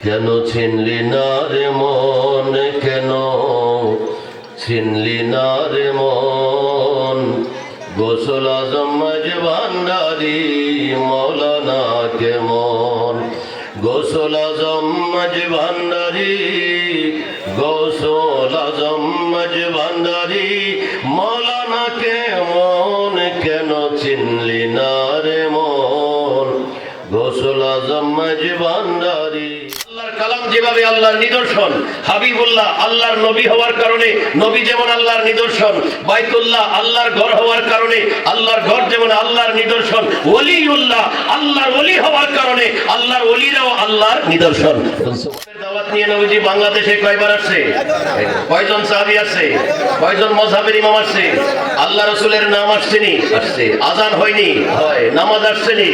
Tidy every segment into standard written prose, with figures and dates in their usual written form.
কেন ছিনলি না রে মন, কেন ছিনলি না রে মন, গোসল আজম ভান্ডারি মৌলানা কেমন, গোসল আজম ভান্ডারি, গোসল আজম ভান্ডারি মৌলানা কেমন, কেন চিনলি না রে মন, গোসল আজম ভান্ডারি। আল্লাহর কালাম যেভাবে আল্লাহর নিদর্শন, হাবিবুল্লাহ আল্লাহর নবী হওয়ার কারণে নবী যেমন আল্লাহর নিদর্শন, বাইতুল্লাহ আল্লাহর ঘর হওয়ার কারণে আল্লাহর ঘর যেমন আল্লাহর নিদর্শন, ওলিউল্লাহ আল্লাহর ওলি হওয়ার কারণে আল্লাহর ওলিরাও আল্লাহর নিদর্শন। দাওয়াত নিয়ে নবীজি বাংলাদেশে কয়বার আসছে? কয়জন সাহাবী আসছে? কয়জন মাযহাবের ইমাম আসছে? আল্লাহ রাসূলের নাম আসছেনি? আসছে। আযান হয়নি? হয়। নামাজ আসছেনি?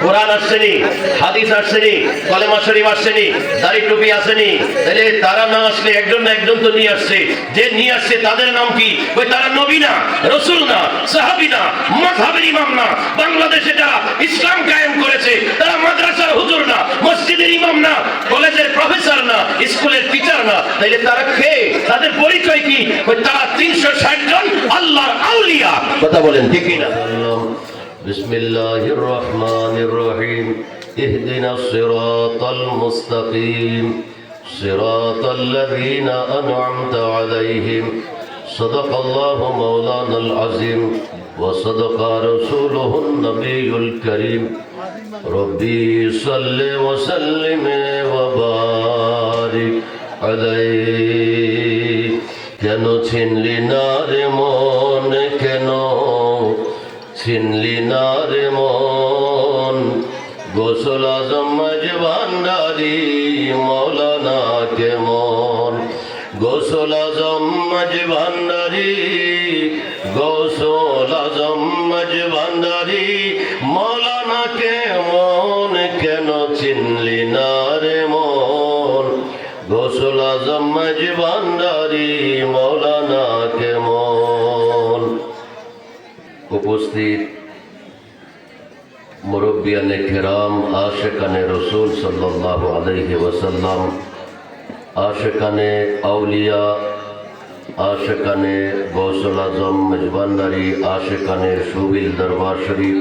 কোরআন আসছেনি? হাদিস আসছেনি? কলেমা শরীফ আসছেনি? দাড়ি টুপি আসেনি? তাহলে তারা না আসলে একজন না একজন তো নিয়ে আসছে। যে নিয়ে আসছে তাদের নাম কি? ওই তারা নবী না, রাসূল না, সাহাবী না, মাযহাবের ইমাম না। বাংলাদেশে যারা ইসলাম কায়েম করেছে তারা মাদ্রাসার হুজুর না, মসজিদের ইমাম না, কলেজের প্রফেসর না, স্কুলের টিচার না। তাইলে তারা কে? তাদের পরিচয় কি? ওই তারা 360 জন আল্লাহর আউলিয়া। কথা বলেন ঠিক কি না? বিসমিল্লাহির রহমানির রহিম। ইহদিনাস সিরাতাল মুস্তাকিম সিরাতাল লাযীনা আন'আমতা আলাইহিম। সাদাকাল্লাহু মাওলানাল আযীম ওয়া সাদাকা রাসূলুহুন নবিয়্যুল কারীম। রব্বি সাল্লি ওয়া সাল্লিম ওয়া বারিক আলাইহি। কেন ছিনলি না রে মন, কেন ছিনলি না রে মন, গোসল আজম ভান্ডারি মৌলানা কেমন, গোসল আজম ভান্ডারি, গোসল আজম ভান্ডারি মৌলানা কেমন, কেন চিনলি না রে মন, গোসল আজম ভান্ডারি মৌলানা কেমন। উপস্থিত মুরব্বিয়ানে কেরাম, আশিকানে রসুল সাল্লাল্লাহু আলাইহি ওয়াসাল্লাম, আশিকানে আউলিয়া, আশিকানে গৌসুল আজম মেজবান্ডারি, আশিকানে সুবিল দরবার শরীফ,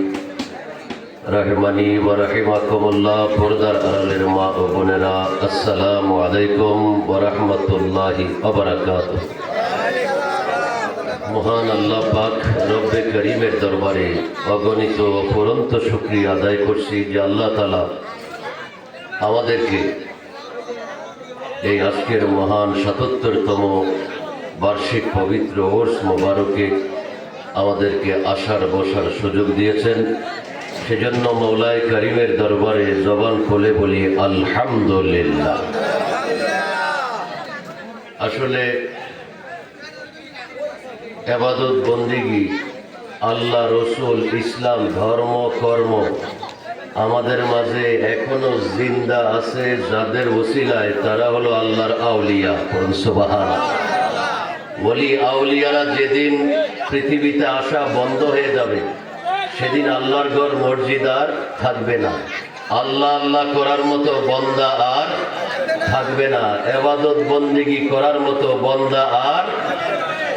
রহমানি ওয়া রাহিমাকুমুল্লাহ, পর্দার আড়ালের মা ও বোনেরা, আসসালামু আলাইকুম ওয়া রাহমাতুল্লাহি ওয়া বারাকাতুহু। মহান আল্লাহ পাক রব্বে করিমের দরবারে অগণিত অফুরন্ত শুকরিয়া আদায় করছি যে আল্লাহ তাআলা আমাদেরকে এই আজকের মহান ৭৭তম বার্ষিক পবিত্র ওরস মোবারকে আমাদেরকে আসার বসার সুযোগ দিয়েছেন। সেজন্য মওলায়ে করিমের দরবারে জবান খুলে বলি আলহামদুলিল্লাহ। আসলে ইবাদত বন্দেগী, আল্লাহ, রসুল, ইসলাম, ধর্ম, কর্ম আমাদের মাঝে এখনো জিন্দা আছে যাদের ওসিলায়, তারা হলো আল্লাহর আউলিয়া। সুবহানাল্লাহ। ওলি আউলিয়ারা যেদিন পৃথিবীতে আসা বন্ধ হয়ে যাবে সেদিন আল্লাহর ঘর মসজিদ আর থাকবে না, আল্লাহ আল্লাহ করার মতো বন্দা আর থাকবে না, ইবাদত বন্দেগী করার মতো বন্দা আর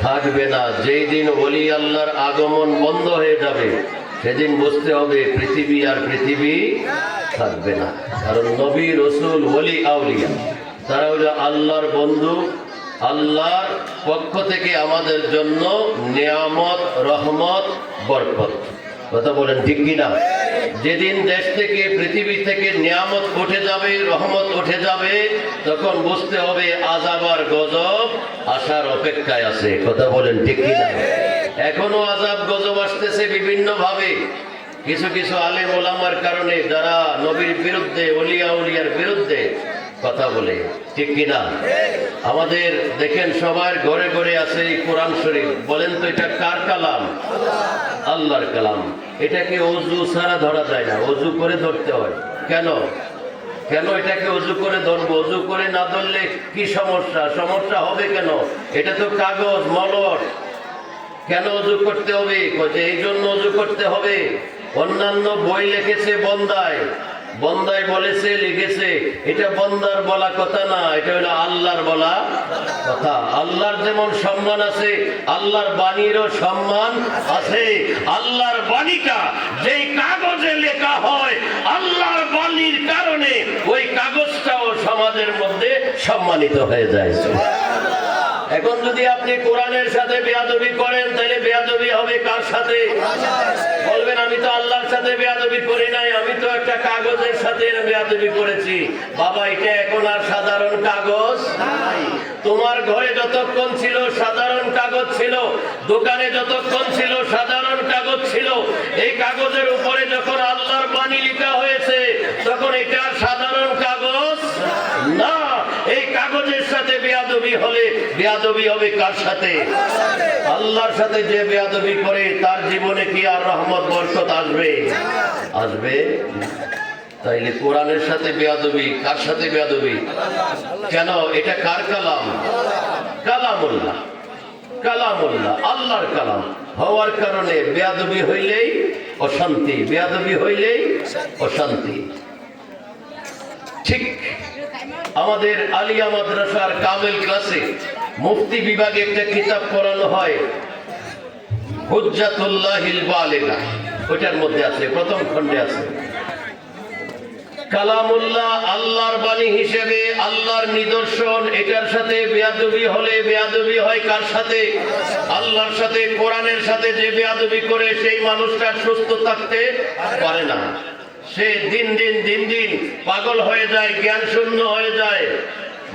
থাকবে না। যেই দিন ওলি আল্লাহর আগমন বন্ধ হয়ে যাবে সেদিন বুঝতে হবে পৃথিবী আর পৃথিবী থাকবে না। কারণ নবী, রসুল, ওলি আউলিয়া তারা হলো আল্লাহর বন্ধু, আল্লাহর পক্ষ থেকে আমাদের জন্য নিয়ামত, রহমত, বরকত। কথা বলেন ঠিক কিনা? যেদিন দেশ থেকে, পৃথিবী থেকে নিয়ামত উঠে যাবে, রহমত উঠে যাবে, তখন বুঝতে হবে আযাব আর গজব আসার অপেক্ষায় আছে। কথা বলেন ঠিক কিনা? এখনো আযাব গজব আসতেছে বিভিন্ন ভাবে। কিছু কিছু আলেম ওলামার কারণে যারা নবীর বিরুদ্ধে, ওলিয়া উলিয়ার বিরুদ্ধে কথা বলে, ঠিক কিনা? আমাদের দেখেন সবার ঘরে ঘরে আছে এই কোরআন শরীফ। বলেন তো এটা কার কালাম? আল্লাহর কালাম। এটাকে ওযু ছাড়া ধরা যায় না, ওযু করে ধরতে হয়। কেন? কেন এটাকে ওযু করে ধরবো? ওযু করে না ধরলে কি সমস্যা? সমস্যা হবে কেন? এটা তো কাগজ, মলট। কেন ওযু করতে হবে? এই জন্য ওযু করতে হবে। অন্যান্য বই লিখেছে বন্দায়, বন্দায় বলেছে, লিখেছে, এটা বন্দার বলা কথা না, এটা হলো আল্লাহর বলা কথা। আল্লাহর যেমন সম্মান আছে, আল্লাহর বাণীরও সম্মান আছে। আল্লাহর বাণীটা যেই কাগজে লেখা হয়, আল্লাহর বাণীর কারণে ওই কাগজটাও সমাজের মধ্যে সম্মানিত হয়ে যায়। এখন যদি আপনি কোরআনের সাথে বেয়াদবি করেন, তাহলে বেয়াদবি হবে কার সাথে? বলবেন আমি তো আল্লাহর সাথে বেয়াদবি করি নাই, আমি তো একটা কাগজের সাথে বেয়াদবি করেছি। বাবা, এটা এখন আর সাধারণ কাগজ নাই। তোমার ঘরে যতক্ষণ ছিল সাধারণ কাগজ ছিল, দোকানে যতক্ষণ ছিল সাধারণ কাগজ ছিল। এই কাগজের উপরে যখন আল্লাহর বাণী লেখা হয়েছে, তখন এটা সাধারণ কাগজ না। এই কাগজের সাথে বেয়াদবি হলে বেয়াদবি হবে কার সাথে? আল্লাহর সাথে। যে বেয়াদবি করে তার জীবনে কি আর রহমত বরকত আসবে? আসবে। তাইলে কোরআনের সাথে বেয়াদবি, কার সাথে বেয়াদবি? কেন? এটা কার কালাম? কালামুল্লাহ। কালামুল্লাহ, আল্লাহর কালাম হওয়ার কারণে বেয়াদবি হইলেই অশান্তি, বেয়াদবি হইলেই অশান্তি। ঠিক আমাদের আলিয়া মাদ্রাসার কামেল ক্লাসে মুফতি বিভাগে একটা কিতাব পড়ানো হয়, হুজ্জাতুল্লাহিল বালিগা। ওইটার মধ্যে আছে, প্রথম খণ্ডে আছে কালামুল্লাহ, আল্লাহর বাণী হিসেবে আল্লাহর নিদর্শন। এটার সাথে বেয়াদবি হলে বেয়াদবি হয় কার সাথে? আল্লাহর সাথে। কোরআনের সাথে যে বেয়াদবি করে সেই মানুষটা সুস্থ থাকতে পারে না। সে দিন দিন পাগল হয়ে যায়, জ্ঞান শূন্য হয়ে যায়,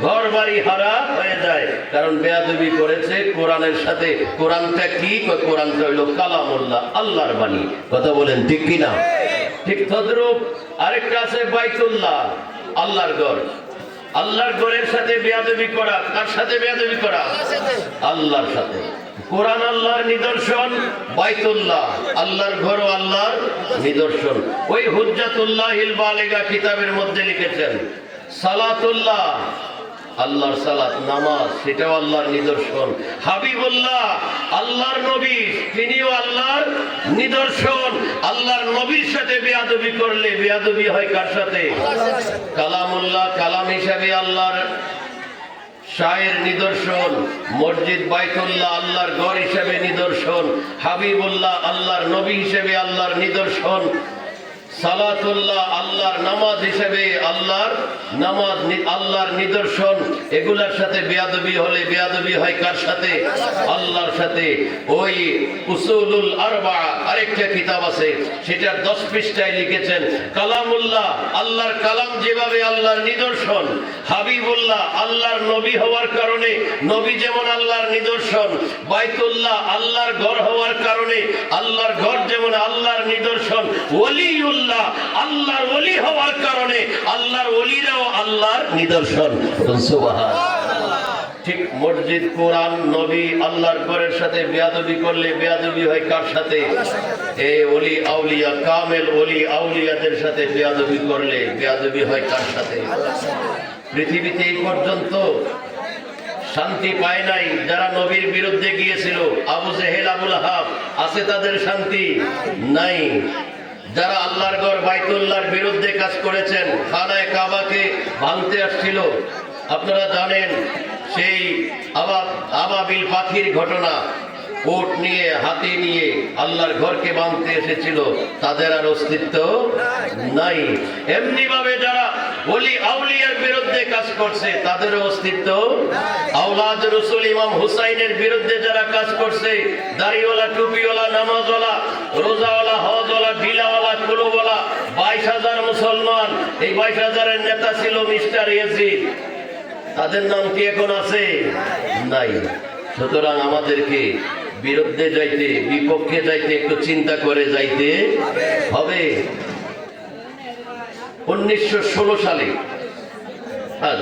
ঘর বাড়ি হারা হয়ে যায়। কারণ বেয়াদবি করেছে কোরআনের সাথে। কোরআনটা কি? কোরআনটা হইল কালামুল্লাহ, আল্লাহর বাণী। কথা বলেন ঠিক কিনা? ঠিক তদ্রূপ আরেকটা আছে বাইতুল্লাহ, আল্লাহর ঘর। আল্লাহর ঘরের সাথে বেয়াদবি করা, কার সাথে বেয়াদবি করা? আল্লাহর সাথে। কোরআন আল্লাহর নিদর্শন, বাইতুল্লাহ আল্লাহর ঘর, আল্লাহর নিদর্শন। ওই হুজ্জাতুল্লাহিল বালিগা কিতাবের মধ্যে লিখেছেন সালাতুল্লাহ, আল্লাহর সালাত, নামাজ, সেটাও আল্লাহর নিদর্শন। হাবিবুল্লাহ, আল্লাহর নবী, তিনিও আল্লাহর নিদর্শন। আল্লাহর নবীর সাথে বেয়াদবি করলে বেয়াদবি হয় কার সাথে? কালামুল্লাহ, কালাম হিসাবে আল্লাহর শায়ের নিদর্শন। মসজিদ বাইতুল্লাহ আল্লাহর ঘর হিসেবে নিদর্শন। হাবিবুল্লাহ, আল্লাহর নবী হিসেবে আল্লাহর নিদর্শন। সালাতুল্লাহ, আল্লাহর নামাজ হিসেবে আল্লাহর নামাজ, আল্লাহর নিদর্শন। এগুলার সাথে বেয়াদবি হলে বেয়াদবি হয় কার সাথে? আল্লাহর সাথে। ওই উসুলুল আরবা আরেকটা কিতাব আছে, সেটার 10 পৃষ্ঠায় লিখেছেন কালামুল্লাহ, আল্লাহর কালাম যেভাবে আল্লাহর নিদর্শন। হাবিবুল্লাহ, আল্লাহর নবী হওয়ার কারণে নবী যেমন আল্লাহর নিদর্শন। বাইতুল্লাহ, আল্লাহর ঘর হওয়ার কারণে আল্লাহর ঘর যেমন আল্লাহর নিদর্শন। ওলিউল্লাহ, আল্লাহর ওলি হওয়ার কারণে আল্লাহর ওলিরাও আল্লাহর নিদর্শন। সুবহানাল্লাহ। ঠিক মসজিদ, কোরআন, নবী, আল্লাহর ঘরের সাথে বেয়াদবি করলে বেয়াদবি হয় কার সাথে? এই ওলি আউলিয়া, কামেল ওলি আউলিয়াদের সাথে বেয়াদবি করলে বেয়াদবি হয় কার সাথে? পৃথিবীতে এই পর্যন্ত শান্তি পায় নাই যারা নবীর বিরুদ্ধে গিয়েছিল। আবু জেহেল, আবুল আহাব, আছে তাদের শান্তি? নাই। যারা আল্লাহর ঘর বাইতুল্লাহর বিরুদ্ধে কাজ করেছেন, খানায়ে কাবাকে ভাঙতে আসছিল, আপনারা জানেন সেই আবাবিল পাখির ঘটনা। কোট নিয়ে, হাতি নিয়ে আল্লাহর ঘরকে ভাঙতে এসেছিল, তাদের আর অস্তিত্ব নাই। এমনি ভাবে যারা ওলি আউলিয়ার বিরুদ্ধে কাজ করছে, তাদেরও অস্তিত্ব। আওলাদ রাসূল ইমাম হুসাইনের বিরুদ্ধে যারা কাজ করছে, দাড়িওয়ালা, টুপিওয়ালা, নামাজওয়ালা, রোজাওয়ালা, হজওয়ালা, ঢিলাওয়ালা, কুলুওয়ালা, 22,000 মুসলমান। এই 22,000-এর নেতা ছিল মিস্টার ইয়াজিদ। তাদের নাম কি এখন আছে? নাই। সুতরাং আমাদেরকে বিরুদ্ধে যাইতে, বিপক্ষে যাইতে একটু চিন্তা করে যাইতে হবে। 1916 সালে,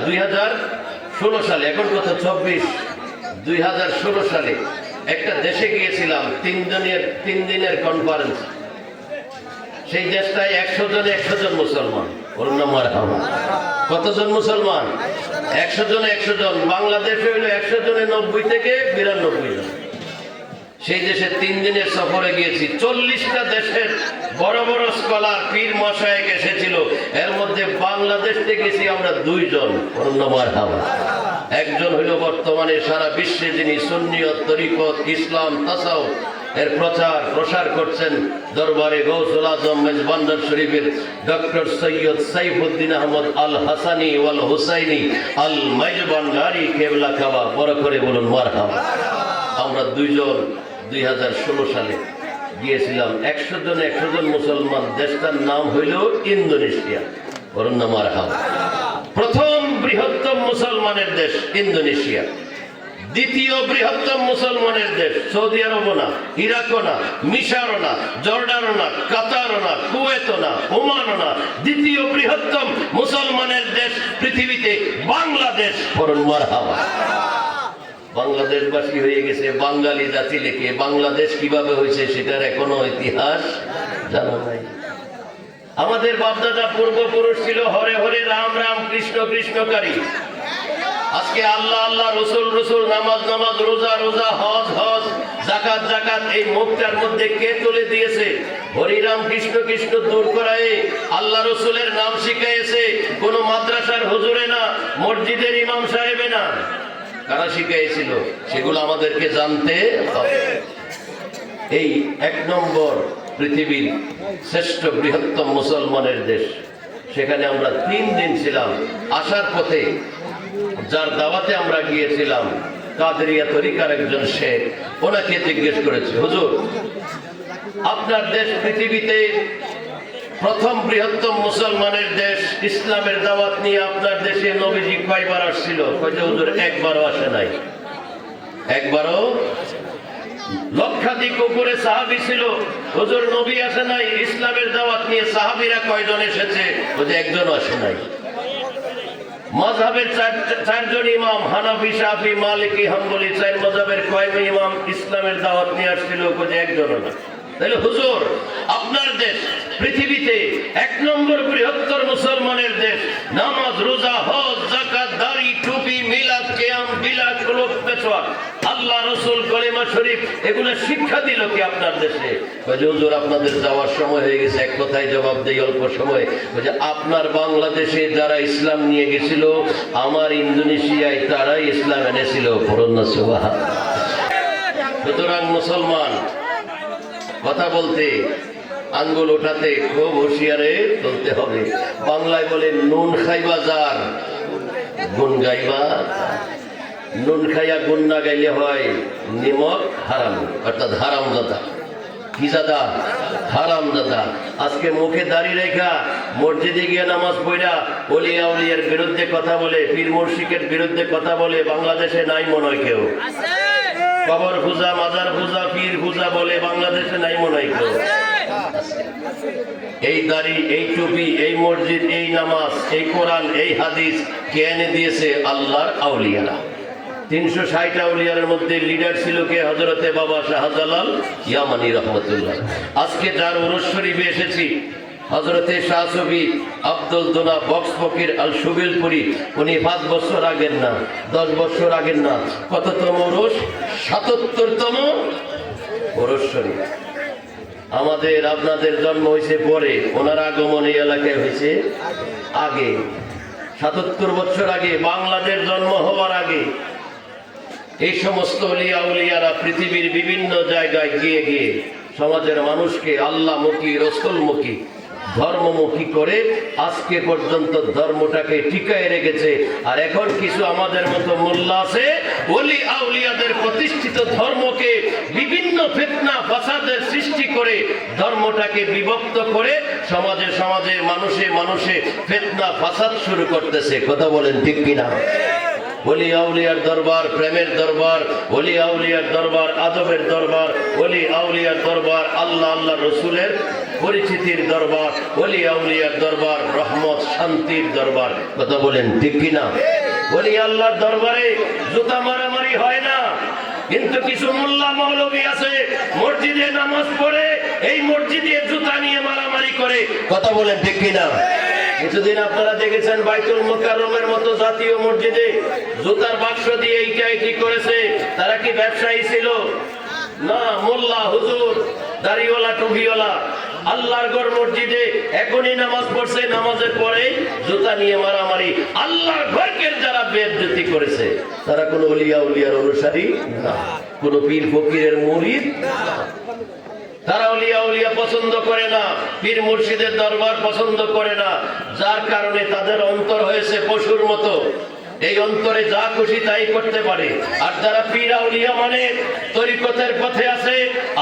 2016 সালে, এখন কত 24, 2016 সালে একটা দেশে গিয়েছিলাম, 3 দিনের কনফারেন্স। সেই দেশটায় 100 জন মুসলমান। কতজন মুসলমান? 100 জন। বাংলাদেশে হইল 100 জনে 90 থেকে 92 জন। সেই দেশে 3 দিনের সফরে গিয়েছি। 40টা দেশের বড় বড় স্কলার পীর মশায়েক এসেছিল। এর মধ্যে বাংলাদেশ থেকে গেছি আমরা 2 জন। মারহাবা। একজন হইল বর্তমানে সারা বিশ্বে যিনি সুন্নিয়ত, তরিকত, ইসলাম, তাসাউফ এর প্রচার প্রসার করছেন, দরবারে গৌসুল আজম মেজবান্ডার শরীফের ডক্টর সৈয়দ সাইফুদ্দিন আহমদ আল হাসানি ওয়াল হুসাইনি আল মেজবান্ডারি কেবলা কাবা। বড় করে বলুন মারহাবা। আমরা 2 জন 2016 সালে গিয়েছিলাম। 100 জন মুসলমান। দেশটার নাম হইল ইন্দোনেশিয়া। বলুন না মারহাবা। প্রথম বৃহত্তম মুসলমানের দেশ ইন্দোনেশিয়া। দ্বিতীয় বৃহত্তম মুসলমানের দেশ সৌদি আরব না, ইরাকও না, মিশরও না, জর্ডানও না, কাতারও না, কুয়েতও না, ওমানও না। দ্বিতীয় বৃহত্তম মুসলমানের দেশ পৃথিবীতে বাংলাদেশ। বলুন মারহাবা। বাংলাদেশবাসী হয়ে গেছে বাঙালি জাতি লেখে। বাংলাদেশ কিভাবে হয়েছে সেটার এখনো ইতিহাস জানা নাই। আমাদের বাপদাদা পূর্বপুরুষ ছিল হরে হরে রাম রাম কৃষ্ণ কৃষ্ণকারী। আজকে আল্লাহ আল্লাহ, রসুল রসুল, নামাজ নামাজ, রোজা রোজা, হজ হজ, জাকাত জাকাত এই মুখটার মধ্যে কে তুলে দিয়েছে? হরিরাম কৃষ্ণ কৃষ্ণ দূর করায় আল্লাহ রসুলের নাম শিখাইছে কোন মাদ্রাসার হুজুরে না, মসজিদের ইমাম সাহেবে না। কারা শিখাইছিল সেগুলো আমাদেরকে জানতে হবে। এই 1 নম্বর পৃথিবীর শ্রেষ্ঠ বৃহত্তম মুসলমানের দেশ। সেখানে আমরা 3 দিন ছিলাম। আসার পথে যার দাওয়াতে আমরা গিয়েছিলাম কাদেরিয়া তরিকার একজন শেখ, ওনাকে জিজ্ঞেস করেছে, হুজুর আপনার দেশ পৃথিবীতে প্রথম বৃহত্তম মুসলমানের দেশ, ইসলামের দাওয়াত নিয়ে আপনার দেশে নবীজি কয়বার আসছিল? কয়েছে হুজুর একবারও আসে নাই। একবারও? লক্ষাধিক উপরে সাহাবী ছিল। হুজুর নবী আসে নাই, ইসলামের দাওয়াত নিয়ে সাহাবীরা কয়জন এসেছে? বলছে একজনও আসে নাই। মাযহাবের 4 জন ইমাম, হানাফি, শাফি, মালিকি, হাম্বলি, 4 মাযহাবের কয় ইমাম ইসলামের দাওয়াত নিয়ে আসছিল? বলছে একজনও না। তাহলে হুজুর আপনার দেশ পৃথিবীতে 1 নম্বর বৃহত্তর মুসলমানের দেশ। নামাজ, রোজা, হজ, যাকাত, দাড়ি, টুপি, মিলাদ, কিয়াম, বিলাদ, কুলুব, পেশোয়া, আল্লাহ রসুল, কলিমা শরীফ এগুলো শিক্ষা দিল কি আপনার দেশে? বলে হুজুর আপনাদের যাওয়ার সময় হয়ে গেছে। এক কথায় জবাব দেই অল্প সময়। বলে আপনার বাংলাদেশে যারা ইসলাম নিয়ে গেছিল আমার ইন্দোনেশিয়ায় তারাই ইসলাম এনেছিল। পড়ুন না সুবহানাল্লাহ। সুতরাং মুসলমান কথা বলতে, আঙ্গুল ওঠাতে খুব হুঁশিয়ারে চলতে হবে। বাংলায় বলে নুন খাইবা যার গুণ গাইবা। নুন খাইয়া গুণ না গাইলে হয় নিমক হারাম, অর্থাৎ হারাম দাদা। কি দাদা? হারাম দাদা। আজকে মুখে দাঁড়িয়ে রেখা মসজিদে গিয়ে নামাজ পড়া ওলিয়া উলিয়ার বিরুদ্ধে কথা বলে, পীর মুর্শিদের বিরুদ্ধে কথা বলে বাংলাদেশে নাই মনে হয় কেউ। কবর পূজা, মাজার পূজা, পীর পূজা বলে বাংলাদেশে নাই মনে হয় কেউ। এই দাড়ি, এই টুপি, এই মসজিদ, এই নামাজ, এই কোরআন, এই হাদিস কে এনে দিয়েছে? আল্লাহর আউলিয়ারা। 360 আউলিয়ার মধ্যে লিডার ছিল কে? হযরতে বাবা শাহজালাল ইয়ামানি রহমতুল্লাহ। আজকে যার উরুস শরীফে এসেছি হযরতে শাহ সুফি আব্দুল দোনা বক্স ফকির আল সুবিলপুরি। উনি 5 বছর আগের না, 10 বছর আগের না, কততম উরুস? 77তম উরুস শরীফ। আমাদের আপনাদের জন্ম হয়েছে পরে, ওনার আগমন এই এলাকায় হয়েছে আগে। 77 বছর আগে, বাংলাদেশ জন্ম হওয়ার আগে এই সমস্ত ওলিয়া উলিয়ারা পৃথিবীর বিভিন্ন জায়গায় গিয়ে গিয়ে সমাজের মানুষকে আল্লাহমুখী, রসুলমুখী, ধর্মমুখী করে আজকে পর্যন্ত ধর্মটাকে টিকায় রেখেছে। আর এখন কিছু আমাদের মতো মোল্লা আছে, ওলি আউলিয়াদের প্রতিষ্ঠিত ধর্মকে বিভিন্ন ফিতনা ফাসাদের সৃষ্টি করে ধর্মটাকে বিভক্ত করে সমাজে সমাজে মানুষে মানুষে ফিতনা ফাসাদ শুরু করতেছে। কথা বলেন ঠিক কিনা? ওলি আউলিয়ার দরবার প্রেমের দরবার, ওলি আউলিয়ার দরবার আদবের দরবার, ওলি আউলিয়ার দরবার আল্লাহ আল্লাহ রসুলের পরিচিতির দরবার, ওলি আউলিয়ার দরবার রহমত শান্তির দরবার। কথা বলেন ঠিক কিনা? ওলি আল্লাহর দরবারে জুতা মারামারি হয় না, কিন্তু কিছু মোল্লা মৌলবী আছে মসজিদে নামাজ পড়ে এই মসজিদে জুতা নিয়ে মারামারি করে। কথা বলেন ঠিক কিনা? কিছুদিন আপনারা দেখেছেন বাইতুল মুকাররমের মতো জাতীয় মসজিদে জুতার বাক্স দিয়ে এইটা কি করেছে? তারা কি ব্যবসায়ী ছিল? না, মোল্লা হুজুর দাড়িওয়ালা টুপিওয়ালা আল্লাহর ঘর মসজিদে এখনই নামাজ পড়ছে, নামাজের পরে জুতা নিয়ে মারামারি। আল্লাহর ঘরকে যারা বেইজ্জতি করেছে তারা কোন ওলিয়া উলিয়ার অনুসারী না, কোন পীর ফকিরের মুরিদ না। তারা ওলিয়া উলিয়া পছন্দ করে না, পীর মুর্শিদের দরবার পছন্দ করে না, যার কারণে তাদের অন্তর হয়েছে পশুর মতো। এই অন্তরে যা খুশি তাই করতে পারে। আর যারা পীর আউলিয়া মানে তরিকতের পথে আছে,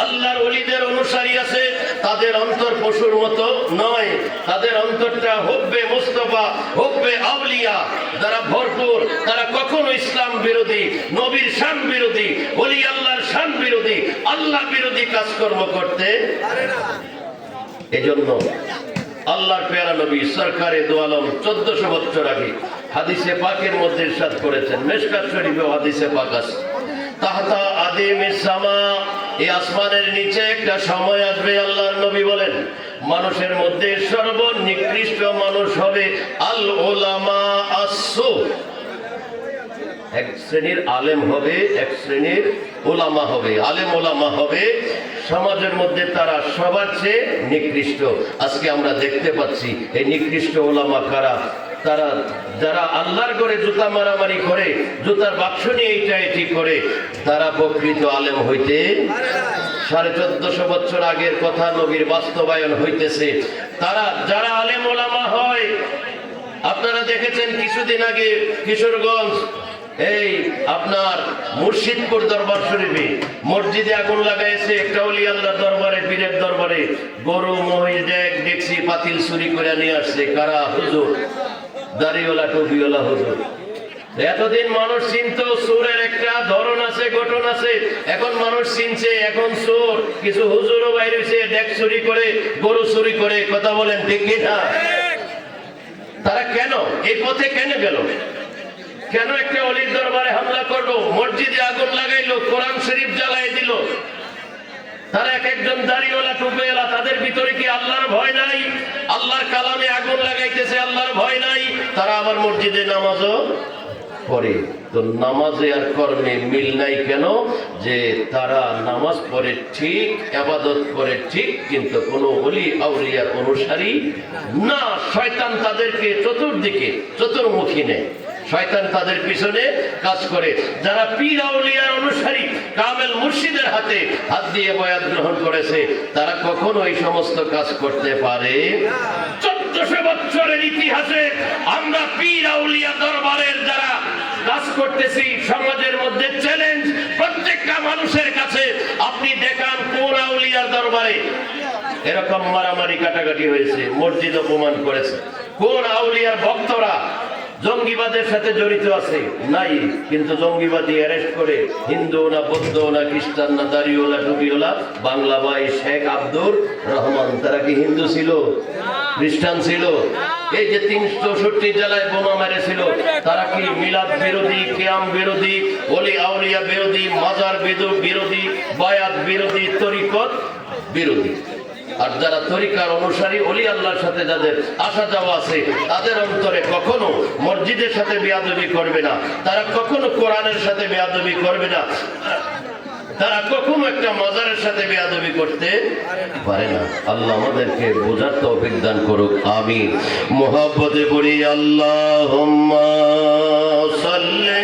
আল্লাহর ওলিদের অনুসারী আছে, তাদের অন্তর পশুর মতো নয়। তাদের অন্তরটা হুব্বে মুস্তাফা, হুব্বে আউলিয়া যারা ভরপুর। তারা কখনো ইসলাম বিরোধী, নবীর শান বিরোধী, ওলি আল্লাহর শান বিরোধী, আল্লাহ বিরোধী কাজকর্ম করতে পারে না। এজন্য আল্লাহর পেয়ারা নবী সরকারে দু আলম 1400 বছর আগে হাদিসে পাকের মধ্যে ইরশাদ করেছেন, মিশকাত শরীফে হাদিসে পাক আছে, তাহতা আদিমিস সামা, এই আসমানের নিচে একটা সময় আসবে, আল্লাহর নবী বলেন, মানুষের মধ্যে সর্বনিকৃষ্ট মানুষ হবে আল উলামা আসসু, এক শ্রেণীর আলেম হবে, এক শ্রেণীর ওলামা হবে। আলেম ওলামা হবে সমাজের মধ্যে তারা সবার চেয়ে নিকৃষ্ট। আজকে আমরা দেখতে পাচ্ছি এই নিকৃষ্ট ওলামা কারা? তারা যারা আল্লাহর ঘরে জুতা মারামারি করে, জুতার বাক্স নিয়ে এইটা এটি করে, তারা প্রকৃত আলেম হইতে 1450 বছর আগের কথা নবীর বাস্তবায়ন হইতেছে। তারা যারা আলেম ওলামা হয়, আপনারা দেখেছেন কিছুদিন আগে কিশোরগঞ্জ এই আপনার মুর্শিদপুর দরবার শরীফে মসজিদে আগুন লাগাইছে একটা ওলি আল্লাহর দরবারে, পীরের দরবারে। গরু মহিষ ডেকছি পাতিল চুরি করে নিয়ে আসছে। কারা? হুজুর, দাড়িওয়ালা টুপিওয়ালা হুজুর। এতদিন মানুষ চিনত চোরের একটা ধরন আছে, গঠন আছে, এখন মানুষ চিনছে এখন চোর। কিছু হুজুরও বাইরে হয়েছে, ডেক চুরি করে, গরু চুরি করে। কথা বলেন ঠিক কিনা? তারা কেন এই পথে কেন গেল? কেন একটা অলির দরবারে হামলা করলো, মসজিদে আগুন লাগাইলো, কোরআন শরীফ জ্বালাই দিল? তারা এক একজন দাড়িওয়ালা টুপিওয়ালা, তাদের ভিতরে কি আল্লাহর ভয় নাই? আল্লাহর কালামে আগুন লাগাইতেছে, আল্লাহর ভয় নাই। তারা আবার মসজিদে নামাজও পড়ে। তো নামাজে আর কর্মে মিল নাই কেন? যে তারা নামাজ পড়ে ঠিক, ইবাদত করে ঠিক, কিন্তু কোনো ওলি আউলিয়ার অনুসারী না। শয়তান তাদেরকে চতুর্দিকে চতুর্মুখী নেয়, শয়তান তাদের পিছনে কাজ করে। যারা পীর আউলিয়ার অনুসারী, কামেল মুর্শিদের হাতে হাত দিয়ে বয়াত গ্রহণ করেছে, তারা কখনো এই সমস্ত কাজ করতে পারে? 1400 বছরের ইতিহাসে আমরা পীর আউলিয়া দরবারের যারা কাজ করতেছি, সমাজের মধ্যে চ্যালেঞ্জ প্রত্যেকটা মানুষের কাছে। আপনি দেখান কোন আউলিয়ার দরবারে এরকম মারামারি কাটাকাটি হয়েছে, মসজিদ অপমান করেছে? কোন আউলিয়ার ভক্তরা জঙ্গিবাদের সাথে জড়িত আছে? নাই। কিন্তু জঙ্গিবাদী অ্যারেস্ট করে হিন্দু না, বৌদ্ধ না, খ্রিস্টান না, দাড়িওয়ালা টুপিওয়ালা, বাংলা ভাই শেখ আব্দুর রহমান, তারা কি হিন্দু ছিল? খ্রিস্টান ছিল? এই যে 364 জেলায় বোমা মেরেছিল, তারা কি মিলাদ বিরোধী, কিয়াম বিরোধী, ওলি আউলিয়া বিরোধী, মাজার বিরোধী, বায়াত বিরোধী, তরিকত বিরোধী? আর যারা তরিকার অনুসারী, ওলি আল্লাহর সাথে যাদের আসা যাওয়া আছে, তাদের অন্তরে কখনো মসজিদের সাথে বেয়াদবি করবে না, তারা কখনো কোরআনের সাথে বেয়াদবি করবে না, তারা কখনো একটা মাজারের সাথে বেয়াদবি করতে পারে না। আল্লাহ আমাদেরকে বোঝার তৌফিক দান করুক, আমিন। মুহাব্বতে পড়ি আল্লাহুম্মা সাল্লি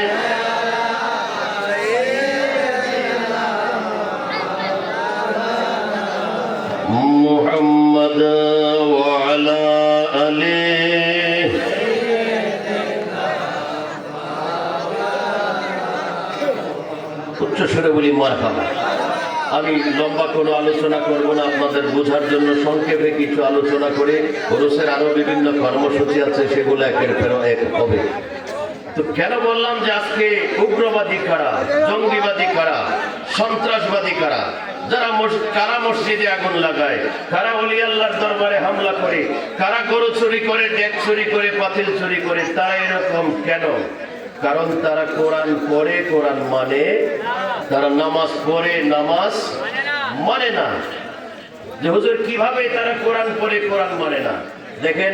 মুহাম্মাদ ওয়া আলা আলিহি। উচ্চ সুরে বলি মারহাবা। আমি লম্বা কোনো আলোচনা করব না, আপনাদের বোঝার জন্য সংক্ষেপে কিছু আলোচনা করে, ওরসের আরো বিভিন্ন কর্মসূচি আছে, সেগুলো একের পর এক হবে। তো কেন বললাম যে আজকে উগ্রবাদী কারা, জঙ্গিবাদী কারা, সন্ত্রাসবাদী কারা, যারা কারা মসজিদে আগুন লাগায়, কারা ওলি আল্লাহর দরবারে হামলা করে, কারা গরু চুরি করে, ডেক চুরি করে, পাতিল চুরি করে, তারা এরকম কেন? কারণ তারা কোরআন পড়ে, কোরআন মানে, তারা নামাজ পড়ে, নামাজ মানে না। যে হুজুর কিভাবে তারা কোরআন পড়ে, কোরআন মানে না? দেখেন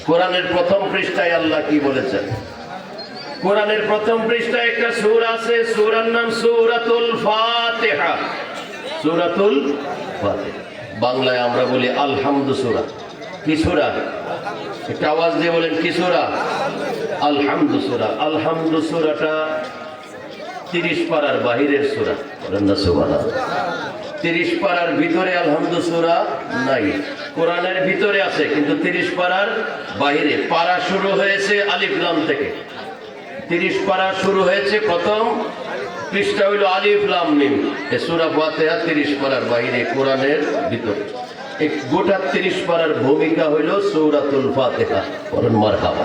কোরআনের প্রথম পৃষ্ঠায় আল্লাহ কি বলেছেন। কোরআনের প্রথম পৃষ্ঠায় একটা সূরা আছে, সূরার নাম সূরাতুল ফাতিহা। সূরাতুল ফাতিহা। বাংলায় আমরা বলি আলহামদু সূরা। কি সূরা? একটা আওয়াজ দিয়ে বলেন, কি সূরা? আলহামদু সূরা। আলহামদু সূরাটা 30 পারার বাহিরের সূরা। বলেন না সুবহানাল্লাহ। 30 পারার ভিতরে আলহামদু সূরা নাই, কোরআনের ভিতরে আছে, কিন্তু 30 পারার বাহিরে। পারা শুরু হয়েছে আলিফ লাম থেকে। 30 পারা শুরু হয়েছে, প্রথম পৃষ্ঠা হইল আলিফ লাম মিম। এই সূরা ফাতিহা 30 পারার বাহিরে, কোরআনের ভিতরে। এই গোটা 30 পারার ভূমিকা হইল সূরাতুল ফাতিহা। বলেন মারহাবা।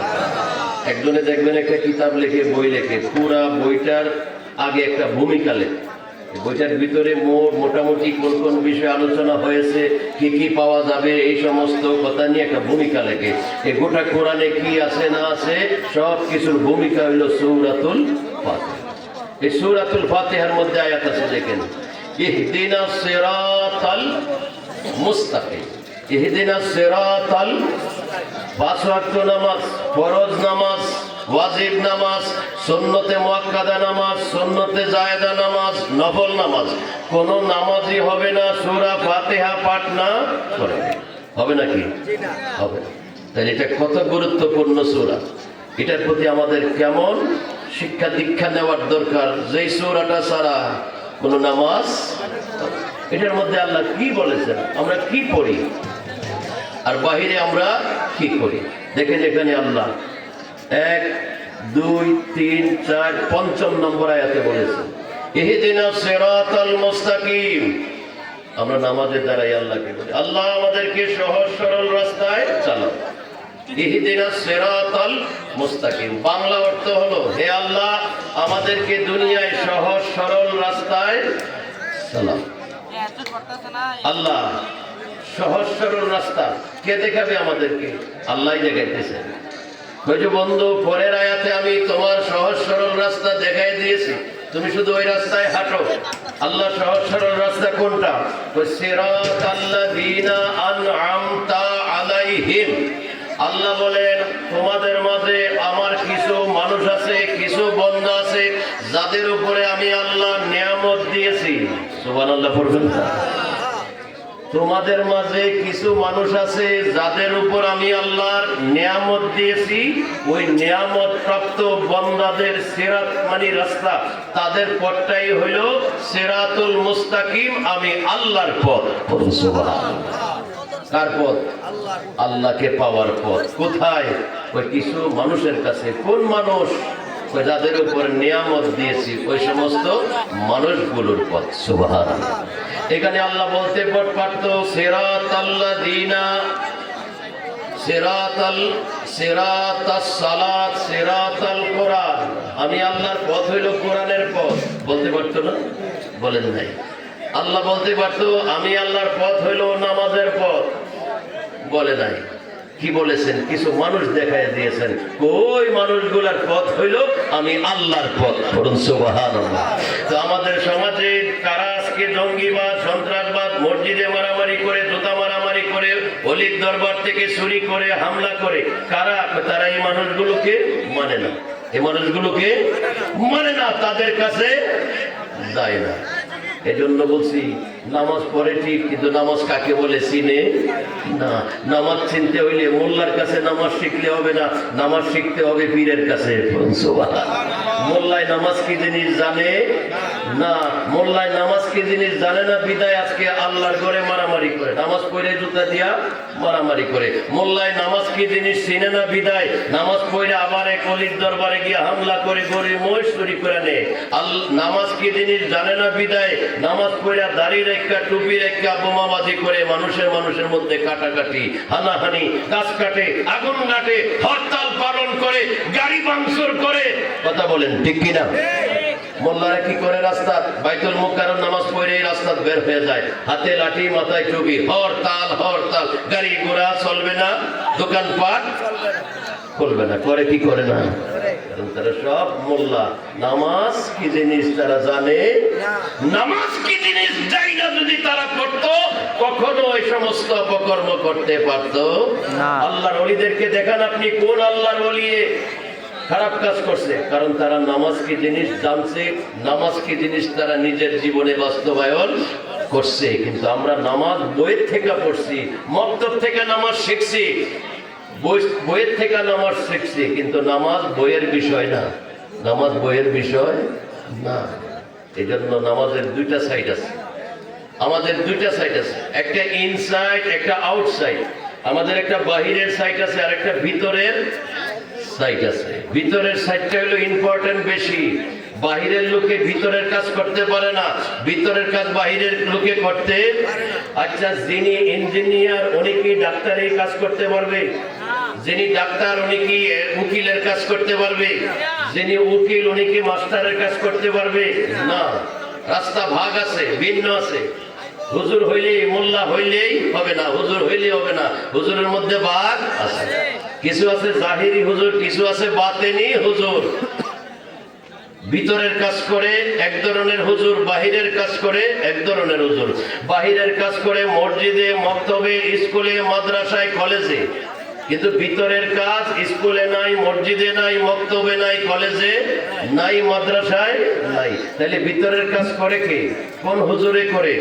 একজনে দেখবেন একটা কিতাব লেখে, বই লেখে, পুরা বইটার আগে একটা ভূমিকা লেখে। বইটার ভিতরে মোটামুটি কোন কোন বিষয়ে আলোচনা হয়েছে, কি কি পাওয়া যাবে, এই সমস্ত কথা নিয়ে একটা ভূমিকা লেখে। এই গোটা কোরআনে কি আছে না আছে সব কিছুর ভূমিকা হইল সূরাতুল ফাতিহা। এই সূরাতুল ফাতিহার মধ্যে আয়াত আছে, দেখেন, ইহদিনাস সিরাতাল মুস্তাকিম। ইহদিনাস সিরাতাল, 5 ওয়াক্ত নামাজ, ফরজ নামাজ, ওয়াজিব নামাজ, সুন্নতে মুআক্কাদা নামাজ, সুন্নতে জায়েদা নামাজ, নফল নামাজ। কোন নামাজই হবে না সূরা ফাতিহা পাঠ না করে। হবে নাকি? হবে না। তাহলে এটা কত গুরুত্বপূর্ণ সূরা, এটার প্রতি আমাদের কেমন শিক্ষা দীক্ষা নেওয়ার দরকার। যেই সূরাটা ছাড়া কোন নামাজ, এটার মধ্যে আল্লাহ কি বলেছেন, আমরা কি পড়ি, আর বাহিরে আমরা কি করি। দেখেন এখানে আল্লাহ 1, 2, 3, 4, 5 নম্বর আয়াতে বলেছেন, ইহদিনাস সিরাতাল মুস্তাকিম। আমরা নামাজের দ্বারাই আল্লাহকে বলি, আল্লাহ আমাদেরকে সহজ সরল রাস্তায় চালাও। ইহদিনাস সিরাতাল মুস্তাকিম, বাংলা অর্থ হলো, হে আল্লাহ আমাদেরকে দুনিয়ায় সহজ সরল রাস্তায় চালাও। আল্লাহ সহজ সরল রাস্তা কে দেখাবে আমাদেরকে? আল্লাহই দেখাইতেছে। কইছো বন্ধু, পরের আয়াতে আমি তোমার সহজ সরল রাস্তা দেখাই দিয়েছি, তুমি শুধু ওই রাস্তায় হাঁটো। আল্লাহ সহজ সরল রাস্তা কোনটা? সিরাতাল্লাযীনা আনআমতা আলাইহিম। আল্লাহ বলেন, তোমাদের মাঝে আমার কিছু মানুষ আছে, কিছু বান্দা আছে যাদের উপরে আমি আল্লাহ নিয়ামত দিয়েছি। সুবহানাল্লাহ পড়বেন। তোমাদের মাঝে কিছু মানুষ আছে যাদের উপর আমি আল্লাহর নিয়ামত দিয়েছি। ওই নিয়ামত প্রাপ্ত বান্দাদের সিরাত মানে রাস্তা, তাদের পথটাই হইল সিরাতুল মুস্তাকিম, আমি আল্লাহর পথ। কার পথ? আল্লাহকে পাওয়ার পথ। কোথায়? ওই কিছু মানুষের কাছে। কোন মানুষ? যাদের উপর নিয়ামত দিয়েছি, ওই সমস্ত মানুষগুলোর পথ। সুবহানাল্লাহ। এখানে আল্লাহ বলতে পারতো সিরাতাল্লাযীনা, সিরাতাস সালাত, সিরাতাল কোরআন। আমি আল্লাহর পথ হইল কোরআনের পথ, বলতে পারতো না? বলেন নাই। আল্লাহ বলতে পারতো আমি আল্লাহর পথ হইল নামাজের পথ, বলে নাই। কি বলেছেন? কিছু মানুষ দেখায় দিয়েছেন। ওই মানুষগুলার পথ হইল আমি আল্লাহর পথ। বলুন সুবহানাল্লাহ। তো আমাদের সমাজে কারা আজকে জঙ্গিবাদ, সন্ত্রাসবাদ, মসজিদে মারামারি করে, জুতা মারামারি করে, অলির দরবার থেকে চুরি করে, হামলা করে, কারা? তারা এই মানুষগুলোকে মানে না। এই মানুষগুলোকে মানে না, তাদের কাছে যায় না। এজন্য বলছি, নামাজ পড়ে ঠিক, কিন্তু নামাজ কাকে বলে চিনে না। নামাজ চিনতে হইলে মোল্লার কাছে নামাজ শিখলে হবে না, নামাজ শিখতে হবে পীরের কাছে। মোল্লায় নামাজ কি জিনিস জানে না। মোল্লায় নামাজ কি জিনিস জানে না, বিদায় আজকে আল্লাহর ঘরে মারামারি করে, নামাজ পড়ে জুতা দিয়া মারামারি করে। মোল্লায় নামাজ কি জিনিস চিনে না, বিদায় নামাজ পড়ে আবার এক অলির দরবারে গিয়ে হামলা করে, গরিব মহিষ চুরি করে নেয়। নামাজ কি জিনিস জানে না, বিদায় নামাজ পড়ে দাড়ি রেখা, টুপি রেখা বোমাবাজি করে, মানুষের মধ্যে কাটাকাটি, হানাহানি, গাছ কাটে, আগুন কাটে, হরতাল পালন করে, গাড়ি ভাঙচুর করে। কথা বলেন ঠিক কিনা? মোল্লারা কি করে? রাস্তা বাইতুল মুকাররম নামাজ পড়ে রাস্তা বের হয়ে যায়, হাতে লাঠি, মাথায় টুপি, হরতাল হরতাল, গাড়ি ঘোড়া চলবে না, দোকানপাট করবে না। করে কি করে না? কারণ তারা সব মোল্লা। নামাজ কি জিনিস তারা জানে, নামাজ কি জিনিস জানি না। যদি তারা করতো, কখনো এই সমস্ত অপকর্ম করতে পারতো না। আল্লাহর ওলিদেরকে দেখান আপনি, কোন আল্লাহর ওলি খারাপ কাজ করছে? কারণ তারা নামাজ কি জিনিস জানছে, নামাজ কি জিনিস তারা নিজের জীবনে বাস্তবায়ন করছে, কিন্তু আমরা নামাজ বইয়ের থেকে পড়ছি, মক্তব থেকে নামাজ শিখছি, বইয়ের থেকে নামাজ শিখছি, কিন্তু নামাজ বইয়ের বিষয় না, নামাজ বইয়ের বিষয় না। এই জন্য নামাজের দুইটা সাইড আছে, আমাদের দুইটা সাইড আছে, একটা ইনসাইড একটা আউটসাইড। আমাদের একটা বাহিরের সাইড আছে আর একটা ভিতরের সাইড আছে। ভিতরের সাইডটা হলো ইম্পর্টেন্ট বেশি। বাহিরের লোকে ভিতরের কাজ করতে পারে না, ভিতরের কাজ বাহিরের লোকে করতে। আচ্ছা, যিনি ইঞ্জিনিয়ার উনি কি ডাক্তারের কাজ করতে পারবে? যিনি ডাক্তার উনি কি উকিলের কাজ করতে পারবে? যিনি উকিল উনি কি মাস্টারের কাজ করতে পারবে না। রাস্তা ভাগ আছে, ভিন্ন আছে। হুজুর হইলেই মোল্লা হইলেই হবে না, হুজুর হইলেই হবে না, হুজুরের মধ্যে ভাগ আছে। কিছু আছে জাহিরি হুজুর, কিছু আছে বাতেনি হুজুর। ভিতরের কাজ করে এক ধরনের হুজুর, বাহিরের কাজ করে এক ধরনের হুজুর। বাহিরের কাজ করে মসজিদে, মক্তবে, স্কুলে, মাদ্রাসায়, কলেজে, কিন্তু ভিতরের কাজ স্কুলে নাই, মসজিদে নাই, মক্তবে নাই, কলেজে নাই, মাদ্রাসায় নাই। তাহলে ভিতরের কাজ করে কে? কোন হুজুরে করে?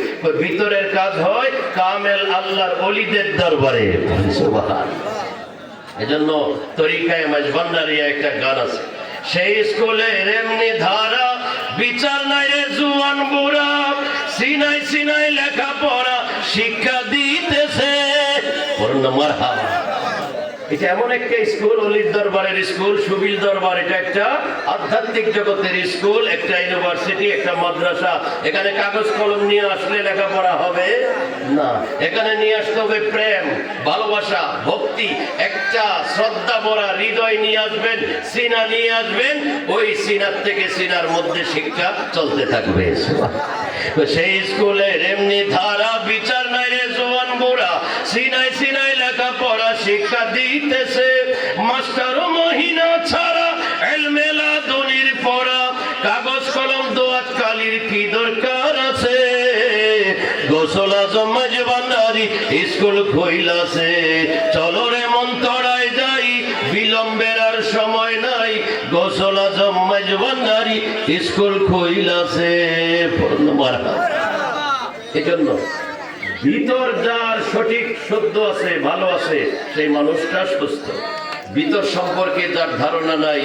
ভিতরের কাজ হয় কামেল আল্লাহর ওলিদের দরবারে। এজন্য তরিকায়ে মাঝভান্ডারিয়া একটা গান আছে, সেই স্কুলের এমনি ধারা, বিচার নাই রে জুয়ান বুড়া, সিনাই সিনাই লেখাপড়া শিক্ষা দিতেছে। মারহাবা। এটা এমন একটা স্কুল, অলির দরবারের স্কুল, সুবিল দরবার। এটা একটা আধ্যাত্মিক জগতের স্কুল, একটা ইউনিভার্সিটি, একটা মাদ্রাসা। এখানে কাগজ কলম নিয়ে আসলে লেখাপড়া হবে না, এখানে নিয়ে আসতে হবে প্রেম, ভালোবাসা, ভক্তি, একটা শ্রদ্ধা ভরা হৃদয় নিয়ে আসবেন, সিনা নিয়ে আসবেন। ওই সিনার থেকে সিনার মধ্যে শিক্ষা চলতে থাকবে। সেই স্কুলের এমনি ধারা, বিচার নাই রে জোয়ান বুড়া, সিনাই সিনাই লেখাপড়া শিক্ষা দিতেছে। মাস্টার মহিনা ছাড়া এলমেলা দনির পড়া, কাগজ কলম দোয়াত কালির কি দরকার আছে। গোসল আজম মাঝভান্ডারি স্কুল খইলাছে, চলো রে মন তড়ায় যাই, বিলম্বের আর সময় নাই। গোসল আজম মাঝভান্ডারি স্কুল খইলাছে। এজন্য ভিতর যার সঠিক শুদ্ধ আছে, ভালো আছে, সেই মানুষটা সুস্থ। ভিতর সম্পর্কে যার ধারণা নাই,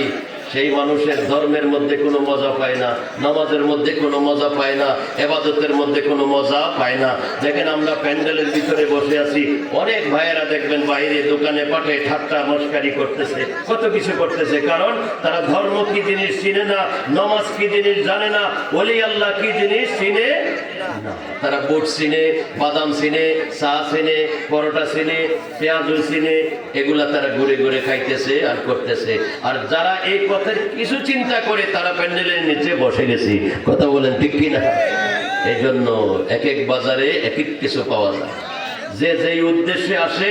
সেই মানুষের ধর্মের মধ্যে কোনো মজা পায় না, নামাজের মধ্যে কোনো মজা পায় না, ইবাদতের মধ্যে কোনো মজা পায় না। দেখেন আমরা প্যান্ডেলের ভিতরে বসে আছি, অনেক ভাইয়েরা দেখবেন বাইরে দোকানে পাঠে ঠাট্টা মস্কারি করতেছে, কত কিছু করতেছে, কারণ তারা ধর্ম কি জিনিস চিনে না, নামাজ কি জিনিস জানে না, ওলি আল্লাহ কি জিনিস চিনে না। তারা বুট চিনে, বাদাম চিনে, চা চিনে, পরোটা চিনে, পেঁয়াজু চিনে, এগুলা তারা ঘুরে ঘুরে খাইতেছে আর করতেছে। আর যারা এই পথের কিছু চিন্তা করে তারা প্যান্ডেলের নিচে বসে গেছি। কথা বলেন ঠিক কিনা? এই জন্য এক এক বাজারে এক এক কিছু পাওয়া যায়। যে যেই উদ্দেশ্যে আসে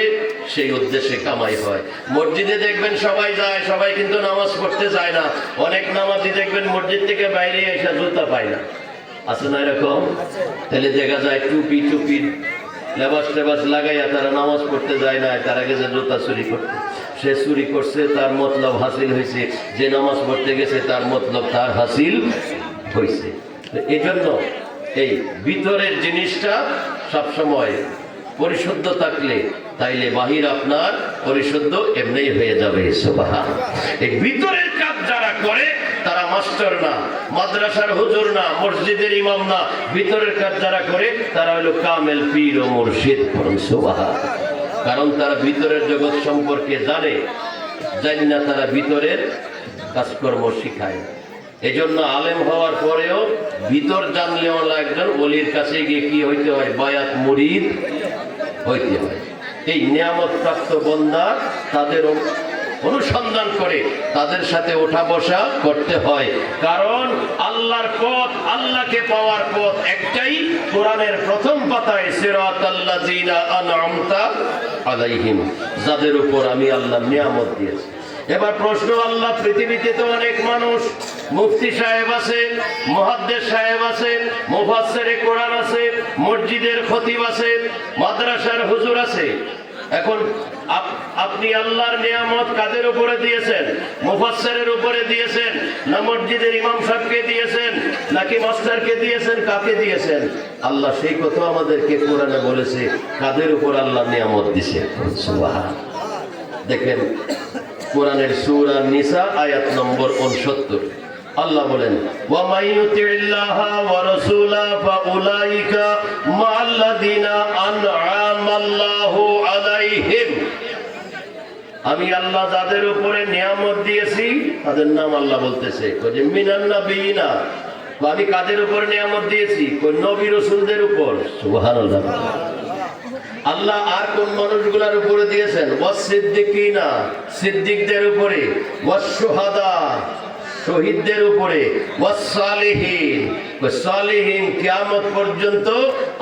সেই উদ্দেশ্যে কামাই হয়। মসজিদে দেখবেন সবাই যায়, সবাই কিন্তু নামাজ পড়তে যায় না। অনেক নামাজি দেখবেন মসজিদ থেকে বাইরে এসে জুতা পায় না, আছে না এরকম? তাহলে দেখা যায় টুপি টুপি লেবাস টেবাস লাগাইয়া তারা নামাজ পড়তে যায় না, তারা গেছে জুতা চুরি করতে। সে চুরি করছে, তার মতলব হাসিল হয়েছে। যে নামাজ পড়তে গেছে তার মতলব তার হাসিল হয়েছে। এই জন্য এই ভিতরের জিনিসটা সবসময় পরিশুদ্ধ থাকলে, তাইলে বাহির আপনার পরিশুদ্ধ এমনি হয়ে যাবে। সুবহান। এই ভিতরের কাজ যারা করে তারা মাস্টার না, মাদ্রাসার হুজুর না, মসজিদের ইমাম না। ভিতরের কাজ যারা করে তারা হলো কামেল পীর ও মুর্শিদ। সুবহান। কারণ তারা ভিতরের জগৎ সম্পর্কে জানে, জানি না তারা ভিতরের কাজকর্ম শিখায়। এজন্য আলেম হওয়ার পরেও ভিতর জানলেও একজন ওলির কাছে গিয়ে কি হইতে হয়? বায়াত মুরিদ হইতে হয়। এই নিয়ামত প্রাপ্ত বান্দা তাদের অনুসন্ধান করে তাদের সাথে ওঠা বসা করতে হয়। কারণ আল্লাহর পথ, আল্লাহকে পাওয়ার পথ একটাই। কোরআনের প্রথম পাতায় সিরাতাল্লাযিনা আন'আমতা আলাইহিম, যাদের উপর আমি আল্লাহ নিয়ামত দিয়েছি। এবার প্রশ্ন, আল্লাহ পৃথিবীতে তো অনেক মানুষ, মুফতি সাহেব আছে, মুহাদ্দিস সাহেব আছে, মুফাসসিরে কোরআন আছে, মসজিদের খতিব আছে, মাদ্রাসার হুজুর আছে। এখন আপনি আল্লাহর নিয়ামত কাদের উপরে দিয়েছেন? মুফাসসিরের উপরে দিয়েছেন না মসজিদের ইমাম সাহেবকে দিয়েছেন নাকি মাস্টারকে দিয়েছেন, কাকে দিয়েছেন? আল্লাহ সেই কথা আমাদেরকে কোরআনে বলেছে, কাদের উপর আল্লাহ নিয়ামত দিছে। সুবহানাল্লাহ। দেখেন কোরআনের সূরা নিসা আয়াত নম্বর 69, আল্লাহ বলেন, ওয়া মাইয়ুতিল্লাহা ওয়া রাসূলা ফাউলাইকা মা'আল্লাযিনা আন'আমাল্লাহু আলাইহিম। আমি আল্লাহ যাদের উপরে নিয়ামত দিয়েছি তাদের নাম আল্লাহ বলতেছে, যে মিনান নাবিয়িনা। আমি কাদের উপর নিয়ামত দিয়েছি? নবী রাসূলদের উপর। সুবহানাল্লাহ। আল্লাহ আর কোন মানুষগুলোর উপরে দিয়েছেন? ওয়াস সিদ্দিকিনা, সিদ্দিকদের উপরে, ওয়াস শুহাদা, শহীদদের উপরে, ওয়াস সালিহিন, সালিহিন কিয়ামত পর্যন্ত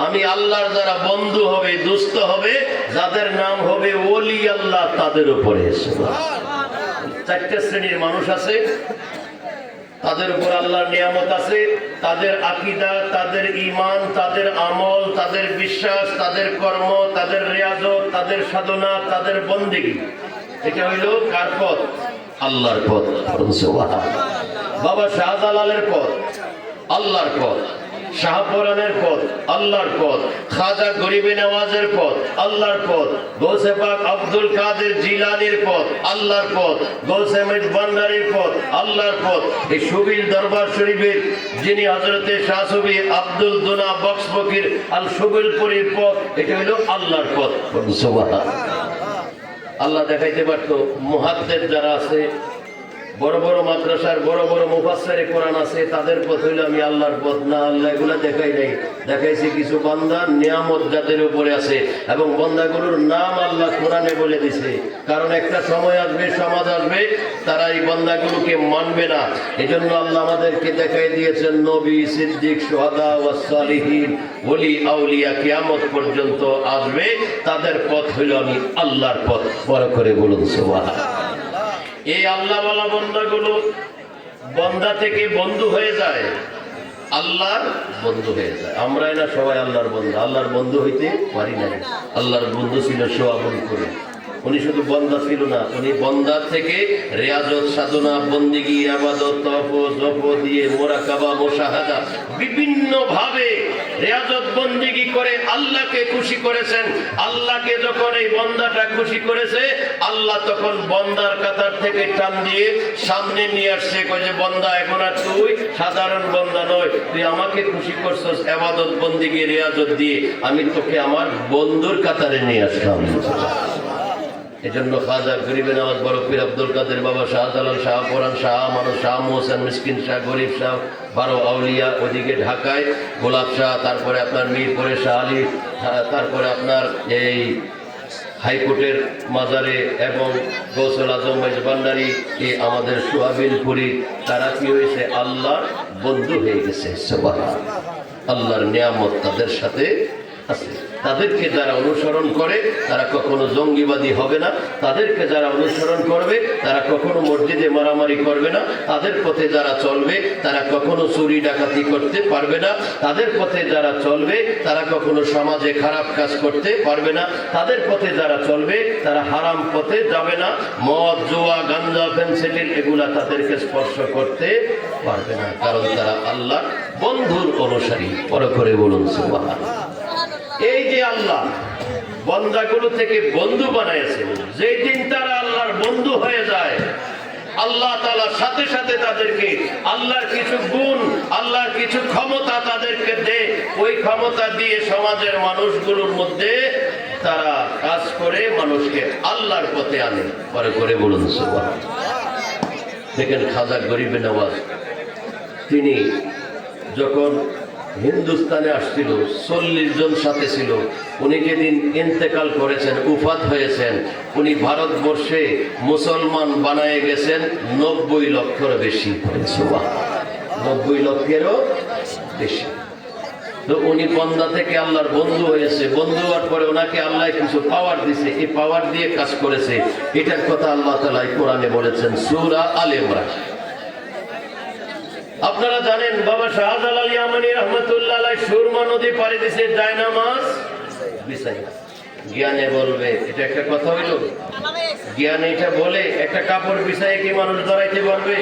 আমি আল্লাহর যারা বন্ধু হবে, দুস্থ হবে, যাদের নাম হবে ওলি আল্লাহ, তাদের উপরে। চারটা শ্রেণীর মানুষ আছে, তাদের উপর আল্লাহর নিয়ামত আছে। তাদের আকীদা, তাদের ঈমান, তাদের আমল, তাদের বিশ্বাস, তাদের কর্ম, তাদের রিয়াজত, তাদের সাধনা, তাদের বন্দেগী। এটা হইল কার পথ? আল্লাহর পথ। বাবা শাহজালালের পথ আল্লাহর পথ, শাহপরানের পথ আল্লাহর পথ, খাজা গরিবে নওয়াজের পথ আল্লাহর পথ, গৌসে পাক আব্দুল কাদের জিলানির পথ আল্লাহর পথ, গৌসে মেজ ভান্ডারীর পথ আল্লাহর পথ। এই সুবিল দরবার শরীফের যিনি হযরতে শাহ সুফি আব্দুল দুনা বক্স ফকির আল সুবিলপুরীর পথ, এটা হলো আল্লাহর পথ। সুবহানাল্লাহ। আল্লাহ দেখাইতে পারতো মুহাদ্দিস যারা আছে, বড় বড় মাদ্রাসার বড় বড় মুফাসসিরে কোরআন আছে, তাদের পথ হইল আমি আল্লাহর পথ না। আল্লাহ এগুলা দেখাই নাই, দেখাইছে কিছু বান্দার নিয়ামত যাদের উপরে আছে, এবং বান্দাগুলোর নাম আল্লাহ কোরআনে বলে দিছে। কারণ একটা সময় আসবে, সমাজ আসবে, তারা এই বান্দাগুলোকে মানবে না। এজন্য আল্লাহ আমাদেরকে দেখাই দিয়েছেন নবী, সিদ্দিক, শুহাদা ওয়াস সালিহিন, ওলি আউলিয়া কিয়ামত পর্যন্ত আসবে, তাদের পথ হইল আমি আল্লাহর পথ। বড় করে বলুন সুবহানাল্লাহ। এই আল্লাহওয়ালা বন্দাগুলো বন্দা থেকে বন্ধু হয়ে যায়, আল্লাহর বন্ধু হয়ে যায়। আমরা না সবাই আল্লাহর বন্ধু, আল্লাহর বন্ধু হইতে পারি না। আল্লাহর বন্ধু ছিল সোয়াবন করে। উনি শুধু বন্দা ছিল না, উনি বন্দা থেকে রিয়াজত, সাধনা, বন্দেগী, ইবাদত, তওয়াফ, জপ দিয়ে মুরাকাবা, মুশাহাদা বিভিন্ন ভাবে রিয়াজত বন্দেগী করে আল্লাহকে খুশি করেছেন। আল্লাহকে যখন এই বন্দাটা খুশি করেছে, আল্লাহ তখন বন্দার কাতার থেকে টান দিয়ে সামনে নিয়ে আসছে, কয়ে যে বন্দা এখন আর তুই সাধারণ বন্দা নয়, তুই আমাকে খুশি করছস ইবাদত, বন্দেগী, রিয়াজত দিয়ে, আমি তোকে আমার বন্ধুর কাতারে নিয়ে আসলাম। এজন্য খাজা গরিবে নওয়াজ, বড় পীর আব্দুল কাদের বাবা, শাহজালাল, শাহপরান, শাহ আমানত, শাহ মোহসেন, মিসকিন শাহ, গরিব শাহ, 12 আউলিয়া, ওদিকে ঢাকায় গোলাপ শাহ, তারপরে আপনার মিরপুরে শাহ আলী, তারপরে আপনার এই হাইকোর্টের মাজারে, এবং গৌসুল আজম মেজবান্ডারি, এই আমাদের সুহাবিলপুরি, তারা কি হয়েছে? আল্লাহর বন্ধু হয়ে গেছে। সুবহানাল্লাহ। আল্লাহর নিয়ামত তাদের সাথে আছে। তাদেরকে যারা অনুসরণ করে তারা কখনো জঙ্গিবাদী হবে না, তাদেরকে যারা অনুসরণ করবে তারা কখনো মসজিদে মারামারি করবে না, তাদের পথে যারা চলবে তারা কখনো চুরি ডাকাতি করতে পারবে না, তাদের পথে যারা চলবে তারা কখনো সমাজে খারাপ কাজ করতে পারবে না, তাদের পথে যারা চলবে তারা হারাম পথে যাবে না, মদ, জুয়া, গাঞ্জা, ফেন্সিডিল এগুলা তাদেরকে স্পর্শ করতে পারবে না, কারণ তারা আল্লাহ বন্ধুর অনুসারী। বড় করে বলুন সুবহানাল্লাহ। এই যে আল্লাহ বান্দাগুলো থেকে বন্ধু বানাইছেন, যেই দিন তারা আল্লাহর বন্ধু হয়ে যায়, আল্লাহ তাআলা সাথে সাথে তাদেরকে আল্লাহর কিছু গুণ, আল্লাহর কিছু ক্ষমতা তাদেরকে দেয়। ওই ক্ষমতা দিয়ে সমাজের মানুষগুলোর মধ্যে তারা কাজ করে মানুষকে আল্লাহর পথে আনে। পরে করে বলুন সুবহানাল্লাহ। দেখেন খাজা গরিবে নওয়াজ, তিনি যখন হিন্দুস্তানে আসছিল 40 জন সাথে ছিল। উনি যেদিন ইন্তেকাল করেছেন, উফাত হয়েছেন, উনি ভারতবর্ষে মুসলমান বানায় গেছেন 90 লক্ষের বেশি। 90 লক্ষেরও বেশি। তো উনি বন্দা থেকে আল্লাহর বন্ধু হয়েছে, বন্ধু হওয়ার পরে ওনাকে আল্লাহ কিছু পাওয়ার দিছে, এই পাওয়ার দিয়ে কাজ করেছে। এটার কথা আল্লাহ তাআলা কোরআনে বলেছেন সূরা আলে ইমরান। আপনারা জানেন বাবা শাহজালাল ইয়ামানী রহমাতুল্লাহ আলাইহি সুরমা নদী পাড়ি দিয়েছে জায়নামাজ বিছাইয়া। জ্ঞানে বলবে এটা একটা কথা হইল? জ্ঞানে এটা বলে একটা কাপড় বিছাইয়ে কি মানুষ দাঁড়াইতে পারবে?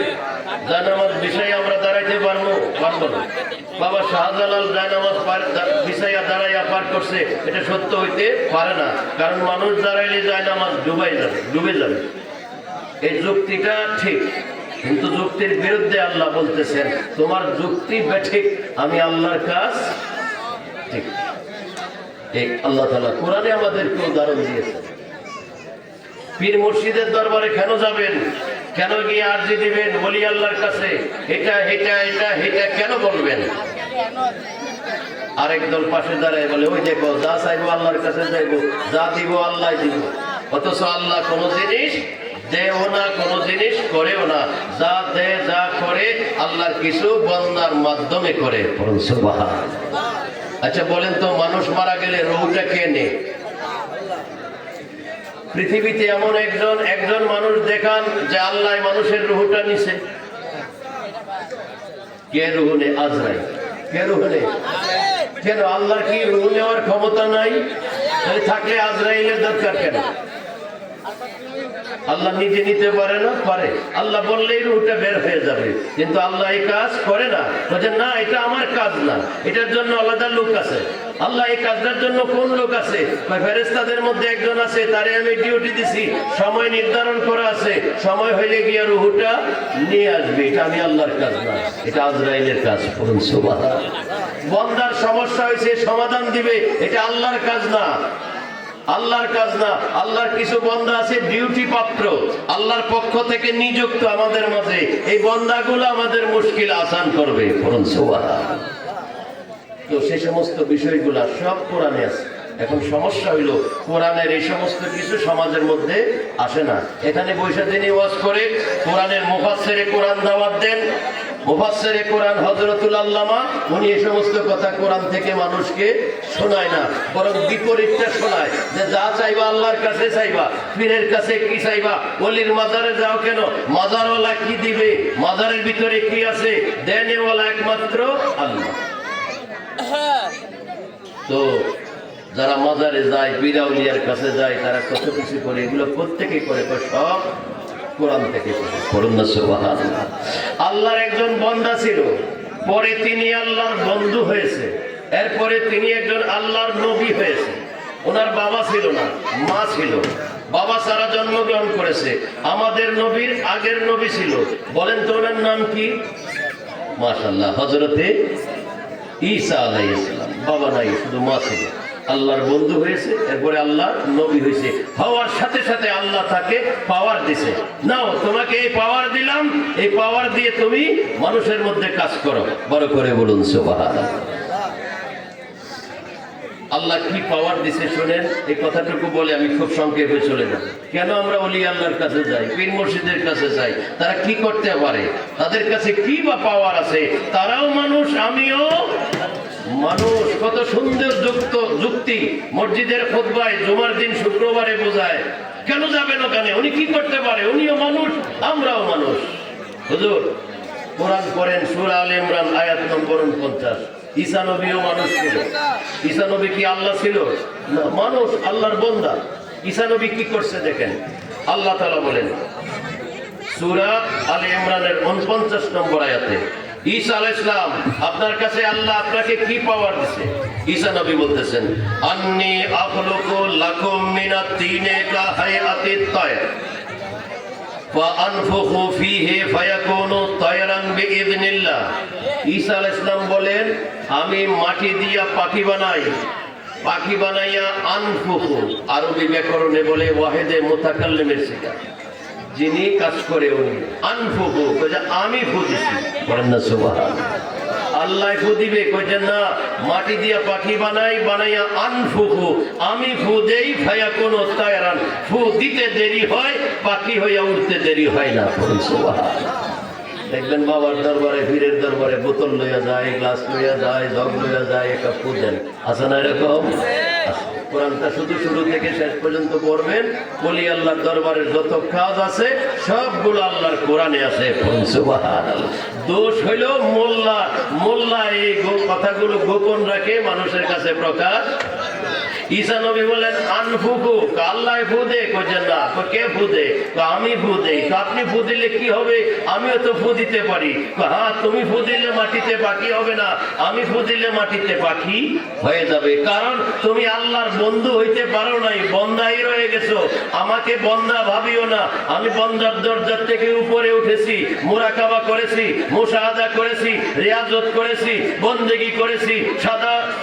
জায়নামাজ বিছাইয়ে আমরা দাঁড়াইতে পারবো? বলো। বাবা শাহজালাল জায়নামাজ বিছাইয়া দাঁড়াইয়া পার করছে, এটা সত্য হইতে পারে না, কারণ মানুষ দাঁড়াইলে জায়নামাজ ডুবে যাবে। এই যুক্তিটা ঠিক, কিন্তু যুক্তির বিরুদ্ধে আল্লাহ বলতেছেন তোমার যুক্তি বেঠিক, আমি আল্লাহর কাজ ঠিক। এই আল্লাহ তাআলা কোরআনে আমাদেরকে উদাহরণ দিয়েছেন। পীর মুর্শিদের দরবারে কেন যাবেন, কেন গিয়ে আরজি দিবেন ওলি আল্লাহর কাছে, এটা এটা এটা এটা কেন বলবেন? আরেক দল পাশে দাঁড়ায় বলে ওই দেখো যা চাইবো আল্লাহর কাছে চাইবো, যা দিব আল্লাহ দিব, অথচ আল্লাহ কোনো জিনিস দেও না, কোনো জিনিস করেও না। যা দে যা করে আল্লাহর কিছু বান্দার মাধ্যমে করে। সুবহানাল্লাহ। আচ্ছা বলেন তো, মানুষ মারা গেলে রূহটা কে নেয়? পৃথিবীতে এমন একজন মানুষ দেখান যে আল্লাহ মানুষের রূহটা নিছে? কে রূহ নেয়? আজরাইল। কে রূহ নেয়? কেন? আল্লাহর কি রূহ নেওয়ার ক্ষমতা নাই? থাকলে আজরাইলের দরকার কেন? আল্লাহ নিজে নিতে পারে না? পারে। আল্লাহ বললেই রূহটা বের হয়ে যাবে, কিন্তু আল্লাহ এই কাজ করে না। বলেন না এটা আমার কাজ না, এটার জন্য আলাদা লোক আছে। আল্লাহ এই কাজটার জন্য কোন লোক আছে? ফেরেশতাদের মধ্যে একজন আছে, তারে আমি ডিউটি দিছি, সময় নির্ধারণ করা আছে, সময় হইলে গিয়ে রূহটা নিয়ে আসবে। এটা আমি আল্লাহর কাজ না, এটা আজরাইলের কাজ। সুবহানাল্লাহ। বান্দার সমস্যা হয়েছে সমাধান দিবে, এটা আল্লাহর কাজ না, আল্লাহর কাজ না। আল্লাহর কিছু বান্দা আছে ডিউটি প্রাপ্ত, আল্লাহর পক্ষ থেকে নিযুক্ত আমাদের মাঝে, এই বান্দাগুলো আমাদের মুশকিল আসান করবে। সুবহানাল্লাহ। তো সেই সমস্ত বিষয়গুলা সব কোরআনে আছে। এখন সমস্যা হইল কোরআনের এই সমস্ত কিছু সমাজের মধ্যে আসে না। এখানে বৈশা তিনি ওয়াজ করে কোরআনের মুফাসসিরে কোরআন দাওয়াত দেন। মুফাসসিরে কোরআন হযরতুল আল্লামা উনি এই সমস্ত কথা কোরআন থেকে মানুষকে শোনায় না, বরং বিপরীতটা শোনায়, যে যা চাইবা আল্লাহর কাছে চাইবা, পীরের কাছে কি চাইবা, ওলির মাজারে যাও কেন, মাজারওয়ালা কি দিবে, মাজারের ভিতরে কি আছে, দেনেওয়ালা একমাত্র আল্লাহ। তো যারা মাজারে যায়, পীরাউলিয়ার কাছে যায়, তারা কত কিছু করে, এগুলো প্রত্যেকে করে, সব কোরআন থেকে করে। সুবহানাল্লাহ। আল্লাহর একজন বান্দা ছিল, পরে তিনি আল্লাহর বন্ধু হয়েছে, এরপরে তিনি একজন আল্লাহর নবী হয়েছে। ওনার বাবা ছিল না, মা ছিল, বাবা ছাড়া জন্মগ্রহণ করেছে। আমাদের নবীর আগের নবী ছিল, বলেন তো ওনার নাম কি? মাশাআল্লাহ, হযরতে ঈসা আলাইহিস সালাম। বাবা নাই, শুধু মা ছিল। আল্লাহর বন্ধু হয়েছে, এরপরে আল্লাহর নবী হয়েছে। হওয়ার সাথে সাথে আল্লাহ তাকে পাওয়ার দিছে, নাও তোমাকে এই পাওয়ার দিলাম, এই পাওয়ার দিয়ে তুমি মানুষের মধ্যে কাজ করো। বড় করে বলুন সুবহানাল্লাহ। আল্লাহ কি পাওয়ার দিছে শোনেন, এই কথাটুকু বলে আমি খুব সংক্ষেপে চলে যাব। কেন আমরা ওলি আল্লাহর কাছে যাই, পীর মুর্শিদের কাছে যাই? তারা কি করতে পারে, তাদের কাছে কি বা পাওয়ার আছে? তারাও মানুষ, আমিও মানুষ। কত সুন্দর যুক্তি মসজিদের খুতবায় জুমার দিন শুক্রবারে বোঝায়। কেন যাবেন ওখানে? উনি কি করতে পারে? উনিও মানুষ, আমরাও মানুষ। হুজুর কোরআন পড়েন, সূরা আলে ইমরান আয়াত নম্বর 49। ঈসা নবীও মানুষ ছিল। ঈসা নবী কি আল্লাহ ছিল না? মানুষ, আল্লাহর বান্দা। ঈসা নবী কি করছে দেখেন, আল্লাহ তাআলা বলেন সূরা আলে ইমরানের 49 নম্বর আয়াতে, ঈসা আলাইহিস সালাম আপনার কাছে আল্লাহ আপনাকে কি পাওয়ার দিয়েছে? ঈসা নবী বলতেছেন, আন্নী আখলুকু লাকুম মিনাত তিনে কা হায়াতিত তায়র ওয়া আনফুখু ফীহি ফায়াকুনু তায়রান বিইذনিল্লাহ। ঈসা আলাইহিস সালাম বলেন, আমি মাটি দিয়া পাখি বানাই, পাখি বানাইয়া আনফুখু, আরবি ব্যাকরণে বলে ওয়াহিদে মুতাকাল্লিমের সিগা, যিনি কাজ করে উনি। আনফুকু কইছে আমি ফু দিছি, বলেন না সুবহানাল্লাহ। আল্লাহ ফু দিবে, কইছে না, মাটি দিয়া পাখি বানাই, বানাইয়া আনফুকু আমি ফু দেই, ফায়াকুনু তায়রান, ফু দিতে দেরি হয়, পাখি হইয়া উঠতে দেরি হয় না। বলেন সুবহানাল্লাহ। দেখবেন বাবার দরবারে, পীরের দরবারে বোতল লইয়া যায়, গ্লাস লইয়া যায়, জগ লইয়া যায়, একটা ফু দেন, আছে না এরকম? কোরআনটা শুধু শুরু থেকে শেষ পর্যন্ত পড়বেন, ওলি আল্লাহর দরবারের যত কাজ আছে সবগুলো আল্লাহর কোরআনে আছে। সুবহানাল্লাহ। দোষ হইল মোল্লা এই কথাগুলো গোপন রাখে, মানুষের কাছে প্রকাশ। ঈসা নবী বলেন আনফুকু, আল্লাহ ফু দে, কইছেন না কে ফু দে, আমি ফু দেই। আপনি ফু দিলে কি হবে? আমিও তো ফু দিতে পারি। হ্যাঁ, তুমি ফু দিলে মাটিতে পাখি হবে না, আমি ফু দিলে মাটিতে পাখি হয়ে যাবে। কারণ তুমি আল্লাহর বন্ধু হইতে পারো নাই, বন্দাই রয়ে গেছো। আমাকে বন্দা ভাবিও না। আমি বন্দার দরজার থেকে উপরে উঠেছি, মুরাকাবা করেছি, মুশাহাদা করেছি, রিয়াজত করেছি, বন্দেগী করেছি,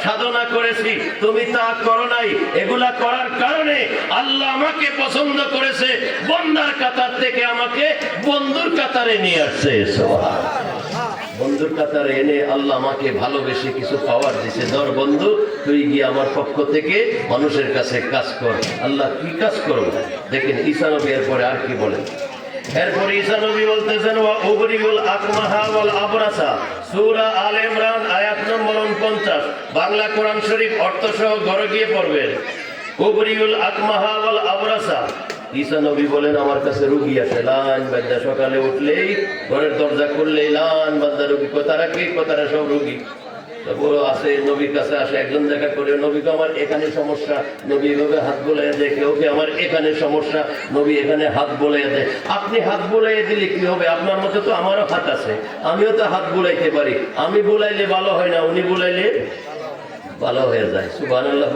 সাধনা করেছি। তুমি তা করো নাই। এগুলা করার কারণে আল্লাহ আমাকে পছন্দ করেছে, বন্দার কাতার থেকে আমাকে বন্ধুর কাতারে নিয়ে আসছে। বন্ধুর কাতারে এনে আল্লাহ আমাকে ভালোবেসে কিছু পাওয়ার দিছে। ধর বন্ধু, তুই গিয়ে আমার পক্ষ থেকে মানুষের কাছে কাজ কর। আল্লাহ কি কাজ করবো দেখেন ঈসা নবী এরপরে আর কি বলেন। এরপরে ঈসা নবী বলতেছেন ওয়া উবরিউল আকমাহা ওয়াল আবরাসা, সূরা আলে ইমরান আয়াত নম্বর 49। বাংলা কোরআন শরীফ অর্থ সহ ঘরে গিয়ে পড়বেন। উবরিউল আকমাহা ওয়াল আবরাসা, ঈসা নবী বলেন আমার কাছে রোগী আসে, লাইন বাদ্দা, সকালে উঠলেই ঘরের দরজা খুললেই লাইন বাদ্দা রোগী। কোথারা কি? কোথারা সব রোগী আছে। নবীর কাছে আসে, একজন দেখা করে, নবীকে আমার এখানে সমস্যা, নবী এভাবে হাত বোলাইয়া দেয়। ওকে আমার এখানে সমস্যা, নবী এখানে হাত বোলাইয়া দেয়। আপনি হাত বোলাইয়া দিলে কি হবে? আপনার মতো তো আমারও হাত আছে, আমিও তো হাত বোলাইতে পারি। আমি বোলাইলে ভালো হয় না, উনি বোলাইলে ভালো হয়ে যায়। সুবহানাল্লাহ।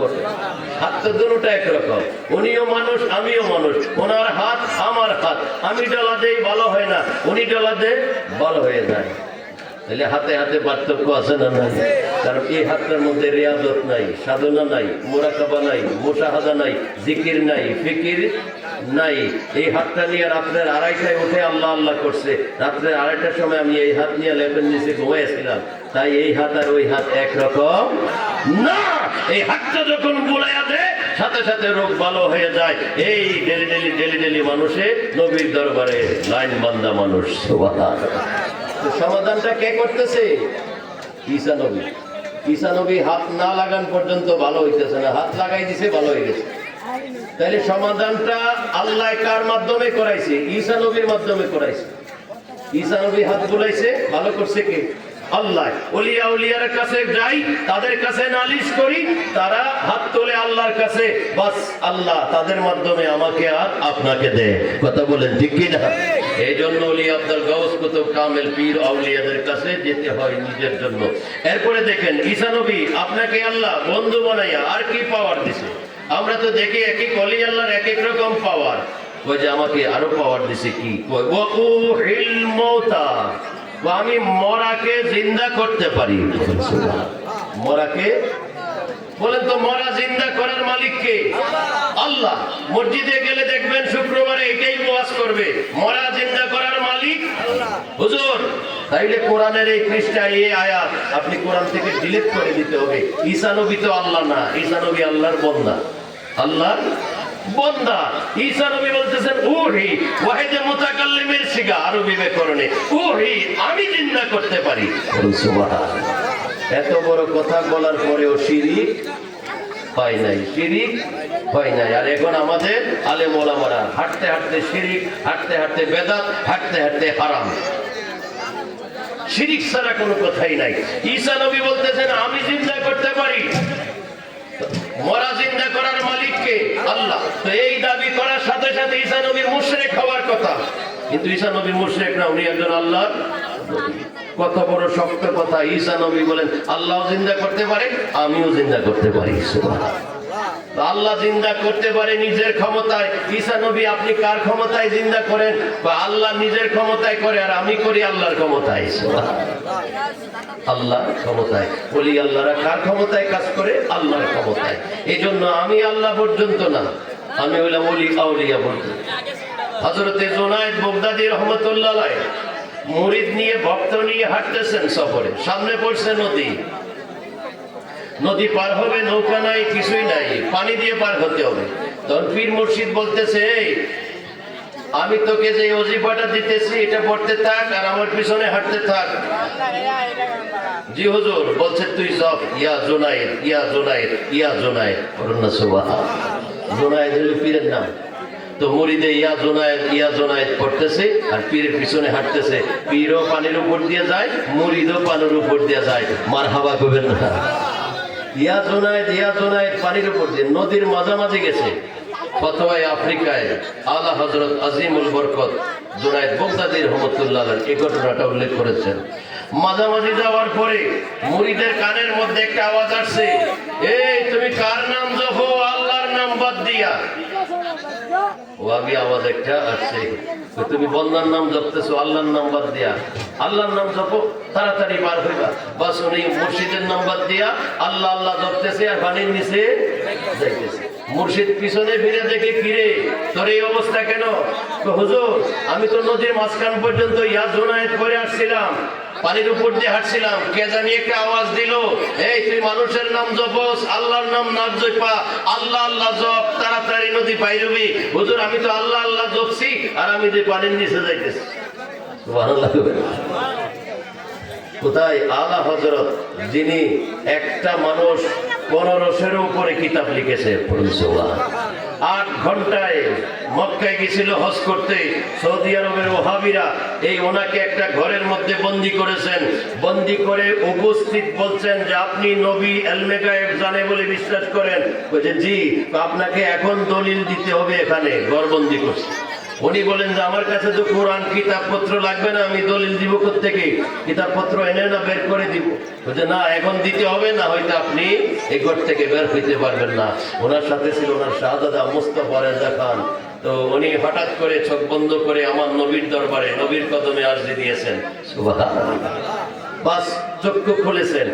হাত তো দুটোটা একরকম, উনিও মানুষ আমিও মানুষ। ওনার হাত আমার হাত, আমি ডলা দেই ভালো হয় না, উনি ডলা দেয় ভালো হয়ে যায়। তাহলে হাতে হাতে পার্থক্য আছে না নাই? কারণ এই হাতটার মধ্যে রিয়াজত নাই, সাধনা নাই, মুরাকাবা নাই, মুশাহাদা নাই, জিকির নাই, ফিকির নাই। এই হাতটা নিয়ে রাত্রের 2:30টায় উঠে আল্লাহ আল্লাহ করছে। রাত্রের 2:30টার সময় আমি এই হাত নিয়ে লেপের নিচে ঘুমাইছিলাম। তাই এই হাত আর ওই হাত একরকম না। এই হাতটা যখন বুলাইয়া দেয় সাথে সাথে রোগ ভালো হয়ে যায়। এই ডেলি ডেলি ডেলি ডেলি মানুষে নবীর দরবারে লাইন বান্দা মানুষ। সমাধানটা কে করতেছে? ঈসা নবী। ঈসা নবী হাত না লাগান পর্যন্ত ভালো হইতেছে না, হাত লাগাই দিছে ভালো হয়ে গেছে। তাহলে সমাধানটা আল্লাহ কার মাধ্যমে করাইছে? ঈসা নবীর মাধ্যমে করাইছে। ঈসা নবী হাত বুলাইছে, ভালো করছে কে? আল্লাহ। ওলিয়া উলিয়ার কাছে যাই, তাদের কাছে নালিশ করি, তারা হাত তোলে আল্লাহর কাছে, বাস আল্লাহ তাদের মাধ্যমে আমাকে আর আপনাকে দেয়। কথা বলেন ঠিক কি না? এই জন্য ওলি আব্দুল গাউস কুতুব কামেল পীর আউলিয়াদের কাছে যেতে হয় নিজের জন্য। এরপরে দেখেন ঈসা নবী আপনাকে আল্লাহ বন্ধু বানাইয়া আর কি পাওয়ার দিছে। আমরা তো দেখি এক এক ওলি আল্লাহর এক এক রকম পাওয়ার। ওই যে আমাকে আরো পাওয়ার দিছে কি? ওয়া উহিল মৌতা, আমি মরাকে জিন্দা করতে পারি। মরাকে বলেন তো, মরা জিন্দা করার মালিক কে? আল্লাহ। মসজিদে গেলে দেখবেন শুক্রবারে এটাই ওয়াজ করবে, মরা জিন্দা করার মালিক হুজুর। তাইলে কোরআনের এই পৃষ্ঠা এই আয়াত আপনি কোরআন থেকে ডিলিট করে দিতে হবে। ঈসা নবী তো আল্লাহ না, ঈসা নবী আল্লাহর বান্দা, আল্লাহর বান্দা। ঈসা নবী বলতেছেন ওহি ওয়াহিদে মুতাকাল্লিমের সিগা, আরবি ব্যাকরণে ওহি, আমি জিন্দা করতে পারি। সুবহানাল্লাহ। এত বড় কথা বলার পরেও শিরিক হয় নাই, শিরিক হয় নাই। আর এখন আমাদের আলেম ওলামারা হাঁটতে হাঁটতে শিরিক, হাঁটতে হাঁটতে বেদাত, হাঁটতে হাঁটতে হারাম। শিরিক ছাড়া কোনো কথাই নাই। ঈসা নবী বলতেছেন আমি জিন্দা করতে পারি। মরা জিন্দা করার মালিক কে? আল্লাহ। তো এই দাবি করার সাথে সাথে ঈসা নবী মুশরিক হওয়ার কথা, কিন্তু ঈসা নবী মুশরিক না, উনি একজন আল্লাহর নবী। কত বড় শক্ত কথা। ঈসা নবী বলেন আল্লাহ জিন্দা করতে পারে, আমিও জিন্দা করতে পারি। আল্লাহ জিন্দা করতে পারে নিজের ক্ষমতায়। ঈসা নবী আপনি কার ক্ষমতায় জিন্দা করেন? বা আল্লাহ নিজের ক্ষমতায় করে, আর আমি করি আল্লাহর ক্ষমতায়। আল্লাহর ক্ষমতায়। বলি আল্লাহরা কার ক্ষমতায় কাজ করে? আল্লাহর ক্ষমতায়। এই জন্য আমি আল্লাহ পর্যন্ত না, আমি হইলাম ওলি আউলিয়া পর্যন্ত। হযরতে জুনায়েদ বাগদাদী রহমাতুল্লাহ আলাইহি মুরিদ নিয়ে, ভক্ত নিয়ে হাঁটতেছেন সফরে। সামনে পড়ছে নদী, নদী পার হবে, নৌকা নাই, কিছুই নাই, পানি দিয়ে পার হতে হবে। তখন পীর মুর্শিদ বলতেছে আমি তোকে যে ওজিফাটা দিতেছি এটা পড়তে থাক আর আমার পিছনে হাঁটতে থাক। জি হুজুর। বলছে তুই সব ইয়া জুনায়েদ, ইয়া জুনায়েদ, ইয়া জুনায়েদ। সুবহানাল্লাহ। জুনায়েদ হলো পীরের নাম। তো মুরিদে ইয়া জুনায়েদ পড়তেছে আর পীরের পিছনে হাঁটতেছে। পীরও পানির উপর দিয়ে যায়, মুরিদও পানির উপর দিয়ে যায়। মারহাবা করবেন না? ইয়া জোনায়েদ পানির উপর দিয়ে নদীর মাঝামাঝি গেছে। ফতোয়ায়ে আফ্রিকায় আলা হযরত আজিমুল বরকত জুনায়েদ বাগদাদী রহমাতুল্লাহ আলাইহি এই ঘটনাটা উল্লেখ করেছেন। মাঝামাঝি যাওয়ার পরে মুরিদের কানের মধ্যে একটা আওয়াজ আসছে, এই তুমি কার নাম জপো আল্লাহর নাম বাদ দিয়া? ওয়াবি আওয়াজ একটা আসছে, তুমি বন্দার নাম জপতেছো আল্লাহর নাম বাদ দিয়া, আল্লাহর নাম জপো তাড়াতাড়ি পার হইবা। বাস উনি মুর্শিদের নাম বাদ দিয়া আল্লাহ আল্লাহ জপতেছে আর পানির নিচে যাইতেছে। মুর্শিদ পিছনে ফিরে দেখে, কিরে তোর এই অবস্থা কেন? হুজুর আমি তো নদীর মাঝখান পর্যন্ত ইয়া জোনায়েদ করে আসছিলাম, পানির উপর দিয়ে হাঁটছিলাম, কে জানি একটা আওয়াজ দিল, এই তুই মানুষের নাম জপস আল্লাহর নাম না জপা, আল্লাহ আল্লাহ জপ তাড়াতাড়ি নদী পাইরবি। হুজুর আমি তো আল্লাহ আল্লাহ জপছি আর আমি যে পানির নিচে যাইতেছি। সুবহানাল্লাহ। কোথায় আলা হযরত, যিনি একটা মানুষ 1500-এর উপরে কিতাব লিখেছে। 8 ঘন্টায় মক্কায় গেছিল হজ করতে। সৌদি আরবের ওহাবিরা এই ওনাকে একটা ঘরের মধ্যে বন্দি করেছেন। বন্দি করে উপস্থিত বলছেন যে আপনি নবী ইলমে গায়েব জানে বলে বিশ্বাস করেন? বলছে জি। আপনাকে এখন দলিল দিতে হবে, এখানে ঘরবন্দি করছে। উনি বলেন যে আমার কাছে তো কোরআন কিতাবপত্র লাগবে না, আমি দলিল দিব কোত্থেকে? কিতাবপত্র এনে না বের করে দিব? বলছে না এখন দিতে হবে না, হয়তো আপনি এই ঘর থেকে বের হইতে পারবেন না। ওনার সাথে ছিল ওনার শাহজাদা মুস্তাফা রেজা খান। তো উনি হঠাৎ করে চোখ বন্ধ করে আমার নবীর দরবারে নবীর কদমে আরজি দিয়েছেন। সুবহানাল্লাহ। বাস চক্ষু খুলেছেন,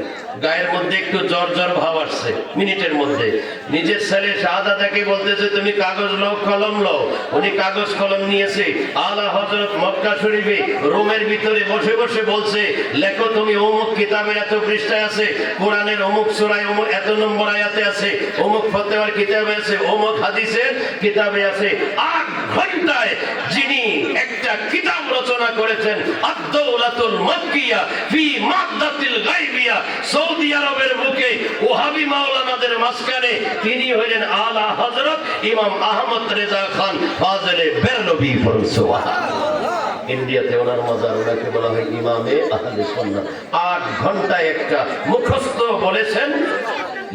গায়ের মধ্যে একটু জ্বর জ্বর ভাব আসছে মিনিটের মধ্যে। নিজের ছেলে শাহজাদাকে বলতেছে তুমি কাগজ লও কলম লও। উনি কাগজ কলম নিয়েছে। আলা হযরত মক্কা শরীফে রোমের ভিতরে বসে বসে বলছে, লেখো তুমি অমুক কিতাবের এত পৃষ্ঠায় আছে, কোরআনের অমুক সূরায় অমুক এত নম্বর আয়াতে আছে, অমুক ফতোয়ার কিতাবে আছে, অমুক হাদিসের কিতাবে আছে। 8 ঘন্টায় যিনি একটা কিতাব রচনা করেছেন, আদ-দাওলাতুল মাক্কিয়া ফি মাদ্দাতিল গায়বিয়া, সৌদি আরবের বুকে ওহাবি মাওলানাদের মাঝখানে তিনি হলেন আলা হযরত ইমাম আহমদ রেজা খান ফাজলে বেরলভী। ইন্ডিয়াতে ওনার মাজার, ওনাকে বলা হয় ইমামে আহলে সুন্নাহ। 8 ঘন্টায় একটা মুখস্থ বলেছেন,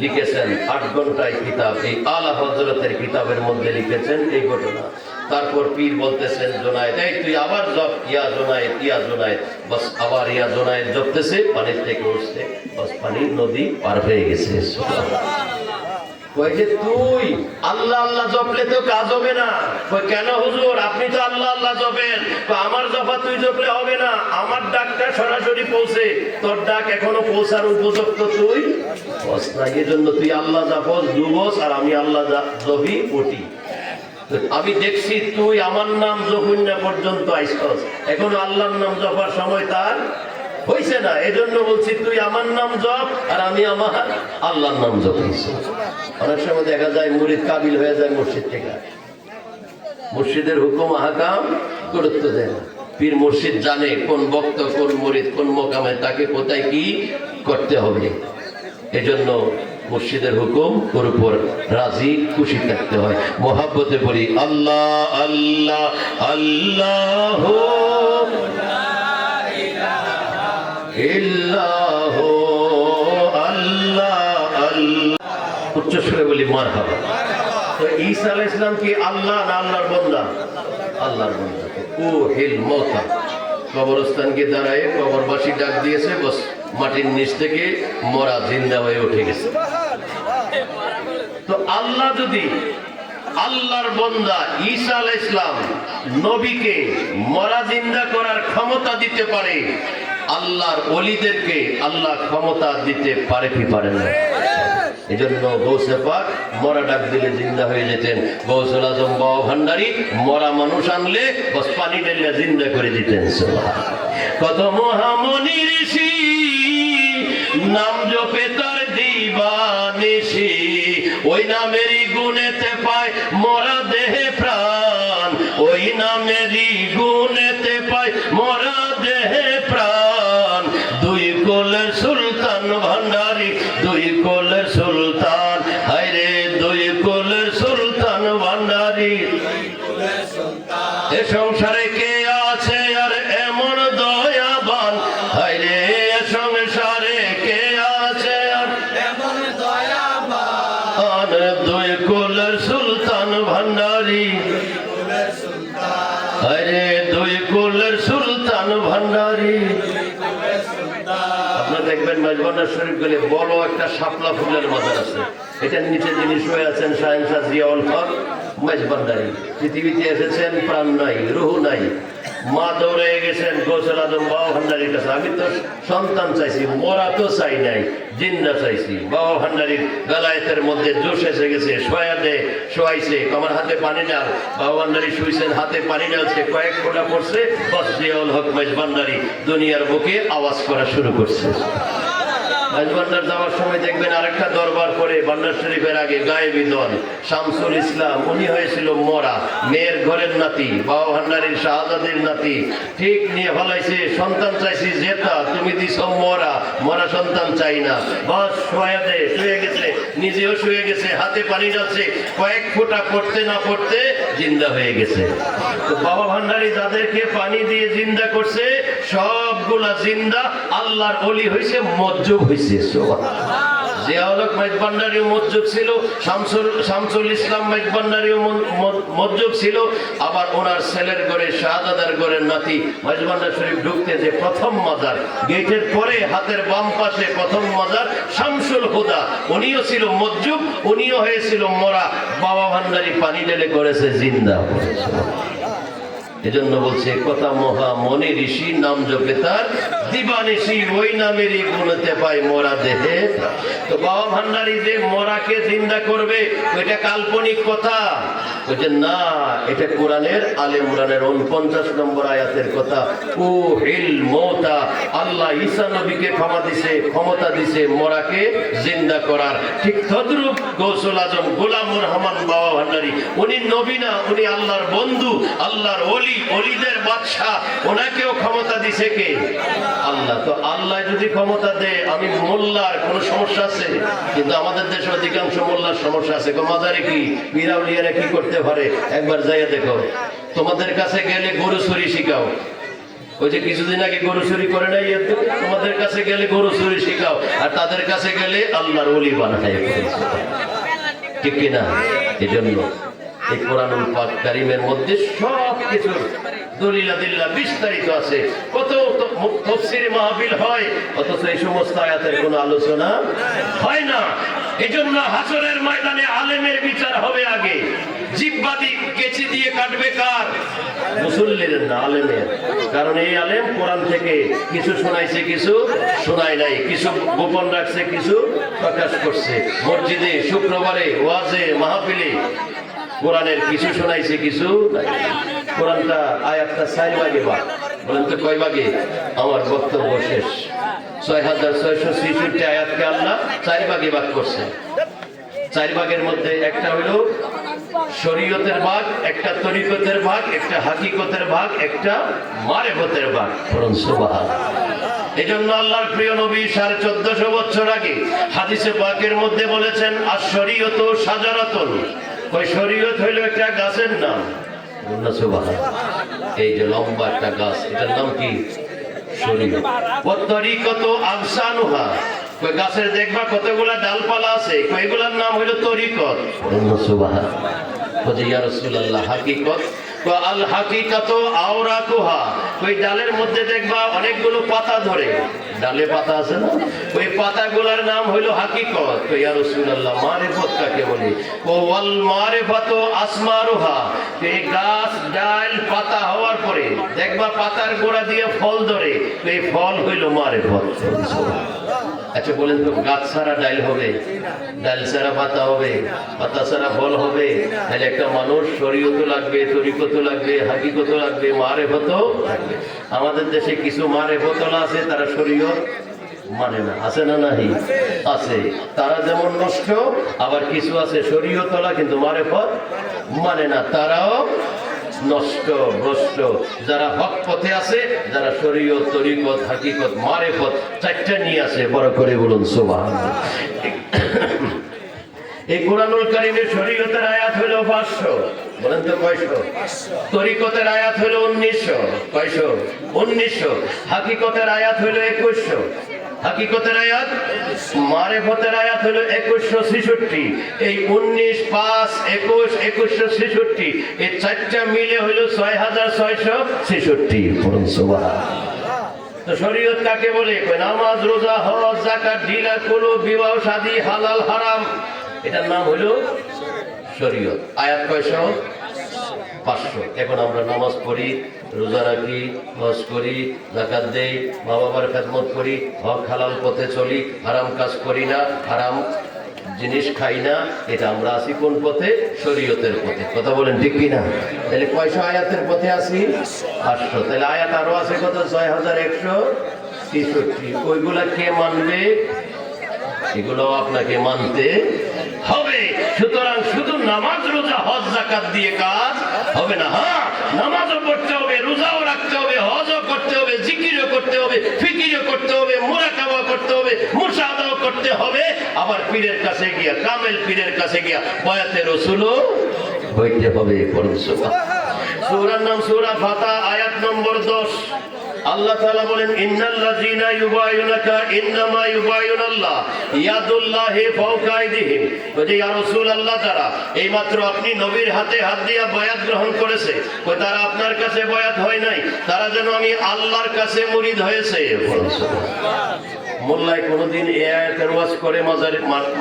লিখেছেন 8 ঘন্টায় কিতাব। এই আলা হযরতের কিতাবের মধ্যে লিখেছেন এই ঘটনা। তারপর পীর বলতেছেন জোনায়েদ, এই তুই আবার জপ ইয়া জোনায়েদ ইয়া জোনায়েদ। বাস আবার ইয়া জোনায়েদ জপতেছে, পানির থেকে উঠছে, বাস পানির নদী পার হয়ে গেছে। কই যে তুই আল্লাহ আল্লাহ জপলে তো কাজ হবে না। কই কেন হুজুর আপনি তো আল্লাহ আল্লাহ জপেন? আমার জপা তুই জপলে হবে না, আমার ডাকটা সরাসরি পৌঁছে, তোর ডাক এখনো পৌঁছার উপযুক্ত তুই বস না। এই জন্য তুই আল্লাহ জাপস ডুবস আর আমি আল্লাহ জপি উঠি। আমি দেখছি তুই আমার নাম জপুন্না পর্যন্ত আইসস, এখনো আল্লাহর নাম জপার সময় তার হইছে না। এজন্য বলছি তুই আমার নাম জপ আর আমি আমার আল্লাহর নাম জপিস। অনেক সময় দেখা যায় মুরিদ কাবিল হয়ে যায় মুর্শিদ থেকে, মুর্শিদের হুকুম আহকাম গুরুত্ব দেয় না। পীর মুর্শিদ জানে কোন ভক্ত কোন মুরিদ কোন মোকামে তাকে কোথায় কি করতে হবে। এজন্য মুর্শিদের হুকুম ওর উপর রাজি খুশি থাকতে হয়। মোহাব্বতে পড়ি আল্লাহ আল্লাহ আল্লাহ ইল্লাহ আল্লাহ আল্লাহ। উচ্চ সুরে বলি মারহাবা। তো ঈসা আলাইহিস সালাম কি আল্লাহ না আল্লাহর বান্দা? আল্লাহর বান্দা। ও হিল মওতা, কবরস্থানকে দাঁড়ায় কবরবাসী ডাক দিয়েছে, বস মাটির নিচ থেকে মরা জিন্দা হয়ে উঠে গেছে। তো আল্লাহ যদি আল্লাহর বান্দা ঈসা আলাইহিস সালাম নবীকে মরা জিন্দা করার ক্ষমতা দিতে পারে, আল্লাহর ওলিদেরকে আল্লাহ ক্ষমতা দিতে পারে কি পারে না? এজন্য গৌসে পাক মরা ডাক দিলে জিন্দা হয়ে যেতেন। গৌসুল আজম বাবা ভান্ডারী মরা মানুষ আনলে বস পানি ঢেলে জিন্দা করে দিতেন। কত মহামনি ঋষি নাম জপে তার দিবানিশি, ওই নামেরই গুণেতে পায় মরা দেহে প্রাণ, ওই নামেরই গুণেতে পায় মরা দেহে প্রাণ। দুই কোলের সুলতান ভান্ডারী, দুই কোলের সুলতান, হায়রে দুই কোলের সুলতান ভান্ডারী। এ সংসারে কে আছে আর এমন দয়াবান? হায়রে এ সংসারে কে আছে আর এমন দয়াবান? মেজবান্ডার শরীফ গেলে বড় একটা শাপলা ফুলের মাজার আছে। এটার নিচে যিনি শুয়ে আছেন শাহেনশাহ জিয়াউল হক মেজবান্ডারি। পৃথিবীতে এসেছেন, প্রাণ নাই, রুহ নাই। মা দৌড়ে গেছেন গৌসুল আজম বাবা ভান্ডারির কাছে। আমি তো সন্তান চাইছি, মরা তো চাই নাই, জিন্দা চাইছি। বাবা ভান্ডারির গালায়েতের মধ্যে জোশ এসে গেছে, শোয়াইছে, আমার হাতে পানি ডাল। বাবা ভান্ডারি শুইছেন, হাতে পানি ডালছে, কয়েক ফোঁটা পড়ছে, বস জিয়াউল হক মেজবান্ডারি দুনিয়ার বুকে আওয়াজ করা শুরু করছে। মেজবান্ডার যাওয়ার সময় দেখবেন আরেকটা দরবার করে বান্ডার শরীফের আগে গায়েবী দল শামসুল ইসলাম, উনি হয়েছিল মরা, মেয়ের ঘরের নাতি, বাবা ভান্ডারির শাহজাদির নাতি। ঠিক নিয়ে ফেলাইছে, সন্তান চাইছি জেতা, তুমি দিছ মরা, মরা সন্তান চাই না। বাস শুয়ে গেছে, নিজেও শুয়ে গেছে, হাতে পানি যাচ্ছে, কয়েক ফোঁটা পড়তে না পড়তে জিন্দা হয়ে গেছে। তো বাবা ভান্ডারি যাদেরকে পানি দিয়ে জিন্দা করছে সবগুলা জিন্দা, আল্লাহর ওলি হয়েছে, মজ্জুব হয়েছে। জিয়াউল হক মেজবান্ডারিও মজ্জুব ছিল, শামসুল ইসলাম মেজবান্ডারিও মজ্জুব ছিল। আবার ওনার ছেলের ঘরে শাহজাদার ঘরের নাতি মেজবান্ডার শরীফ ঢুকতে যে প্রথম মাজার, গেটের পরে হাতের বাম পাশে প্রথম মাজার শামসুল হুদা, উনিও ছিল মজ্জুব, উনিও হয়েছিল মরা। বাবা ভান্ডারি পানি ঢেলে করেছে জিন্দা। এজন্য বলছে কথা মহা মনি ঋষি নাম জপে তার দিবানিশি, ওই নামেরই গুণতে পাই মরা দেহে। তো বাবা ভান্ডারি যে মরাকে জিন্দা করবে ওইটা কাল্পনিক কথা, ওইটা না, এটা কোরআনের আলে ইমরানের 49 নম্বর আয়াতের কথা। ও হিল মৌতা, আল্লাহ ঈসা নবীকে ক্ষমতা দিছে মরাকে জিন্দা করার। ঠিক তদ্রূপ গৌসুল আজম গোলামুর রহমান বাবা ভান্ডারি, উনি নবী না, উনি আল্লাহর বন্ধু, আল্লাহর ওলি, অলিদের বাদশাহ, ওনাকেও ক্ষমতা দিছে কে? আল্লাহ। তো আল্লাহ যদি ক্ষমতা দেয়, আমি মোল্লার কোনো সমস্যা আছে? কিন্তু আমাদের দেশে অধিকাংশ মোল্লার সমস্যা আছে। মাজারে কি পীরাউলিয়ারা কি করতে পারে একবার যাইয়া দেখো। তোমাদের কাছে গেলে গরু চুরি শিখাও, ওই যে কিছুদিন আগে গরু চুরি করে নাই, তোমাদের কাছে গেলে গরু চুরি শিখাও, আর তাদের কাছে গেলে আল্লাহর ওলি বানায়, ঠিক কিনা? এই জন্য এই কোরআনুল পাক কারীমের মধ্যে সব কিছু দলিল-আদিল্লাহ বিস্তারিত আছে। কত তাফসীর মাহফিল হয়, অথচ এই সমস্ত আয়াতের কোনো আলোচনা হয় না। এজন্য হাসরের ময়দানে আলেমের বিচার হবে আগে। জিব্বাদি কেচি দিয়ে কাটবে কার? মুসল্লির না, আলেমের। কারণ এই আলেম কোরআন থেকে কিছু শোনাইছে, কিছু শোনায় নাই, কিছু গোপন রাখছে, কিছু প্রকাশ করছে। মসজিদে, শুক্রবারে, ওয়াজে, মাহফিলে কোরআনের কিছু শোনাইছে, কিছু নাই। কোরআনটা আয়াতটা 4 ভাগে ভাগ। বলেন তো কয় ভাগে? আমার বক্তব্য শেষ। 6666 আয়াতকে আল্লাহ 4 ভাগে ভাগ করছে। 4 ভাগের মধ্যে একটা হলো শরীয়তের ভাগ, একটা তরিকতের ভাগ, একটা হাকিকতের ভাগ, একটা মারেফতের ভাগ। সুবহানাল্লাহ। এজন্য আল্লাহর প্রিয় নবী 1450 বছর আগে হাদিসে পাকের মধ্যে বলেছেন, আশ-শরীয়ত শাজারাতুন। ওই শরীয়ত হইল একটা গাছের নাম। এই যে লম্বা একটা গাছ, এটার নাম কি? শরীয়ত। ওয়া তরিকতু আফসানুহা, ওই গাছের দেখবা কতগুলা ডালপালা আছে, এগুলার নাম হইল তরিকত। সুবহানাল্লাহ। ওয়া ইয়া রাসূলুল্লাহ হাকিকত, ওয়া আল হাকিকাতু আওরাকুহা, ওই ডালের মধ্যে দেখবা অনেকগুলো পাতা ধরে, ডালে পাতা আছে না, ওই পাতাগুলোর নাম হইল হাকিকত। তো ইয়া রাসূলুল্লাহ মারিফত কাকে বলে? ওয়াল মারিফাতু আসমারুহা, এই গাছ ডাল পাতা হওয়ার পরে দেখবা পাতার গোড়া দিয়ে ফল ধরে, এই ফল হইল মারিফত। আচ্ছা বলেন তো, গাছ ছাড়া ডাল হবে? ডাল ছাড়া পাতা হবে? পাতা ছাড়া ফল হবে? তাহলে একটা মানুষ শরীয়ত লাগবে, তরিকত লাগবে, হাকিকত লাগবে, মারিফত লাগবে। আমাদের দেশে কিছু মারিফতওয়ালা আছে, তারা শরীয়ত মানে না, আছে না? নাই আছে। তারা যেমন নষ্ট, আবার কিছু আছে শরীয়তওয়ালা কিন্তু মারিফত মানে না, তারাও নষ্ট, ভ্রষ্ট। যারা হক পথে আছে, যারা শরীয়ত, তরিকত, হাকিকত, মারিফত 4টা নিয়ে আছে, বড় করে বলুন সুবহানাল্লাহ। এই কোরআনুল কারীমের শরীয়তের আয়াত হলো 500। বলেন তো কয়শো? তরিকতের আয়াত হলো 1900। কয়শো? 1900। হাকিকতের আয়াত হলো 2100। হাকিকতের আয়াত, মারিফতের আয়াত হলো 2166। এই 19, 5, 21, 2166 এই 4টা মিলে হলো 6666। পড়ুন সুবহানাল্লাহ। তো শরীয়ত কাকে বলে? নামাজ, রোজা, হজ, যাকাত, ঢিলা, কুলু, বিবাহ, শাদী, হালাল, হারাম, এটার নাম হলো শরীয়ত। আয়াত কয়শো? 500। এখন আমরা নামাজ পড়ি, রোজা রাখি, হজ করি, যাকাত দেই, মা বাবার খেদমত করি, হক হালাল পথে চলি, হারাম কাজ করি না, হারাম জিনিস খাই না। এটা আমরা আছি কোন পথে? শরীয়তের পথে। কথা বলেন ঠিক কিনা? তাহলে কয়শো আয়াতের পথে আছি? 500। তাহলে আয়াত আরো আছে কত? 6163। ওইগুলা কে মানবে? এগুলো আপনাকে মানতে হবে। সুতরাং শুধু নামাজ, রোজা, হজ, যাকাত দিয়ে কাজ হবে না। হ্যাঁ, নামাজও পড়তে হবে, রোজাও রাখতে হবে, হজও করতে হবে, জিকিরও করতে হবে, ফিকিরও করতে হবে, মুরাকাবা করতে হবে, মুশাহাদাও করতে হবে। আবার পীরের কাছে গিয়া, কামেল পীরের কাছে গিয়া বয়াতে রাসূলও হইতে হবে। পড়ুন সুবহানাল্লাহ। সূরার নাম সূরা ফাতা, আয়াত নম্বর 10। আল্লাহ তাআলা বলেন, ইন্নাল্লাযীনা ইউবায়ুনাকা ইন্নামা ইউবায়ুনাল্লাহ ইয়াদুল্লাহি ফাওকা আইদিহিম। বলে ইয়া রাসূলুল্লাহ, তারা এইমাত্র আপনি নবীর হাতে হাত দিয়ে বয়াত গ্রহণ করেছে, কই তারা আপনার কাছে বয়াত হয় নাই, তারা যেন আমি আল্লাহর কাছে মুরিদ হয়েছে। মোল্লায় কোনোদিন এই আয়াতের ওয়াজ করে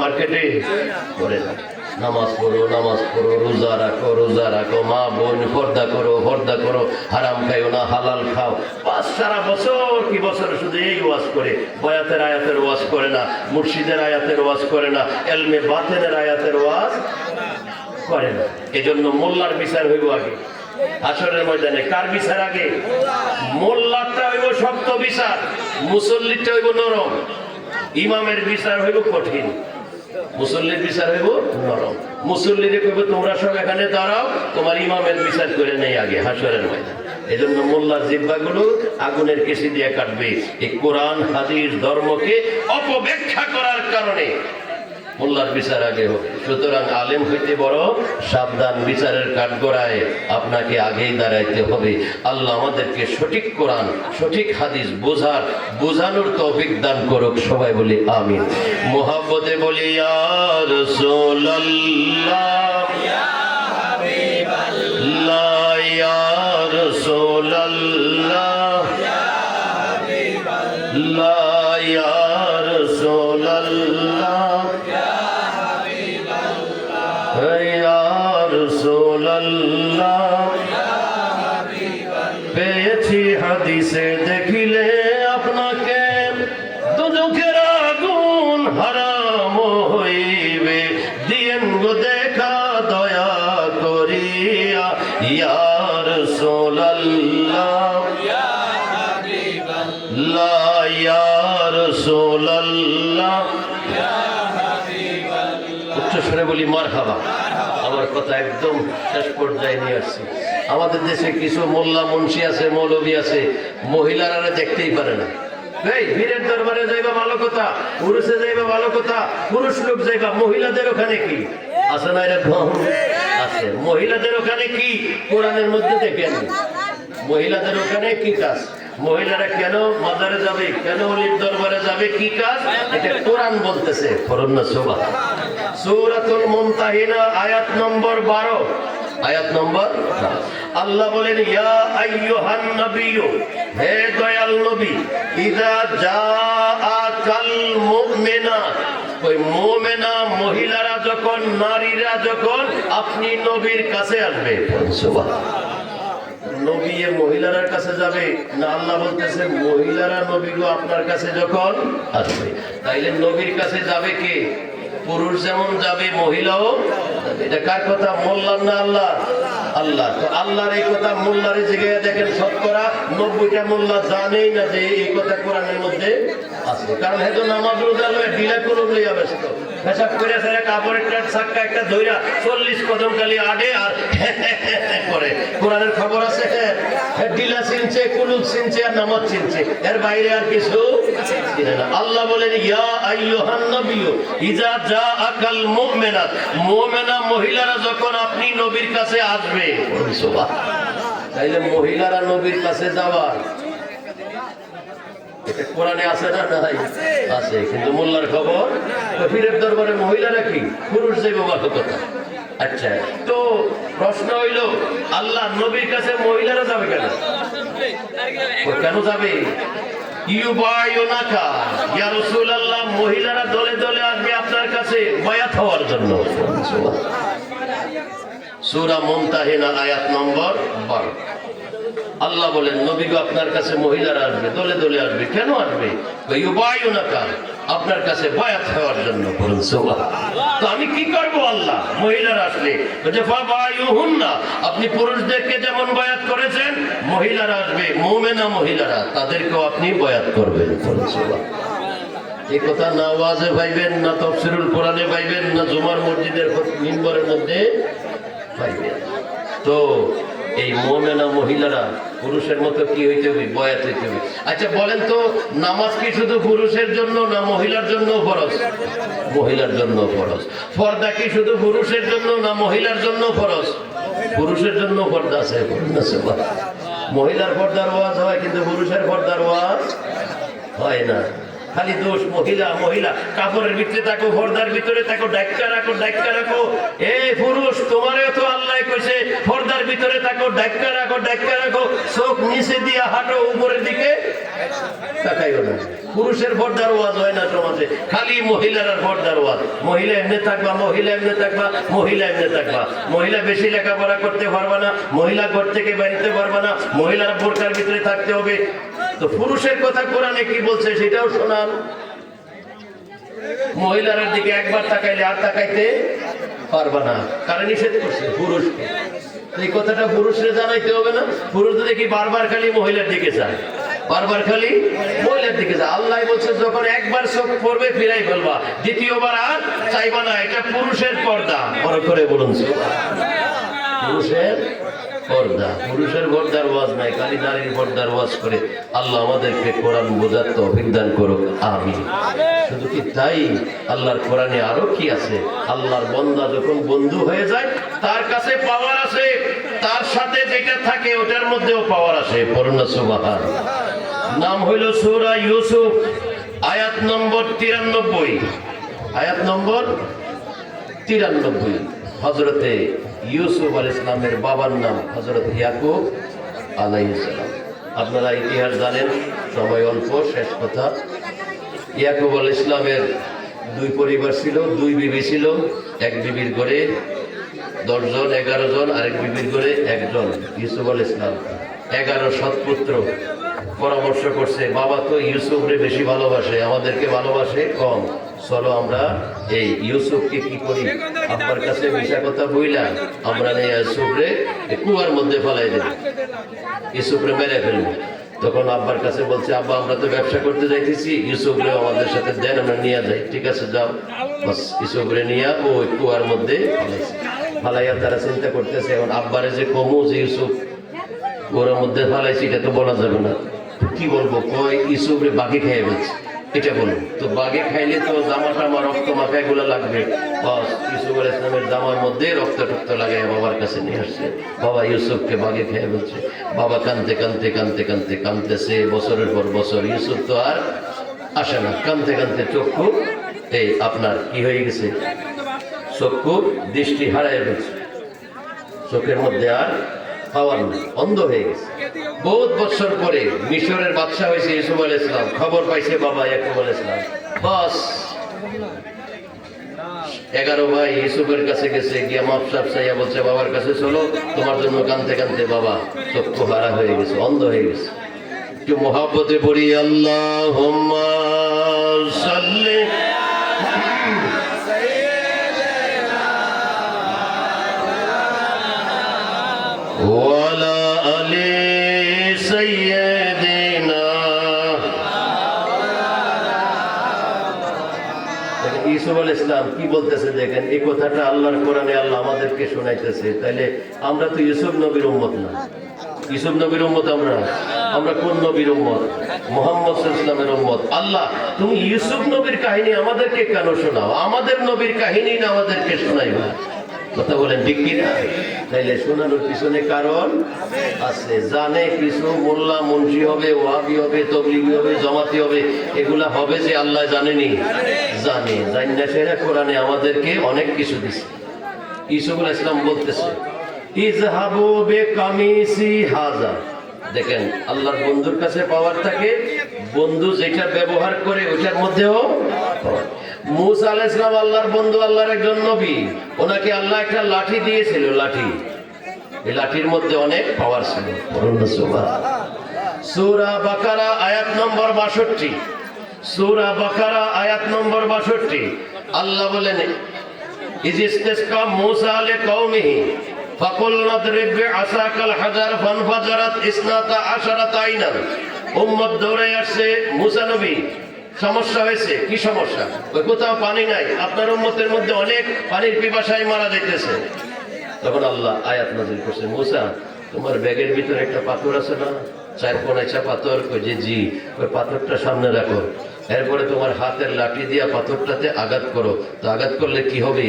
মার্কেটে করে না। নামাজ পড়ো, নামাজ পড়ো, রোজা রাখো, রোজা রাখো, মা বোন পর্দা করো, পর্দা করো, হারাম খাইও না, হালাল খাও। সারা বছর কি বছর শুধু এই ওয়াজ করে, বয়াতের আয়াতের ওয়াজ করে না, মুর্শিদের আয়াতের ওয়াজ করে না, এলমে বাতেনের আয়াতের ওয়াজ করে না। এজন্য মোল্লার বিচার হইব আগে হাসরের ময়দানে। কার বিচার আগে? মোল্লারটা হইব শক্ত বিচার, মুসল্লিটা হইব নরম। ইমামের বিচার হইব কঠিন, মুসল্লির বিচার হইব নরম। মুসল্লিরে কইব তোমরা সব এখানে দাঁড়াও, তোমার ইমামের বিচার করে নেই আগে হাসরের ময়দানে। এজন্য মোল্লার জিহ্বাগুলো আগুনের কেশি দিয়ে কাটবে। এই কোরআন হাদিস ধর্মকে অপব্যাখ্যা করার কারণে মোল্লার বিচার আগে হবে। সুতরাং আলেম হইতে বড় সাবধান, বিচারের কাঠগড়ায় আপনাকে আগেই দাঁড়াইতে হবে। আল্লাহ আমাদেরকে সঠিক কোরআন, সঠিক হাদিস বোঝানোর তৌফিক দান করুক। সবাই বলি আমিন। মুহাব্বতে বলি ইয়া রাসূলুল্লাহ, ইয়া হাবিবাল্লাহ, ইয়া রাসূলুল্লাহ, ইয়া হাবিবাল্লাহ, ইয়া রাসূলুল্লাহ, পেয়েছি হাদিসে দেখিলে আপনাকে দুজখের আগুন হারাম হইবে, দিয়েন গো দেখা দয়া করিয়া ইয়া রাসূলুল্লাহ, ইয়া হাবিবাল্লাহ, ইয়া রাসূলুল্লাহ, ইয়া হাবিবাল্লাহ। উচ্চ স্বরে বলি মারহাবা। আমার কথা একদম শেষ পর্যায়ে নিয়ে আসছি। আমাদের দেশে কিছু মোল্লা মুন্সি আছে, মৌলবী আছে, মহিলারা দেখতেই পারে না। এই বীরের দরবারে যাইবা ভালো কথা, পুরুষে যাইবা ভালো কথা, পুরুষ লোক যাইবা, মহিলাদের ওখানে কি আছে না? এরকম আছে। মহিলাদের ওখানে কি? কোরআনের মধ্যে দেখেন মহিলাদের ওখানে কি কাজ, মহিলারা কেন মাজারে যাবে, কেন ওলির দরবারে যাবে, কি কাজ, এটা কোরআন বলতেছে। পড়ুন না সুবহানাল্লাহ। সূরাতুল মুমতাহিনা, আয়াত নম্বর 12। আয়াত নম্বর আল্লাহ বলেন, ইয়া আইয়ুহান নাবিয়্যু, হে দয়াল নবী, ইযা জাআকাল মুমিনাত, ওই মুমিনা মহিলারা যখন, নারীরা যখন আপনি নবীর কাছে আসবে। সুবহানাল্লাহ। নবী মহিলার কাছে যাবে না? আল্লাহ বলতেছে মহিলারা নবীগো আপনার কাছে যখন আসবে। তাইলে নবীর কাছে যাবে কে? পুরুষ যেমন যাবে, মহিলাও। এটা কার কথা? মোল্লার না আল্লাহ? আল্লাহ। তো আল্লাহর এই কথা মোল্লারে জিজ্ঞাসা দেখেন, শতকরা 90টা মোল্লা জানেই না যে এই কথা কোরআনের মধ্যে আছে। কারণ হেতো নামাজ রোজা লয়ে ঢিলা করুক লইয়া ব্যস্ত, পেশাব করে সেরা কাপড়ের টাট সাক্কা একটা ধইরা 40 কদম খালি আডে আর করে। কোরআনের খবর আছে, ঢিলা চিনছে, কুলুক চিনছে আর নামাজ চিনছে, এর বাইরে আর কিছু চিনে না। আল্লাহ বলেন, ইয়া আইয়ুহান নাবিয়্যু ইযা জাআকাল মুমিনাত, মুমিনা মহিলারা যখন আপনি নবীর কাছে আসবে। তাইলে মহিলারা নবীর কাছে যাওয়া এটা কোরআনে আছে না? নাই আছে। কিন্তু মোল্লার খবর, পীরের দরবারে মহিলারা কি, পুরুষ যাইব ভালো কথা। আচ্ছা, তো প্রশ্ন হইল, আল্লাহ নবীর কাছে মহিলারা যাবে কেন? কেন যাবে? ইউবায়ুনাকা ইয়া রাসূলুল্লাহ, মহিলারা দলে দলে আসবে আপনার কাছে বায়াত হওয়ার জন্য। সূরা মুমতাহিনা আয়াত নম্বর 12। আল্লাহ বলেন নবী গো আপনার কাছে মহিলারা আসবে, দলে দলে আসবে। কেন আসবে? ইউবায়ুনাকা, আপনার কাছে বায়াত হওয়ার জন্য। বলুন সুবহানাল্লাহ। তো আমি কি করব আল্লাহ? মহিলারা আসলে বলে ফাবায়ুহুন্না, আপনি পুরুষদেরকে যেমন বায়াত করেছেন, মহিলারা আসবে, মুমিনা মহিলারা, তাদেরকেও আপনি বায়াত করবেন। বলুন সুবহানাল্লাহ। এই কথা না ওয়াজে পাইবেন, না তাফসীরুল কোরআনে পাইবেন, না জুমার মসজিদের মিম্বরের মধ্যে পাইবেন। তো এই মুমিনা মহিলারা পুরুষের মতো কি হইতে হবে? বয়াত হইতে হবে। আচ্ছা বলেন তো, নামাজ কি শুধু পুরুষের জন্য না মহিলার জন্য ফরজ? মহিলার জন্য ফরজ। পর্দা কি শুধু পুরুষের জন্য না মহিলার জন্য ফরজ? পুরুষের জন্য পর্দা আছে। মহিলার পর্দার ওয়াজ হয়, কিন্তু পুরুষের পর্দার ওয়াজ হয় না। খালি দোষ মহিলা মহিলা, কাপড়ের ভিতরে থাকো, পর্দার ভিতরে থাকো, ডাক্কা রাখো, ডাক্কা রাখো। এ পুরুষ, তোমারও তো আল্লাহ কইছে পর্দার ভিতরে থাকো, ডাক্কা রাখো, ডাক্কা রাখো। চোখ নিচে দিয়া হাঁটো, উপরের দিকে তাকাইও না। পুরুষের পর্দার ওয়াজ হয় না সমাজে, খালি মহিলার পর্দার ওয়াজ। মহিলা এমনি থাকবা, মহিলা এমনি থাকবা, মহিলা এমনি থাকবা। মহিলা বেশি লেখাপড়া করতে পারবা না, মহিলা ঘর থেকে বেরোতে পারবা না, মহিলার বোরকার ভিতরে থাকতে হবে। তো পুরুষের কথা কোরআনে কি বলছে সেটাও শোনান। মহিলার দিকে একবার তাকাইলে আর তাকাইতে পারবা না, কারণ নিষেধ করছে পুরুষকে। এই কথাটা পুরুষরে জানাইতে হবে না? পুরুষ তো দেখি বারবার খালি মহিলার দিকে যায়, বারবার খালি মহিলার দিকে যায়। আল্লাহ বলছে যখন একবার চোখ পড়বে ফিরাই ফেলবা, দ্বিতীয়বার আর চাইবা না। এটা পুরুষের পর্দা। বড় করে বলুন পুরুষের পর্দা। পুরুষের পর্দার ওয়াজ নাই, খালি নারীর পর্দার ওয়াজ করে। আল্লাহ আমাদেরকে কোরআন বোঝার তৌফিক দান করুক, আমিন। শুধু কি তাই? আল্লাহর কোরআনে আরো কি আছে? আল্লাহর বান্দা যখন বন্ধু হয়ে যায়, তার কাছে পাওয়ার আছে, তার সাথে যেটা থাকে ওটার মধ্যেও পাওয়ার আছে। পড়ুন না সুবহানাল্লাহ। নাম হইল সূরা ইউসুফ, আয়াত নম্বর 93। আয়াত নম্বর 93। হযরতে ইউসুফ আলাইহিস সালামের বাবার নাম হযরত ইয়াকুব আলাইহিস সালাম। আপনারা ইতিহাস জানেন, সময় অল্প, শেষ কথা। ইয়াকুব আলাইহিস সালামের দুই পরিবার ছিল, দুই বিবি ছিল। এক বিবির ঘরে 10 জন, 11 জন, আরেক বিবির ঘরে 1 জন। ইউসুফ আলাইহিস সালাম 11 সৎপুত্র। পরামর্শ করছে, বাবা তো ইউসুফরে বেশি ভালোবাসে, আমাদেরকে ভালোবাসে কম। চলো আমরা এই ইউসুফকে কি করি, আব্বার কাছে মিশা কথা বইলা আমরা ইউসুফরে কুয়ার মধ্যে ফেলাই দেব, ইউসুফরে মেরে ফেলবো। তখন আব্বার কাছে বলছে, আব্বা আমরা তো ব্যবসা করতে যাইতেছি, ইউসুফরে আমাদের সাথে দেন, আমরা নিয়ে যাই। ঠিক আছে যাও। বাস ইউসুফরে নিয়ে ওই কুয়ার মধ্যে ফেলাইছে। ফালাইয়া তারা চিন্তা করতেছে, এখন আব্বারে যে কমু যে ইউসুফ কুয়ার মধ্যে ফেলাইছি, এটা তো বলা যাবে না। কি বলবো? কয় ইউসুফরে বাঘে খেয়ে ফেলছে, এটা বলবো। তো বাঘে খাইলে তো জামা টামা রক্ত মাখা এগুলো লাগবে। ইউসুফ আলাইহিস সালামের জামার মধ্যে রক্ত টক্ত লাগাই বাবার কাছে নিয়ে আসছে। বাবা ইউসুফকে বাঘে খেয়ে ফেলছে। বাবা কানতে কানতে কানতে কানতে কানতেছে বছরের পর বছর। ইউসুফ তো আর আসে না। কানতে কানতে চক্ষু এই আপনার কি হয়ে গেছে, চক্ষু দৃষ্টি হারাই ফেলছে, চোখের মধ্যে আর পাওয়ার নেই, অন্ধ হয়ে গেছে। বহুত বছর পরে মিশরের বাদশা হয়েছে ইউসুফ আলাইহিস সালাম। খবর পাইছে বাবা ইয়াকুব আলাইহিস সালাম। বাস 11 ভাই ইউসুফের কাছে গেছে, গিয়া মাপ সাপ চাইয়া বলছে, বাবার কাছে চলো, তোমার জন্য কানতে কানতে বাবা চক্ষু হারা হয়ে গেছে, অন্ধ হয়ে গেছে। একটু মহব্বতে পড়ি, আল্লাহুম্মা সাল্লি ওয়ালা আলি সাইয়্যিদিনা। ইউসুফ আলাইহিস সালাম কি বলতেছে দেখেন, এই কথাটা আল্লাহর কোরআনে আল্লাহ আমাদেরকে শোনাইতেছে। তাইলে আমরা তো ইউসুফ নবীর উম্মত না। ইউসুফ নবীর উম্মত আমরা কোন নবীর উম্মত? মুহাম্মদ সাল্লাল্লাহু আলাইহি ওয়াসাল্লামের উম্মত। আল্লাহ তুমি ইউসুফ নবীর কাহিনী আমাদেরকে কেন শোনাও? আমাদের নবীর কাহিনী না আমাদেরকে শোনাইবা? কথা বলেন ঠিক কিনা? তাইলে শোনানোর পিছনে কারণ আছে। জানে কিছু মোল্লা মুন্সি হবে, ওয়াহাবি হবে, তবলিগি হবে, জামাতি হবে, এগুলা হবে যে আল্লাহ জানেনি? জানে। জান্না সেরা কোরআনে আমাদেরকে অনেক কিছু দিছে। ইউসুফ আলাইহিস সালাম বলতেছে, ইযহাবু বিকামিসি হাযা। দেখেন আল্লাহর বন্ধুর কাছে পাওয়ার থাকে, বন্ধু যেটা ব্যবহার করে ওইটার মধ্যেও মুসা আলাইহিস সালাম আল্লাহর বন্ধু, আল্লাহর একজন নবী। ওনাকে আল্লাহ একটা লাঠি দিয়েছিল, লাঠি। এই লাঠির মধ্যে অনেক পাওয়ার ছিল। সূরা বাকারা আয়াত নম্বর 62, সূরা বাকারা আয়াত নম্বর 62 আল্লাহ বলেন, ইসতিসকা মুসা লিকওমিহি ফাকুলনা দ্রিব বিআসাকাল হাজার ফানফাজারাত ইসনাতা আশারাতা আইনান। উম্মত দৌড়ে আসছে, মুসা নবী সমস্যা হয়েছে। কি সমস্যা? ওই কোথাও পানি নাই, আপনার উম্মতের মধ্যে অনেক পানির পিপাসায় মারা যাইতেছে। তখন আল্লাহ আয়াত নাযিল করছে, মুসা তোমার ব্যাগের ভিতরে একটা পাথর আছে না, 4 কোণাইছা পাথর? কই যে জি। ওই পাথরটা সামনে রাখো, এরপরে তোমার হাতের লাঠি দিয়া পাথরটাতে আঘাত করো। তো আঘাত করলে কি হবে?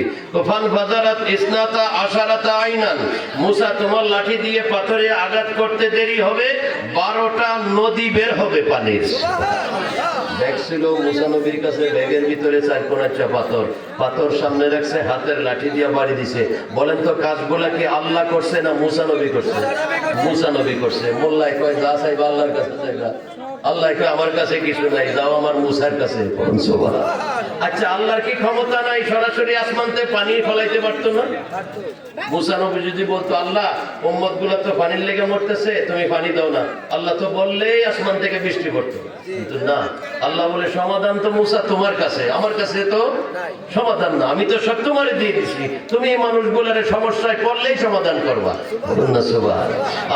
ফান ফাজারাত ইসনাতা আশারাতা আইনান। মুসা তোমার লাঠি দিয়ে পাথরে আঘাত করতে দেরি হবে, 12টা নদী বের হবে পানির। ব্যাগ ছিল মুসা নবীর কাছে, ব্যাগের ভিতরে 4 কোণাইছা পাথর। পাথর সামনে রাখছে, হাতের লাঠি দিয়ে বাড়ি দিছে। বলেন তো কাজগুলা কি আল্লাহ করছে না মুসা নবী করছে? মুসা নবী করছে। মোল্লায় কয় যা চাইবা আল্লাহর কাছে চাইবা। আল্লাহ কয় আমার কাছে কিছু নাই, যাও আমার মুসার কাছে। আচ্ছা, আল্লাহর কি ক্ষমতা নাই সরাসরি আসমানতে পানি ফলাইতে পারতো না? মুসা নবী যদি বলতো, আল্লাহ উম্মত গুলা তো পানির লেগে মরতেছে, তুমি পানি দাও না, আল্লাহ তো বললেই আসমান থেকে বৃষ্টি পড়তো। কিন্তু না, আল্লাহ বলে সমাধান তো মুসা তোমার কাছে, আমার কাছে তো সমাধান না। আমি তো সব তোমারে দিয়ে দিছি, তুমি এই মানুষগুলার সমস্যায় পড়লেই সমাধান করবা।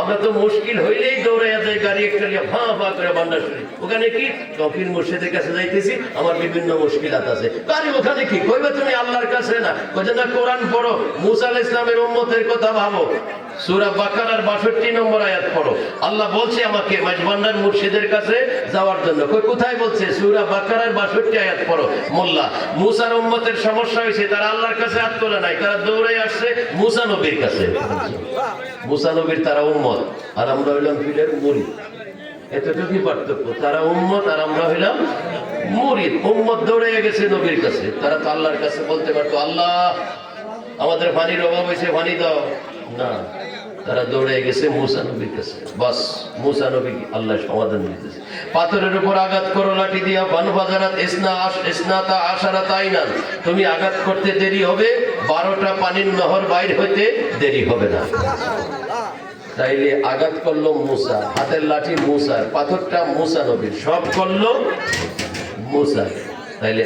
আমরা তো মুশকিল হইলেই দৌড়াইয়া যাই, গাড়ি একটা নিয়ে ফাঁ ফাঁ করে বান্ডার শুনি। ওখানে কি কফির মুর্শিদের কাছে যাইতেছি, আমার বিভিন্ন মুশকিলাত আছে। গাড়ি ওখানে কি কইবে তুমি আল্লাহর কাছে না? কইছে না, কোরআন পড়ো, মুসা আলাইহিস সালামের উম্মতের কথা ভাবো। সূরা বাকারার 62 নম্বর আয়াত পড়ো। আল্লাহ বলছে আমাকে মাঝবান্ডার মুর্শিদের কাছে যাওয়ার জন্য। কোথায় বলছে? সূরা বাকারার 62 আয়াত পড়ো। মোল্লা, মুসার উম্মতের সমস্যা হয়েছে, তারা আল্লাহর কাছে হাত তোলে নাই, তারা দৌড়ে আসছে মুসা নবীর কাছে। মুসা নবীর তারা উম্মত, আর আমরা হইলাম পীরের মুরিদ। এতটুকুই পার্থক্য। তারা উম্মত আর আমরা হইলাম মুরিদ। উম্মত দৌড়ে গেছে নবীর কাছে, তারা তো আল্লাহর কাছে বলতে পারতো, আল্লাহ আমাদের পানির অভাব হয়েছে, পানি দাও না। তারা দৌড়ে গেছে মুসা নবীর কাছে। বাস, মুসা নবী আল্লাহ সমাধান দিতেছে। পাথরের উপর আঘাত করো লাঠি দিয়া, ফানফাজারাত ইসনাতা আশারাতা আইনান। তুমি আঘাত করতে দেরি হবে, 12টা পানির নহর বাইর হইতে দেরি হবে না। তাইলে আঘাত করলো মুসা, হাতের লাঠি মুসার, পাথরটা মুসা নবীর, সব করলো মুসা। তাইলে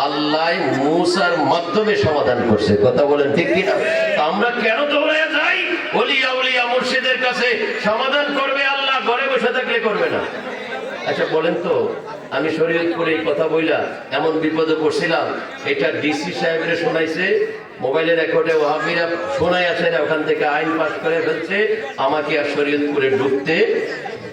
আল্লাহ মুসার মাধ্যমে সমাধান করছে। কথা বলেন ঠিক কিনা? আমরা কেন দৌড়ে যাই ওলিয়া উলিয়া মুর্শিদের কাছে? সমাধান করবে আল্লাহ, ঘরে বসে থাকলে করবে না। আচ্ছা বলেন তো, আমি শরীয়তপুরে এই কথা বইলা এমন বিপদে পড়ছিলাম, এটা ডিসি সাহেবের শোনাইছে, মোবাইলের রেকর্ডে ওয়াহাবিরা শোনাই আছে না, ওখান থেকে আইন পাস করে ফেলছে, আমাকে আর শরীয়তপুরে ঢুকতে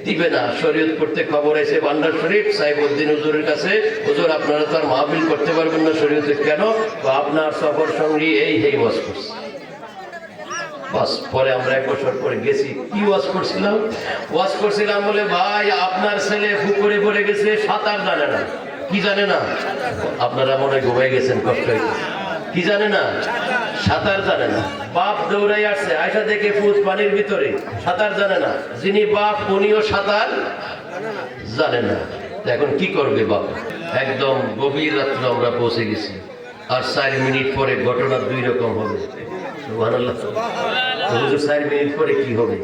দিবে না। শরীয়তপুর থেকে খবর আছে বান্ডার শরীফ সাইফউদ্দিন হুজুরের কাছে, হুজুর আপনারা তো আর মাহফিল করতে পারবেন না শরীয়তে। কেন? তো আপনার সফর সঙ্গী এই ওয়াজ করছে। বাস, পরে আমরা 1 বছর পরে গেছি। কি ওয়াজ করছিলাম? ওয়াজ করছিলাম বলে, ভাই আপনার ছেলে পুকুরে পড়ে গেছে, সাঁতার জানে না। কি জানে না? আপনারা মনে হয় ঘুমাই গেছেন, কষ্ট হয়েছে। কি জানে না? সাঁতার জানে না। বাপ দৌড়াই আসছে, আয়সা দেখে পুত পানির ভিতরে, সাঁতার জানে না। যিনি বাপ উনিও সাঁতার জানে না। এখন কি করবে বাপ? একদম গভীর রাত্রে আমরা পৌঁছে গেছি, আর 4 মিনিট পরে ঘটনা 2 রকম হবে। সুবহানাল্লাহ। 4 মিনিট পরে কি হবে?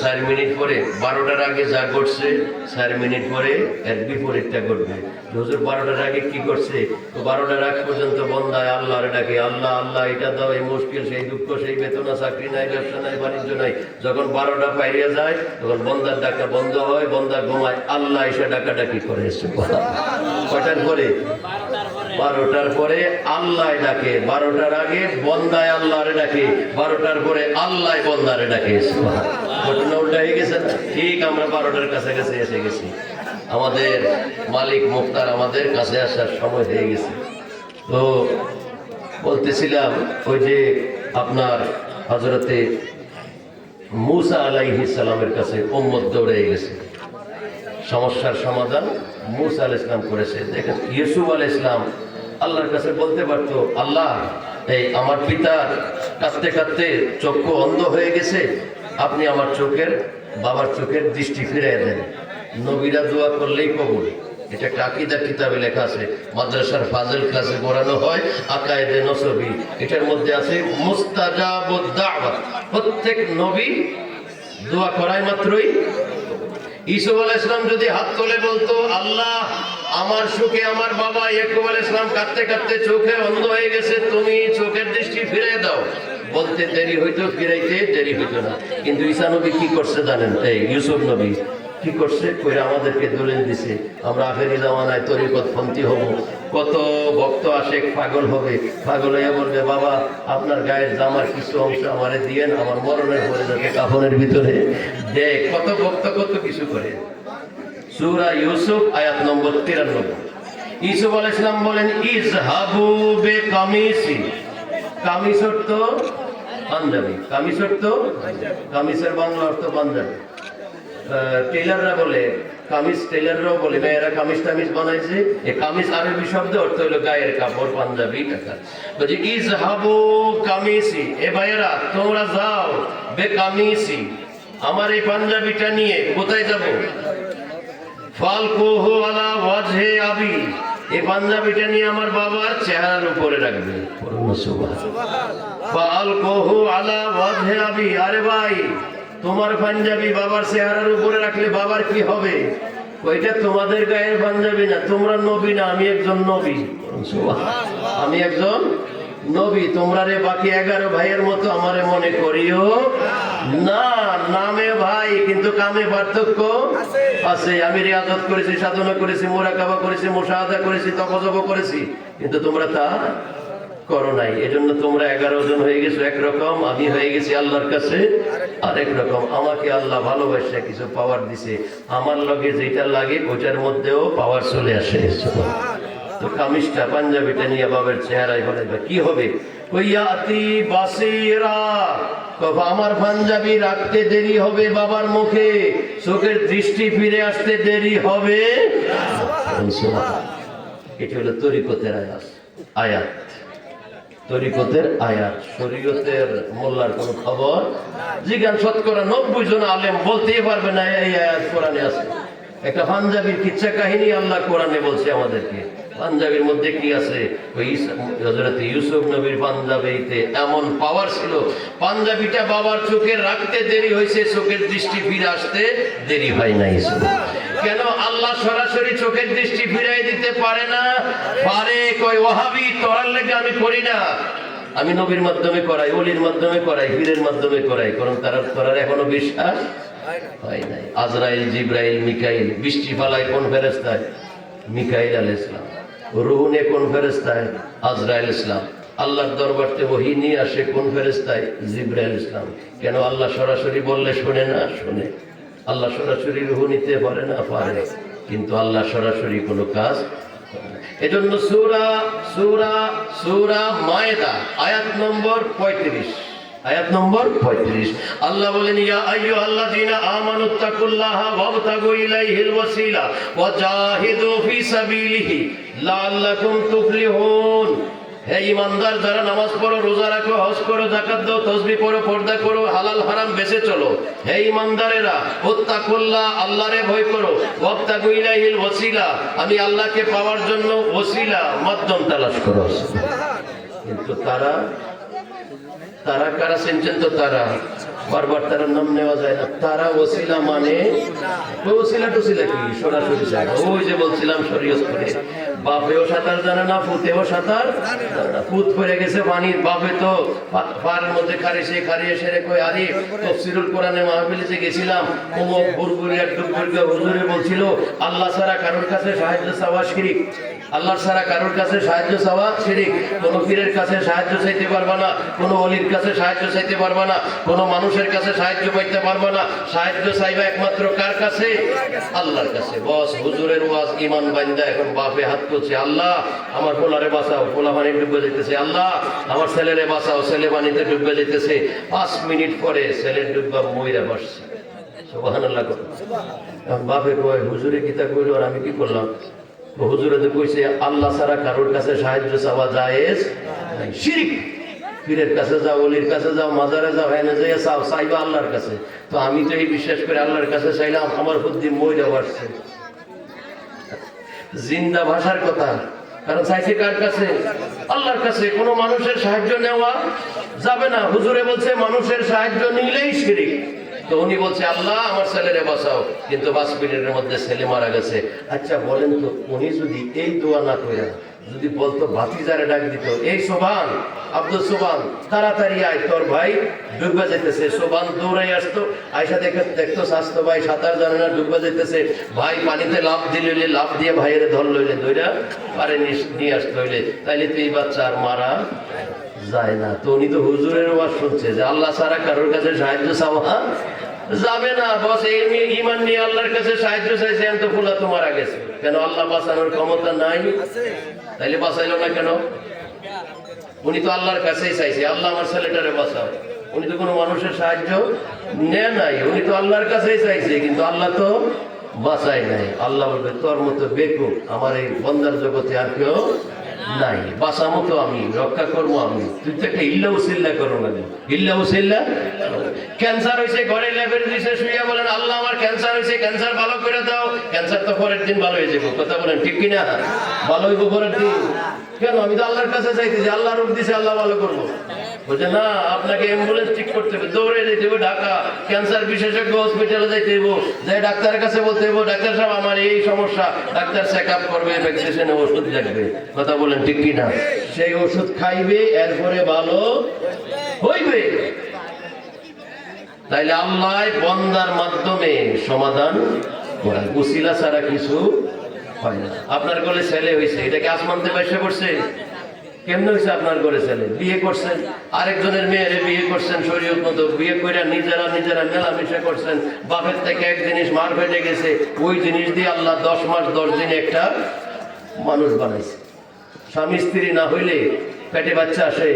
4 মিনিট পরে 12টার আগে যা ঘটছে, 4 মিনিট পরে এর বিপরীতটা ঘটবে। হুজুর 12টার আগে কি করছে? তো 12টার আগ পর্যন্ত বন্দায় আল্লাহরে ডাকে, আল্লাহ আল্লাহ এটা দাও, এই মুশকিল, সেই দুঃখ, সেই বেতনা, চাকরি নাই, ব্যবসা নাই, বাণিজ্য নাই। যখন 12টা পাইরিয়া যায়, তখন বন্দার ডাকা বন্ধ হয়, বন্দা ঘুমায়, আল্লাহ এসে ডাকাডাকি করে। কয়টার পরে? 12টার পরে আল্লাহ ডাকে, 12টার আগে বন্দায় আল্লাহরে ডাকে, 12টার পরে আল্লাহ বন্দারে ডাকে। ঘটনা উল্টা হয়ে গেছে না? ঠিক আমরা 12টার কাছাকাছি এসে গেছি। আমাদের মালিক মুক্তার আমাদের কাছে আসার সময় হয়ে গেছে। তো বলতেছিলাম, ওই যে আপনার হযরতে মুসা আলাইহিস সালামের কাছে উম্মত দৌড়ে গেছে, সমস্যার সমাধান মুসা আলাইহিস সালাম করেছে। দেখেন, ইউসুফ আলাইহিস সালাম আল্লাহর কাছে বলতে পারতো, আল্লাহ এই আমার পিতার কাঁদতে কাঁদতে চক্ষু অন্ধ হয়ে গেছে, আপনি আমার বাবার চোখের দৃষ্টি ফিরিয়ে দেন। নবীরা দোয়া করলেই কবুল, এটা একটা আকীদার কিতাবে লেখা আছে, মাদ্রাসার ফাজিল ক্লাসে পড়ানো হয় আকায়েদে নসবী। এটার মধ্যে আছে মুস্তাজাবুদ দাওয়াত, প্রত্যেক নবী দোয়া করায় মাত্রই। ঈসা আলাইহিস সালাম যদি হাত তুলে বলতো, আল্লাহ আমার সুখে আমার বাবা ইয়াকুব আলাইহিস সালাম কাঁদতে কাঁদতে চোখে অন্ধ হয়ে গেছে, তুমি চোখের দৃষ্টি ফিরিয়ে দাও, বলতে দেরি হইতো, ফিরাইতে দেরি হইতো না। কিন্তু ঈসা নবী কি করছে জানেন? এই ইউসুফ নবী কি করছে? কইরা আমাদেরকে দলিল দিছে, আমরা আখেরি জামানায় তরিকতপন্থী হব। কত ভক্ত আশেক পাগল হবে, পাগল হইয়া বলবে, বাবা আপনার গায়ের জামার কিছু অংশ আমারে দিয়েন, আমার মরণের পরে যাতে কাফনের ভিতরে দেখ। কত ভক্ত কত কিছু করে। সূরা ইউসুফ আয়াত নম্বর 93। ইউসুফ আলাইহিস সালাম বলেন, ইযহাবু বিকামিসি। কামিস অর্থ পাঞ্জাবি, কামিস অর্থ, কামিসের বাংলা অর্থ পাঞ্জাবি। টেলাররা বলে কামিজ, টেলাররাও বলে মেয়েরা কামিজ টামিজ বানাইছে। এই কামিজ আরবি শব্দ অর্থ হলো গায়ের কাপড়, পাঞ্জাবি টাকা। বলছে ইযহাবু কামিসি, এ ভাইয়েরা তোমরা যাও, বেকামিসি আমার এই পাঞ্জাবিটা নিয়ে কোথায় যাব? ফালকুহু আলা ওয়াজহি আবি, এই পাঞ্জাবিটা নিয়ে আমার বাবার চেহারার উপরে রাখবে। ফালকুহু আলা ওয়াজহি আবি, আরে ভাই তোমার পাঞ্জাবি বাবার চেহারার উপরে রাখলে বাবার কি হবে? ওইটা তোমাদের গায়ের পাঞ্জাবি না, তোমরা নবী না, আমি একজন নবী, আমি একজন নবী। তোমরা রে বাকি 11 ভাইয়ের মতো আমারে মনে করিও না। নামে ভাই কিন্তু কামে পার্থক্য আছে। আমি রিয়াজত করেছি, সাধনা করেছি, মুরাকাবা করেছি, মুশাহাদা করেছি, তকজব করেছি, কিন্তু তোমরা তা করো নাই। এজন্য তোমরা 11 জন হয়ে গেছো একরকম, আমি হয়ে গেছি আল্লাহর কাছে আরেক রকম। আমাকে আল্লাহ ভালোবাসে কিছু পাওয়ার দিছে, আমার লগে যেটা লাগে ওইটার মধ্যেও পাওয়ার চলে আসে। তো কামিজটা পাঞ্জাবিটা নিয়ে বাবার চেহারায় হলে কি হবে? ওয়াতি বাসিরা, আমার পাঞ্জাবি রাখতে দেরি হবে বাবার মুখে, চোখের দৃষ্টি ফিরে আসতে দেরি হবে। এটা হলো তরিকতের আয়াত, তরিকতের আয়াত। শরীয়তের মোল্লার কোন খবর জিজ্ঞান শতকরা 90 জন আলেম বলতেই পারবে না এই আয়াত কোরআনে আছে। একটা পাঞ্জাবির কিচ্ছা কাহিনী আল্লাহ কোরআনে বলছে আমাদেরকে। পাঞ্জাবির মধ্যে কি আছে? ওই হযরত ইউসুফ নবীর পাঞ্জাবিতে এমন পাওয়ার ছিল, পাঞ্জাবিটা বাবার চোখে রাখতে দেরি হয়েছে, চোখের দৃষ্টি ফিরে আসতে দেরি হয় নাই। কেন? আল্লাহ সরাসরি চোখের দৃষ্টি ফিরাই দিতে পারে না। পারে কই ওয়াহাবি, তোরার লেগে আমি করি না, আমি নবীর মাধ্যমে করাই, ওলির মাধ্যমে করাই, পীরের মাধ্যমে করাই, কারণ তারা এখনো বিশ্বাস হয় নাই। আজরাইল, জিব্রাইল, মিকাইল বৃষ্টি ফালায় কোন ফেরেশতায়? মিকাইল আলাইহিস সালাম। রুহুনে কোন ফেরেশতায়? আজরাইল ইসলাম। আল্লাহর দরবারতে ওহী নিয়ে আসে কোন ফেরেশতায়? জিব্রাইল ইসলাম। কেন? আল্লাহ সরাসরি বললে শুনে না? শুনে। আল্লাহ সরাসরি রুহু নিতে পারে না? পারে, কিন্তু আল্লাহ সরাসরি কোনো কাজ। এজন্য সূরা মায়েদা আয়াত নম্বর 35, আয়াত নম্বর 35 আল্লাহ বলেন, ইয়া আইয়ুহাল্লাযীনা আমানুত্তাকুল্লাহা ওয়াবতাগু ইলাইহিল ওয়াসিলা ওয়া জাহিদু ফি সাবিলিহি লাআল্লাকুম তুফলিহুন। হে ঈমানদার, যারা নামাজ পড়ো, রোজা রাখো, হজ করো, যাকাত দাও, তাসবিহ পড়ো, পর্দা করো, হালাল হারাম বেঁচে চলো। হে ঈমানদারেরা, উত্তাকুল্লাহ, আল্লাহরে ভয় করো, ওয়াবতাগু ইলাইহিল ওয়াসিলা, আমি আল্লাহকে পাওয়ার জন্য ওসিলা, মাধ্যম তালাশ করো। কিন্তু তারা কারা চিনছেন তো? তারা বারবার তারা নাম নেওয়া যায় না। তারা ওসিলা মানে ওসিলা টসিলা কি? সরাসরি জায়গা। ওই যে বলছিলাম শরীয়ত করে বাপেও সাঁতার জানে না, পুতেও সাঁতার জানে না। পুত পড়ে গেছে পানির, বাপে তো পাড়ের মধ্যে খারিয়ে সেরে কই আরে তাফসীরুল কোরআনে মাহফিলে যে গেছিলাম, অমুক বুরবুরিয়া ডুবুরিয়া হুজুরে বলছিল আল্লাহ ছাড়া কারোর কাছে সাহায্য চাওয়া শিরক, আল্লাহ ছাড়া কারোর কাছে সাহায্য চাওয়া শিরক। কোন পীরের কাছে সাহায্য চাইতে পারবা না, কোন ওলির কাছে সাহায্য চাইতে পারবা না, কোন মানুষের কাছে সাহায্য পাইতে পারবা না। সাহায্য চাইবা একমাত্র কার কাছে? আল্লাহর কাছে। বস হুজুরের ওয়াজ ঈমান বান্দা এখন বাপে হাত তুলছে, আল্লাহ আমার পোলারে বাঁচাও, পোলা পানি ডুবে যেতেছে, আল্লাহ আমার ছেলেরে বাঁচাও, ছেলে পানিতে ডুবে যেতেছে। 5 মিনিট পরে ছেলের ডুববা মইরা বসছে। সুবহানাল্লাহ। বাপে কয় হুজুরে কিতা কইল আর আমি কি করলাম? হুজুরে তো কইছে আল্লাহ ছাড়া কারোর কাছে সাহায্য চাওয়া জায়েজ নাই, শিরক। পীরের কাছে যাও, ওলির কাছে যাও, মাজারে যাও, এনে যাইয়া চাও, চাইবা আল্লাহর কাছে। তো আমি তো এই বিশ্বাস করে আল্লাহর কাছে চাইলাম, আমার বুদ্ধি মইরা বসছে। জিন্দা ভাষার কথা। কারণ চাইছে কার কাছে? আল্লাহর কাছে। কোনো মানুষের সাহায্য নেওয়া যাবে না। হুজুরে বলছে মানুষের সাহায্য নিলেই শিরক। তো উনি বলছে আল্লাহ আমার ছেলেরে বাঁচাও, কিন্তু 5 মিনিটের মধ্যে ছেলে মারা গেছে। আচ্ছা বলেন তো, উনি যদি এই দোয়া না কইরা যদি বলতো ভাতিজারে ডাক দিত, এই সোবান, আব্দুল সোবান তাড়াতাড়ি আয়, তোর ভাই ডুববা যেতেছে। সোবান দৌড়াই আসতো, আয়সা দেখতো স্বাস্থ্য ভাই সাঁতার জানে না, ডুববা যেতেছে। ভাই পানিতে লাফ দিলে, লাফ দিয়ে ভাইয়ের ধর লইলে, দইরা পারে নিয়ে আসতে হইলে, তাইলে তো এই বাচ্চা আর মারা যায় না। তো উনি তো হুজুরের ওয়াজ শুনছে যে আল্লাহ ছাড়া কারোর কাছে সাহায্য চাওয়া যাবে না। বস এই ঈমান নিয়ে আল্লাহর কাছে সাহায্য চাইছে, তো ফুলা তো মারা গেছে। কেন? আল্লাহ বাঁচানোর ক্ষমতা নাই, তাইলে বাঁচাইলো না কেন? উনি তো আল্লাহর কাছেই চাইছে, আল্লাহ আমার ছেলেটারে বাঁচাও। উনি তো কোনো মানুষের সাহায্য নেয় নাই, উনি তো আল্লাহর কাছেই চাইছে, কিন্তু আল্লাহ তো বাঁচাই নাই। আল্লাহ বলবে তোর মতো বেকুব আমার এই বন্দার জগতে আর কেউ নাই, বাঁচা মতো আমি, রক্ষা করবো আমি। তুই তো একটা ইল্লা উসিল্লা করো না, ইল্লা উসিল্লা। ক্যান্সার হয়েছে, ঘরে ল্যাবের দিছে, শুয়ে বলেন আল্লাহ আমার ক্যান্সার হয়েছে, ক্যান্সার ভালো করে দাও। ক্যান্সার তো পরের দিন ভালো হয়ে যাবো, কথা বলেন ঠিক কিনা? ভালো হইব পরের দিন। কেন? আমি তো আল্লাহর কাছে চাইছি যে আল্লাহ রোগ দিছে, আল্লাহ ভালো করবো। বলছে না, আপনাকে অ্যাম্বুলেন্স ঠিক করতে হবে, দৌড়ে যেতে হবে ঢাকা ক্যান্সার বিশেষজ্ঞ হসপিটালে যাইতে হইব, যে ডাক্তারের কাছে বলতে হইব ডাক্তার সাহেব আমার এই সমস্যা, ডাক্তার চেক আপ করবে, ভ্যাকসিনেশনে ওষুধ লাগবে, কথা বলেন ঠিক কিনা? সেই ওষুধ খাইবে, এরপরে ভালো হইবে। তাইলে আল্লাহ বন্দার মাধ্যমে সমাধান করেন, উসিলা ছাড়া কিছু হয় না। আপনার ঘরে ছেলে হয়েছে, এটাকে আসমানতে পয়সা করছে? কেমনে হয়েছে আপনার ঘরে ছেলে? বিয়ে করছেন, আরেকজনের মেয়েরে বিয়ে করছেন শরীয়ত মতো, বিয়ে করে নিজেরা মেলামেশা করছেন, বাপের থেকে এক জিনিস মার ফেটে গেছে, ওই জিনিস দিয়ে আল্লাহ 10 মাস 10 দিন একটা মানুষ বানাইছে। স্বামী স্ত্রী না হইলে পেটে বাচ্চা আসে,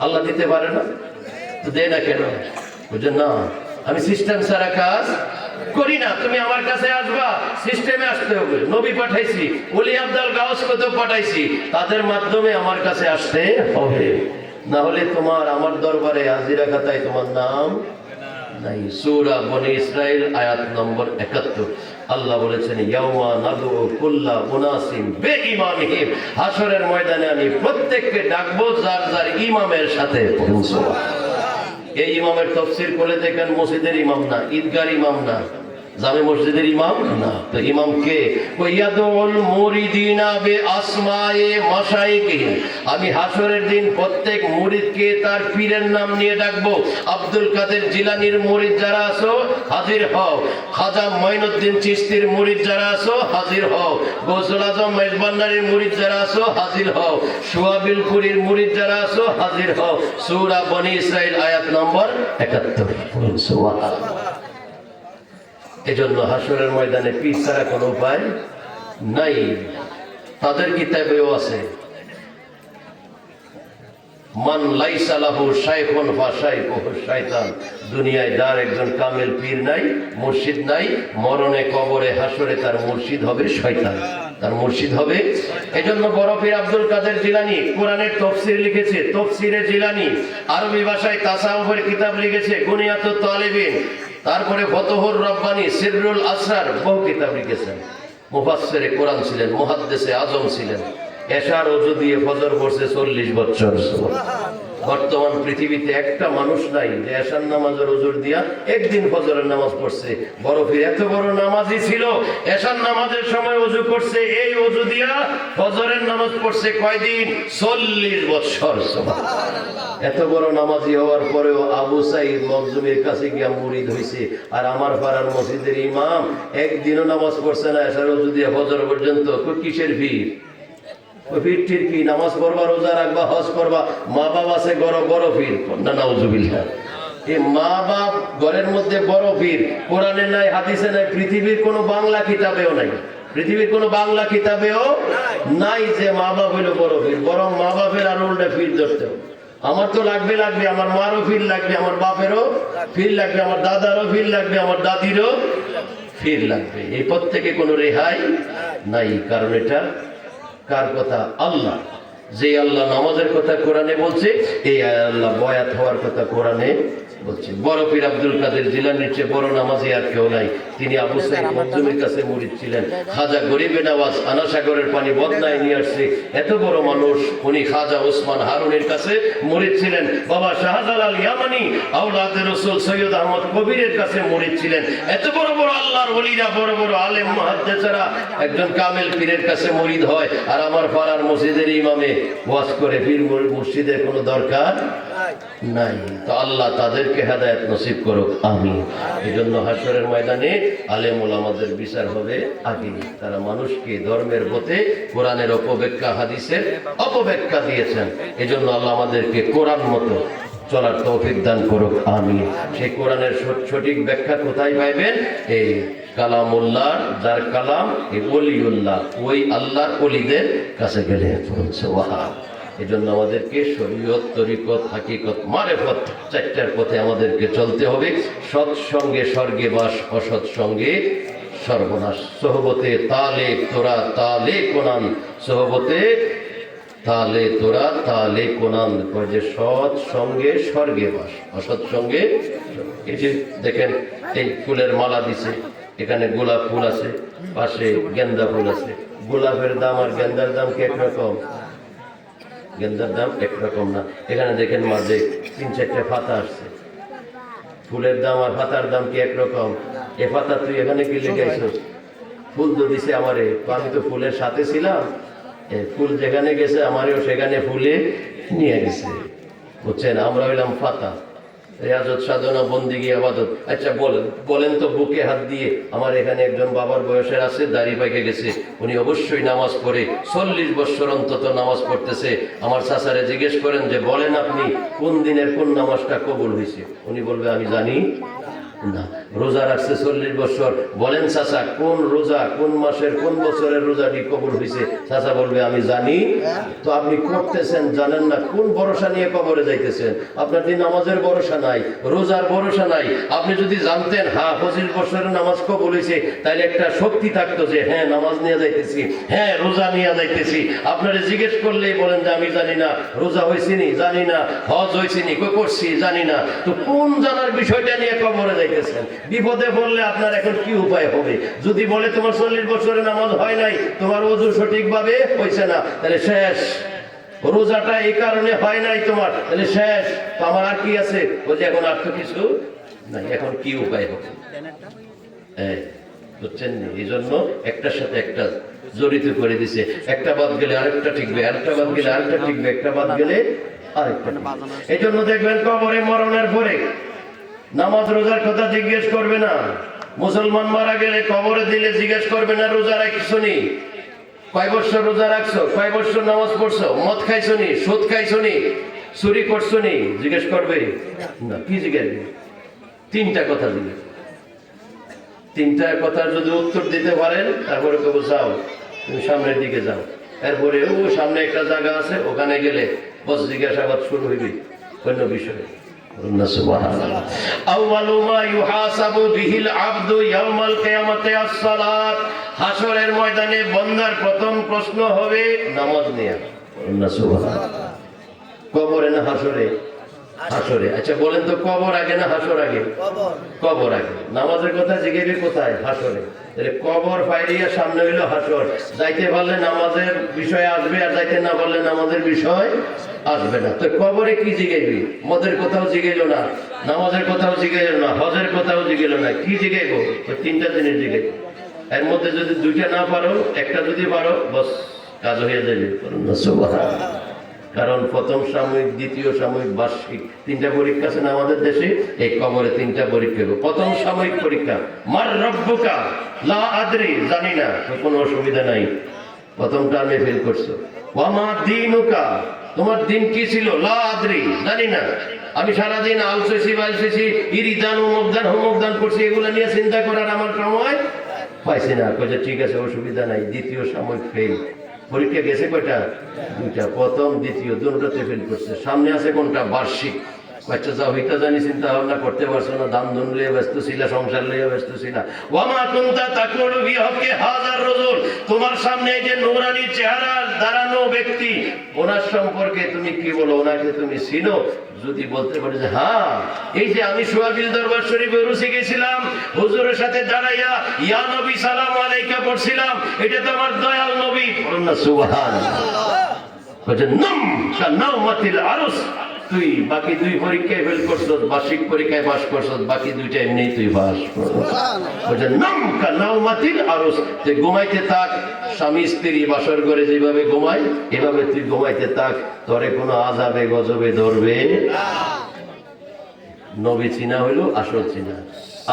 আল্লাহ দিতে পারে না? তো দেয় না কেন? বুঝলেন না, আমি সিস্টেম ছাড়া কাজ করি না। তুমি আমার কাছে আসবা, সিস্টেমে আসতে হবে। নবী পাঠাইছি, ওলি আব্দুল গাউস কত পাঠাইছি, তাদের মাধ্যমে আমার কাছে আসতে হবে। না হলে তোমার আমার দরবারে হাজিরা খাতায় তোমার নাম নাই। সূরা বনী ইসরাইল আয়াত নম্বর 71 আল্লাহ বলেছেন ইয়াউমা নাদউ কুল্লা উনাসিম বিইমামিহিম, হাসরের ময়দানে আমি প্রত্যেককে ডাকবো যার যার ইমামের সাথে। এই ইমামের তফসির করে দেখেন, মসজিদের ইমাম না, ঈদগার ইমাম না, জামে মসজিদের ইমাম না। তো ইমাম কে? ইয়াদুল মুরিদিনা বিআসমায়ে মাশাইখিহিম, আমি হাসরের দিন প্রত্যেক মুরিদকে তার পীরের নাম নিয়ে ডাকবো। আব্দুল কাদের জিলানীর মুরিদ যারা আছো হাজির হও, খাজা মঈনুদ্দিন চিশতির মুরিদ যারা আছো হাজির হও, গৌসুল আজম মেজবান্ডারির মুরিদ যারা আছো হাজির হও, সুয়াবিল পুরীর মুরিদ যারা আছো হাজির হও। সূরা বনী ইসরাইল আয়াত নম্বর 71। সুবহানাল্লাহ। এজন্য হাসরের ময়দানে পীর ছাড়া কোনো উপায় নাই। তাদের কিতাবেও আছে মান লাইসা লাহু শাইখুন ফাশাইখুহু শাইতান, দুনিয়ায় যার একজন কামেল পীর নাই, মুর্শিদ নাই, মরণে কবরে হাসরে তার মুর্শিদ হবে শয়তান, তার মুর্শিদ হবে। এজন্য বড় পীর আব্দুল কাদের জিলানী কোরআনের তাফসীর লিখেছে, তাফসীরে জিলানী। আরবি ভাষায় তাসাউফের কিতাব লিখেছে, গুনিয়াতুত তালিবিন। তারপরে ফতহুর রব্বানী, সিররুল আসরার, বহু কিতাব লিখেছেন। মুফাসসিরে কোরআন ছিলেন, মুহাদ্দিসে আজম ছিলেন। এশার ওযু দিয়ে ফজর পড়ছে 40 বছর। বর্তমান পৃথিবীতে একটা মানুষ নাই যে এশার নামাজের ওযুর দিয়া একদিন ফজরের নামাজ পড়ছে। বড় পীর এত বড় নামাজি ছিল, এশার নামাজের সময় ওযু করছে, এই ওযু দিয়া ফজরের নামাজ পড়ছে কয়দিন? 40 বছর। এত বড় নামাজি হওয়ার পরেও আবু সাঈদ মখজুমের কাছে গিয়া মুরিদ হইছে। আর আমার পাড়ার মসজিদের ইমাম একদিনও নামাজ পড়ছে না এশার ওযু দিয়ে ফজর পর্যন্ত। কিসের ভিড়? ভিড় ঠিক কি? নামাজ পড়বা, রোজা রাখবা, হজ করবা, মা বাপ আছে বড় ভিড় না, নাউজুবিল্লাহ। এই মা বাপ ঘরের মধ্যে বড় ভিড়। কোরআনে নাই, হাদিসে নাই, পৃথিবীর কোনো বাংলা কিতাবেও নাই, পৃথিবীর কোনো বাংলা কিতাবেও নাই যে মা বাপ হইলো বড় ভিড়। বরং মা বাপের আর উল্টা ভিড় ধরতে হবে। আমার তো লাগবে, আমার মারও ভিড় লাগবে, আমার বাপেরও ভিড় লাগবে, আমার দাদারও ভিড় লাগবে, আমার দাদিরও ভিড় লাগবে। এই পথ থেকে কোনো রেহাই নাই। কারণ এটা কার কথা? আল্লাহ। যে আল্লাহ নামাজের কথা কোরআনে বলছে, এই আল্লাহ বয়াত হওয়ার কথা কোরআনে বলছি বড় পীর আব্দুল কাদের জিলানীর চেয়ে বড় নামাজি আর কেউ নাই। তিনি আবু সাইদ মখদুমের কাছে মুরিদ ছিলেন। খাজা গরিবে নওয়াজ আনা সাগরের পানি বদনায় নিয়ে আসছে, এত বড় মানুষ উনি খাজা ওসমান হারুনের কাছে মুরিদ ছিলেন। বাবা শাহজালাল ইয়ামানি আওলাদে রাসূল সৈয়দ আহমদ কবিরের কাছে মুরিদ ছিলেন। এত বড় বড় আল্লাহর ওলিরা, বড় বড় আলেম মুহাদ্দিসরা একজন কামেল পীরের কাছে মুরিদ হয়, আর আমার পাড়ার মসজিদের ইমামে ওয়াজ করে পীর মুর্শিদের কোনো দরকার নাই। তো আল্লাহ তাদেরকে হেদায়েত নসিব করুক, আমিন। এই জন্য হাসরের ময়দানে আলেম ওলামাদের বিচার হবে আগে। তারা মানুষকে ধর্মের পথে কোরআনের অপব্যাখ্যা, হাদিসের অপব্যাখ্যা দিয়েছেন। এই জন্য আল্লাহ আমাদেরকে কোরআন মতো চলার তৌফিক দান করুক, আমিন। সেই কোরআনের সঠিক ব্যাখ্যা কোথায় পাইবেন? এই কালামুল্লাহ, যার কালাম এই ওলিউল্লাহ, ওই আল্লাহর ওলিদের কাছে গেলে চলছে ওয়াহা। এই জন্য আমাদেরকে শরীয়ত, তরিকত, হাকিকত, মারেফত চারটার পথে আমাদেরকে চলতে হবে। সৎসঙ্গে স্বর্গে বাস, অসৎ সঙ্গে সর্বনাশ। সোহবতে তালে তোরা তালে কোনান, সোহবতে তালে তোরা তালে কোনান। যে সৎ সঙ্গে স্বর্গে বাস, অসৎ সঙ্গে। এই যে দেখেন এই ফুলের মালা দিছে, এখানে গোলাপ ফুল আছে, পাশে গেন্দা ফুল আছে। গোলাপের দাম আর গেন্দার দাম কি একরকম? গেন্দার দাম একরকম না। এখানে দেখেন মাঝে 3-4টা পাতা আসছে। ফুলের দাম আর পাতার দাম কি একরকম? এ পাতা তুই এখানে কি লেখাইছিস? ফুল তো দিছে আমারে, আমি তো ফুলের সাথে ছিলাম। ফুল যেখানে গেছে আমারও সেখানে ফুলে নিয়ে গেছে, বুঝছেন? আমরা হইলাম পাতা। রিয়াজত, সাধনা, বন্দিগি, আবাদত। আচ্ছা বলেন তো, বুকে হাত দিয়ে, আমার এখানে একজন বাবার বয়সের আছে, দাড়ি পাইকে গেছে, উনি অবশ্যই নামাজ পড়ে, 40 বছর অন্তত নামাজ পড়তেছে। আমার চাচারে জিজ্ঞেস করেন যে বলেন আপনি কোন দিনের কোন নামাজটা কবুল হয়েছে? উনি বলবে আমি জানি না। রোজা রাখছে 40 বছর, বলেন চাচা কোন রোজা, কোন মাসের কোন বছরের রোজাটি কবুল হয়েছে? চাচা বলবে আমি জানি। তো আপনি করতেছেন, জানেন না, কোন ভরসা নিয়ে কবরে যাইতেছেন? আপনার যে নামাজের ভরসা নাই, রোজার ভরসা নাই। আপনি যদি জানতেন 25 বছরের নামাজ কবুল হয়েছে, তাহলে একটা শক্তি থাকতো যে হ্যাঁ নামাজ নিয়ে যাইতেছি, হ্যাঁ রোজা নিয়ে যাইতেছি। আপনারা জিজ্ঞেস করলেই বলেন যে আমি জানি না, রোজা হয়েছে নি জানি না, হজ হয়েছে নি করছি জানি না। তো কোন জানার বিষয়টা নিয়ে কবরে যাই? বিপদে পড়লে আপনার এখন কি উপায় হবে? যদি বলে তোমার 40 বছরের নামাজ হয় নাই, তোমার ওযু সঠিকভাবে হয়েছে না, তাহলে শেষ। রোজাটা এই কারণে হয় নাই তোমার, তাহলে শেষ। তো আমার আর কি আছে? বলছে এখন আর তো কিছু নাই, এখন কি উপায় হবে? বুঝছেন? এই জন্য একটার সাথে একটা জড়িত করে দিছে। একটা বাদ গেলে আরেকটা ঠিকবে, আরেকটা বাদ গেলে আরেকটা ঠিকবে, একটা বাদ গেলে আরেকটা। এই জন্য দেখবেন কবরে মরণের পরে নামাজ রোজার কথা জিজ্ঞেস করবে না। মুসলমান মারা গেলে কবরে দিলে জিজ্ঞেস করবে না রোজা রাখছো নি, কয় বছর রোজা রাখছো, কয় বছর নামাজ পড়ছো, মদ খাইছো নি, সুদ খাইছো নি, চুরি করছো নি, জিজ্ঞেস করবে না। কি জিজ্ঞেস? 3টা কথা জিজ্ঞেস। 3টা কথার যদি উত্তর দিতে পারেন, তারপরে কবে যাও তুমি সামনের দিকে যাও। এরপরে ও সামনে একটা জায়গা আছে, ওখানে গেলে বস জিজ্ঞাসাবাদ শুরু হইবে অন্য বিষয়ে। হাসরের ময়দানে বান্দার প্রথম প্রশ্ন হবে নামাজ নিয়ে। কবরে না হাসরে? হাসরে। আচ্ছা বলেন তো, কবর আগে না হাসর আগে? কবর আগে। নামাজের কথা জিজ্ঞেস কোথায়? হাসরে। তাহলে কবর ফাইরিয়া সামনে হইলো হাসর। যাইতে পারলে নামাজের বিষয় আসবে, আর যাইতে না পারলে নামাজের বিষয় আসবে না। তো কবরে কি জিজ্ঞাসবি? মদের কথাও জিজ্ঞেস না, নামাজের কথাও জিজ্ঞেস না, হজের কথাও জিজ্ঞেস না। কি জিজ্ঞাসবো? 3টা জিনিস জিজ্ঞেস। এর মধ্যে যদি 2টা না পারো, একটা যদি পারো, বস কাজ হয়ে যাবে। কারণ প্রথম সাময়িক, দ্বিতীয় সাময়িক, বার্ষিক 3টা পরীক্ষা আছে না আমাদের দেশে। এই কবরে 3টা পরীক্ষা। প্রথম সাময়িক পরীক্ষা, মার রব্বুকা, লা আদরি, জানি না, কোনো অসুবিধা নাই, প্রথম টার্মে ফেল করছো। ওয়ামা দীনুকা, তোমার দিন কি ছিল? লা আদরি, জানি না। আমি সারাদিন আলসেছি বালসেছি, ইরিদান অমুকদান হোমকদান করছি, এগুলো নিয়ে চিন্তা করার আমার সময় পাইছি না। কইছে ঠিক আছে, অসুবিধা নাই। দ্বিতীয় সাময়িক ফেল। পরীক্ষা গেছে কয়টা? 2টা। প্রথম দ্বিতীয় দুটোতে ফেল করছে। সামনে আছে কোনটা? বার্ষিক। বাচ্চা যা হইতা জানি চিন্তা ভাবনা করতে পারছো না, দান ধন লইয়া ব্যস্ত ছিলা, সংসার লইয়া ব্যস্ত ছিলা। ওয়ামা কুনতা তাকুলু বিহক্কি হাযার রাজুল, তোমার সামনে এই যে নূরানী চেহারা দাঁড়ানো ব্যক্তি, ওনার সম্পর্কে তুমি কি বলো? ওনাকে তুমি চিনো? যদি বলতে পারে যে হ্যাঁ, এই যে আমি সুয়াবিল দরবার শরীফে রুসি গেছিলাম, হুজুরের সাথে দাঁড়াইয়া ইয়া নবী সালাম আলাইকা পড়ছিলাম, এটা তো আমার দয়াল নবী। বলুন না সুবহানাল্লাহ। বলে নাম কানাউমাতিল আরস, তুই বাকি দুই পরীক্ষায় ফেল করছস, বার্ষিক পরীক্ষায় পাস করছস, বাকি দুইটা এমনি তুই পাস। বলে নাম কানাউমাতিল আরস, তুই ঘুমাইতে থাক, স্বামী স্ত্রী বাসর ঘরে যেভাবে ঘুমায় এভাবে তুই ঘুমাইতে থাক, তোরে কোনো আযাবে গজবে ধরবে না। নবী চিনা হইল আসল চিনা।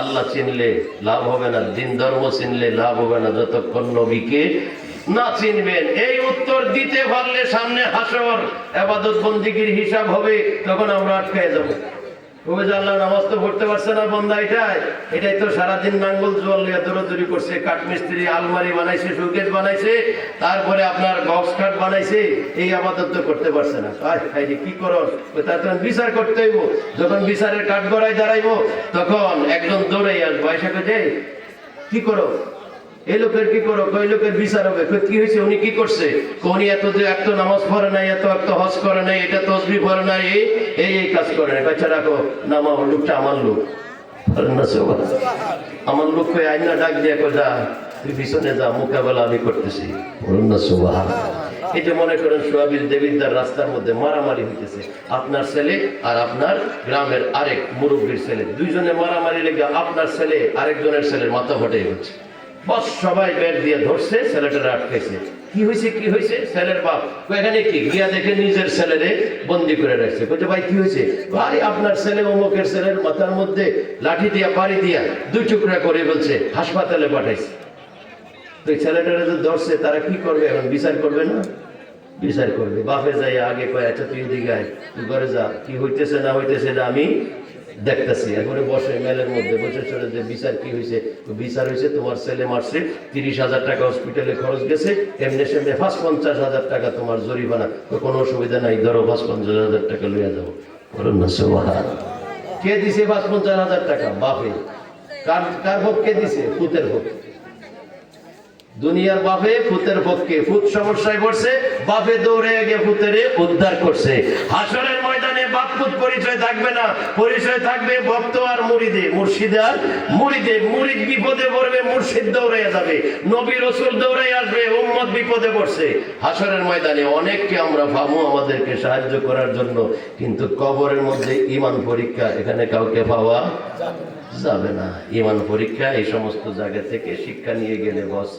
আল্লাহ চিনলে লাভ হবে না, দিন ধর্ম চিনলে লাভ হবে না যতক্ষণ নবীকে না চিনবেন। এই উত্তর দিতে পারলে সামনে হাসর ইবাদত বন্দেগীর হিসাব হবে, তখন আমরা আটকায় যাব। তবে যে আল্লাহ নামাজ তো পড়তে পারছে না বন্দা, এটাই তো সারাদিন নাঙ্গল জোয়াল লিয়া দৌড়াদৌড়ি করছে, কাঠমিস্ত্রি আলমারি বানাইছে, শোকেস বানাইছে, তারপরে আপনার বক্স খাট বানাইছে, এই আবাদত তো করতে পারছে না। কি করো? তার তখন বিচার করতে হইব। যখন বিচারের কাঠ গড়ায় দাঁড়াইব, তখন একজন দৌড়াই আসবো, আয়সা কে কি করো? এই লোকের কি করো? ওই লোকের বিচার হবে। কি হয়েছে? উনি কি করছে? উনি এত নামাজ পড়ে নাই, এত হজ করে নাই, এটা তসবিহ পড়ে নাই, এই কাজ করে নাই। বাচ্চা রাখো, নামা লোকটা আমার লোক, আমার লোক কই আইনা ডাক দিয়ে যা তুই পিছনে যা, মোকাবেলা আমি করতেছি। বলুন না সুবহানাল্লাহ। এই যে মনে করেন সোয়াবিল দেবিদ্দার রাস্তার মধ্যে মারামারি হইতেছে, আপনার ছেলে আর আপনার গ্রামের আরেক মুরব্বীর ছেলে, দুইজনে মারামারি লেগে আপনার ছেলে আরেকজনের ছেলের মাথা ফটে গেছে। বস সবাই ব্যাট দিয়ে ধরছে, ছেলেটারা আটকেছে। কি হয়েছে? কি হয়েছে? ছেলের বাপ এখানে কি গিয়া দেখে নিজের ছেলেরে বন্দি করে রাখছে। বলছে ভাই কি হয়েছে? ভাই আপনার ছেলে অমুকের ছেলের মাথার মধ্যে লাঠি দিয়া বাড়ি দিয়া দুই টুকরা করে বলছে, হাসপাতালে পাঠাইছে। তো এই ছেলেটারা যে ধরছে তারা কি করবে এখন? বিচার করবে না? বিচার করবে। বাপে যাই আগে কয় আচ্ছা তুই এদিকে আয়, তুই ঘরে যা, কি হইতেছে না হইতেছে এটা আমি দেখতেছি। এরপরে বসে মেলের মধ্যে বসে চলে যে বিচার কি হয়েছে? বিচার হয়েছে তোমার ছেলে মারছে, 30,000 টাকা হসপিটালে খরচ গেছে, এমনি সেমনি 50,000 টাকা তোমার জরিমানা। কোনো অসুবিধা নাই, ধরো 50,000 টাকা লইয়া যাবো। বলুন না সুবহানাল্লাহ। কে দিছে 50,000 টাকা? বাপে। কার পক্ষে দিছে? ফুতের পক্ষে। দুনিয়ার বাপে ফুতের পক্ষে। ফুত সমস্যায় পড়ছে, বাপে দৌড়ে গিয়ে ফুতেরে উদ্ধার করছে। হাসরের ময়দানে বাপ ফুত পরিচয় থাকবে না, পরিচয় থাকবে ভক্ত আর মুরিদে, মুর্শিদ আর মুরিদে। মুরিদ বিপদে পড়বে, মুর্শিদ দৌড়ে যাবে, নবী রাসূল দৌড়ে আসবে, উম্মত বিপদে পড়ছে। হাসরের ময়দানে অনেককে আমরা পাবো আমাদেরকে সাহায্য করার জন্য, কিন্তু কবরের মধ্যে ঈমান পরীক্ষা, এখানে কাউকে পাওয়া যাবে না। ঈমান পরীক্ষা এই সমস্ত জায়গা থেকে শিক্ষা নিয়ে গেলে বস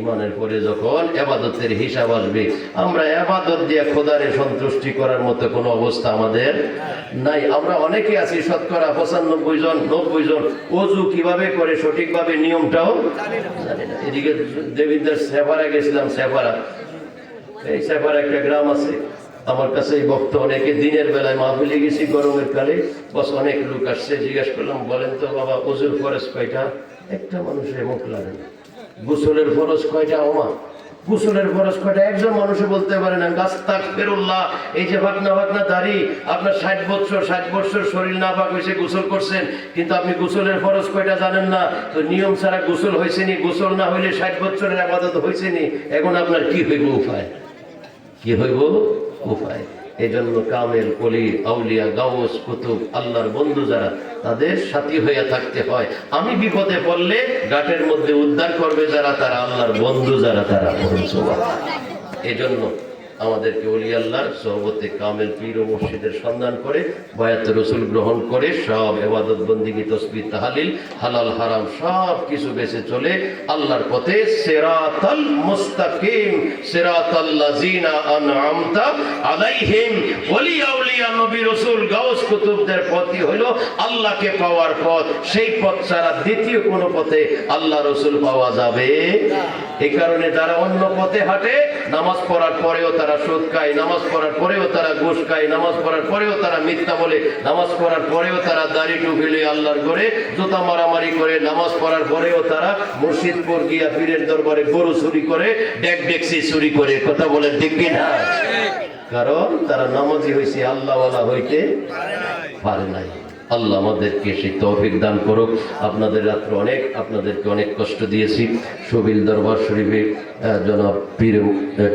ঈমানের পরে যখন ইবাদতের হিসাব আসবে, আমরা ইবাদত দিয়ে খোদারে সন্তুষ্টি করার মতো কোনো অবস্থা আমাদের নাই। আমরা অনেকে আছি, শতকরা 95 জন 90 জন ওযু কিভাবে করে সঠিকভাবে নিয়মটাও জানি না। এদিকে দেবিদ্দার সেপারা গেছিলাম, সেপারা, এই সেপারা একটা গ্রাম আছে, আমার কাছে এই ভক্ত অনেকে দিনের বেলায় মাহফিলে গেছি, গরমের কালে বস অনেক লোক আসছে, জিজ্ঞেস করলাম বলেন তো বাবা ওযুর ফরজ কয়টা? একটা মানুষের মুখ লাগে না। গোসলের ফরজ কয়টা? ওমা গোসলের ফরজ কয়টা? একজন মানুষে বলতে পারে না। আস্তাগফিরুল্লাহ। এই যে ভাগনা দাড়ি, আপনার 60 বছর শরীর না পাক হয়েছে, গোসল করছেন, কিন্তু আপনি গোসলের ফরজ কয়টা জানেন না। তো নিয়ম ছাড়া গোসল হয়েছে নি, গোসল না হইলে 60 বছরের ইবাদত হয়েছে নি। এখন আপনার কি হইব উপায়? কি হইব উপায়? এই জন্য কামেল ওলি আউলিয়া গাউস কুতুব আল্লাহর বন্ধু যারা, তাদের সাথী হয়ে থাকতে হয়। আমি বিপদে পড়লে ঘাটের মধ্যে উদ্ধার করবে যারা, তারা আল্লাহর বন্ধু যারা, তারা। এই জন্য আমাদেরকে ওলি আল্লাহর সোহবতে কামেল পীর ও মুর্শিদের সন্ধান করে বায়াত রাসূল গ্রহণ করে সব ইবাদত বন্দেগী তাসবিহ তাহলিল হালাল হারাম সব কিছু বেঁচে চলে আল্লাহর পথে। সিরাতাল মুস্তাকিম সিরাতাল লাযিনা আনআমতা আলাইহিম। ওলি আউলিয়া নবী রাসূল গাউস কুতুবদের পথই হলো আল্লাহকে পাওয়ার পথ। সেই পথ ছাড়া দ্বিতীয় কোনো পথে আল্লাহ রাসূল পাওয়া যাবে না। এই কারণে যারা অন্য পথে হাঁটে, নামাজ পড়ার পরেও তারা সুদ খায়, নামাজ পড়ার পরেও তারা ঘুষ খায়, নামাজ পড়ার পরেও তারা মিথ্যা বলে, নামাজ পড়ার পরেও তারা দাড়ি টুপি লয়ে আল্লাহর ঘরে জুতা মারামারি করে, নামাজ পড়ার পরেও তারা মুর্শিদপুর গিয়া পীরের দরবারে গরু চুরি করে, ডেকডেকসি চুরি করে। কথা বলেন ঠিক কিনা? কারণ তারা নামাজি হয়েছে, আল্লাহওয়ালা হইতে পারে না। পারে নাই। আল্লাহ আমাদেরকে সেই তৌফিক দান করুক। আপনাদেরকে অনেক কষ্ট দিয়েছি। শবিল দরবার শরীফে জনাব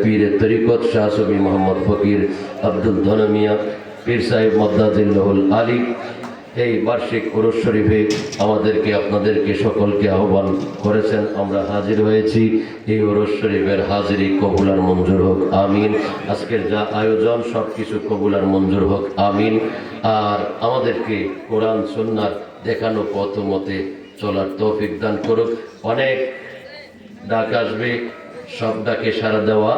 পীরে তরিকত শাহ সবি মোহাম্মদ ফকির আব্দুল ধনমিয়া পীর সাহেব মদ্দাজিল্লাহুল আলী এই বার্ষিক উরুস শরীফে আপনাদেরকে সকলকে আহ্বান করেছেন। আমরা হাজির হয়েছি। এই উরুস শরীফের হাজিরি কবুল আর মঞ্জুর হোক, আমিন। আজকের যা আয়োজন সব কিছু কবুল আর মঞ্জুর হোক, আমিন। আর আমাদেরকে কোরআন সুন্নাহর দেখানো পথ মতে চলার তৌফিক দান করুক। অনেক ডাক আসবে, সব ডাকে সাড়া দেওয়া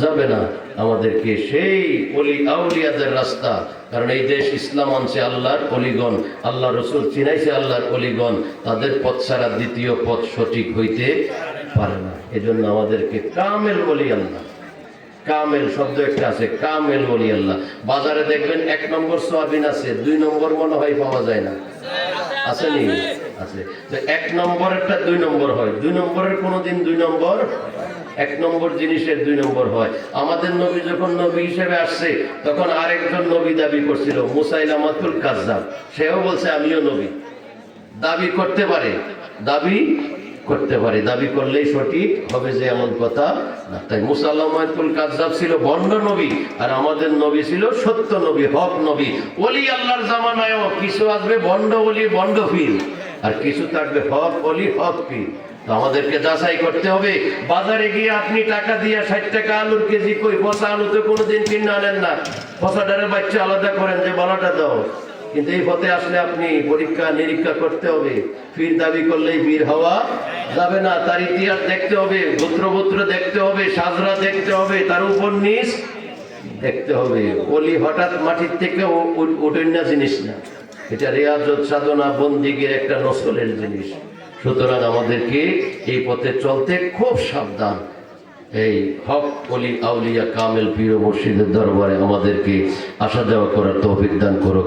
যাবে না। আমাদেরকে সেই অলি আউলিয়াদের রাস্তা, কারণ এই দেশ ইসলাম আনছে আল্লাহর অলিগণ, আল্লাহ রসুল চিনাইছে আল্লাহর অলিগণ, তাদের পথ ছাড়া দ্বিতীয় পথ সঠিক হইতে পারে না। এজন্য আমাদেরকে কামেল ওলি আল্লাহ, কামেল শব্দ একটা আছে, কামেল ওলি আল্লাহ। বাজারে দেখবেন 1 নম্বর সোয়াবিন আছে, 2 নম্বর মনে হয় পাওয়া যায় না, আছে নি? আছে। তো 1 নম্বরেরটা 2 নম্বর হয়, 2 নম্বরের কোনোদিন 2 নম্বর, 1 নম্বর জিনিসের 2 নম্বর হয়। আমাদের নবী যখন নবী হিসেবে আসছে তখন আরেকজন নবী দাবি করছিল, মুসাইলামাতুল কাজ্জাব। সেও বলছে আমিও নবী। দাবি করতে পারে, দাবি করলেই সঠিক হবে যে এমন কথা না। তাই মুসাইলামাতুল কাজ্জাব ছিল ভণ্ড নবী, আর আমাদের নবী ছিল সত্য নবী, হক নবী। ওলি আল্লাহর জামানায়ও কিছু আসবে ভণ্ড ওলি, ভণ্ড পীর, আর কিছু থাকবে হক ওলি, হক পীর। তো আমাদেরকে যাচাই করতে হবে। বাজারে গিয়ে আপনি টাকা দিয়ে 60 টাকা আলুর কেজি, কই পচা আলু তো কোনোদিন কিনে আনেন না। পচাটারে বাচ্চা আলাদা করেন যে বালাটা দাও। কিন্তু এই পথে আসলে আপনি পরীক্ষা নিরীক্ষা করতে হবে। পীর দাবি করলেই পীর হওয়া যাবে না। তার ইতিহাস দেখতে হবে, গোত্র দেখতে হবে, সাজরা দেখতে হবে, তার উপর নিচ দেখতে হবে। ওলি হঠাৎ মাটির থেকে ওঠেন না জিনিস না, এটা রেয়াজত সাধনা বন্দিগির একটা নসলের জিনিস। সুতরাং আমাদেরকে এই পথে চলতে খুব সাবধান। এই হক ওলি আউলিয়া কামেল পীর ও মুর্শিদের দরবারে আমাদেরকে আসা যাওয়া করার তৌফিক দান করুক।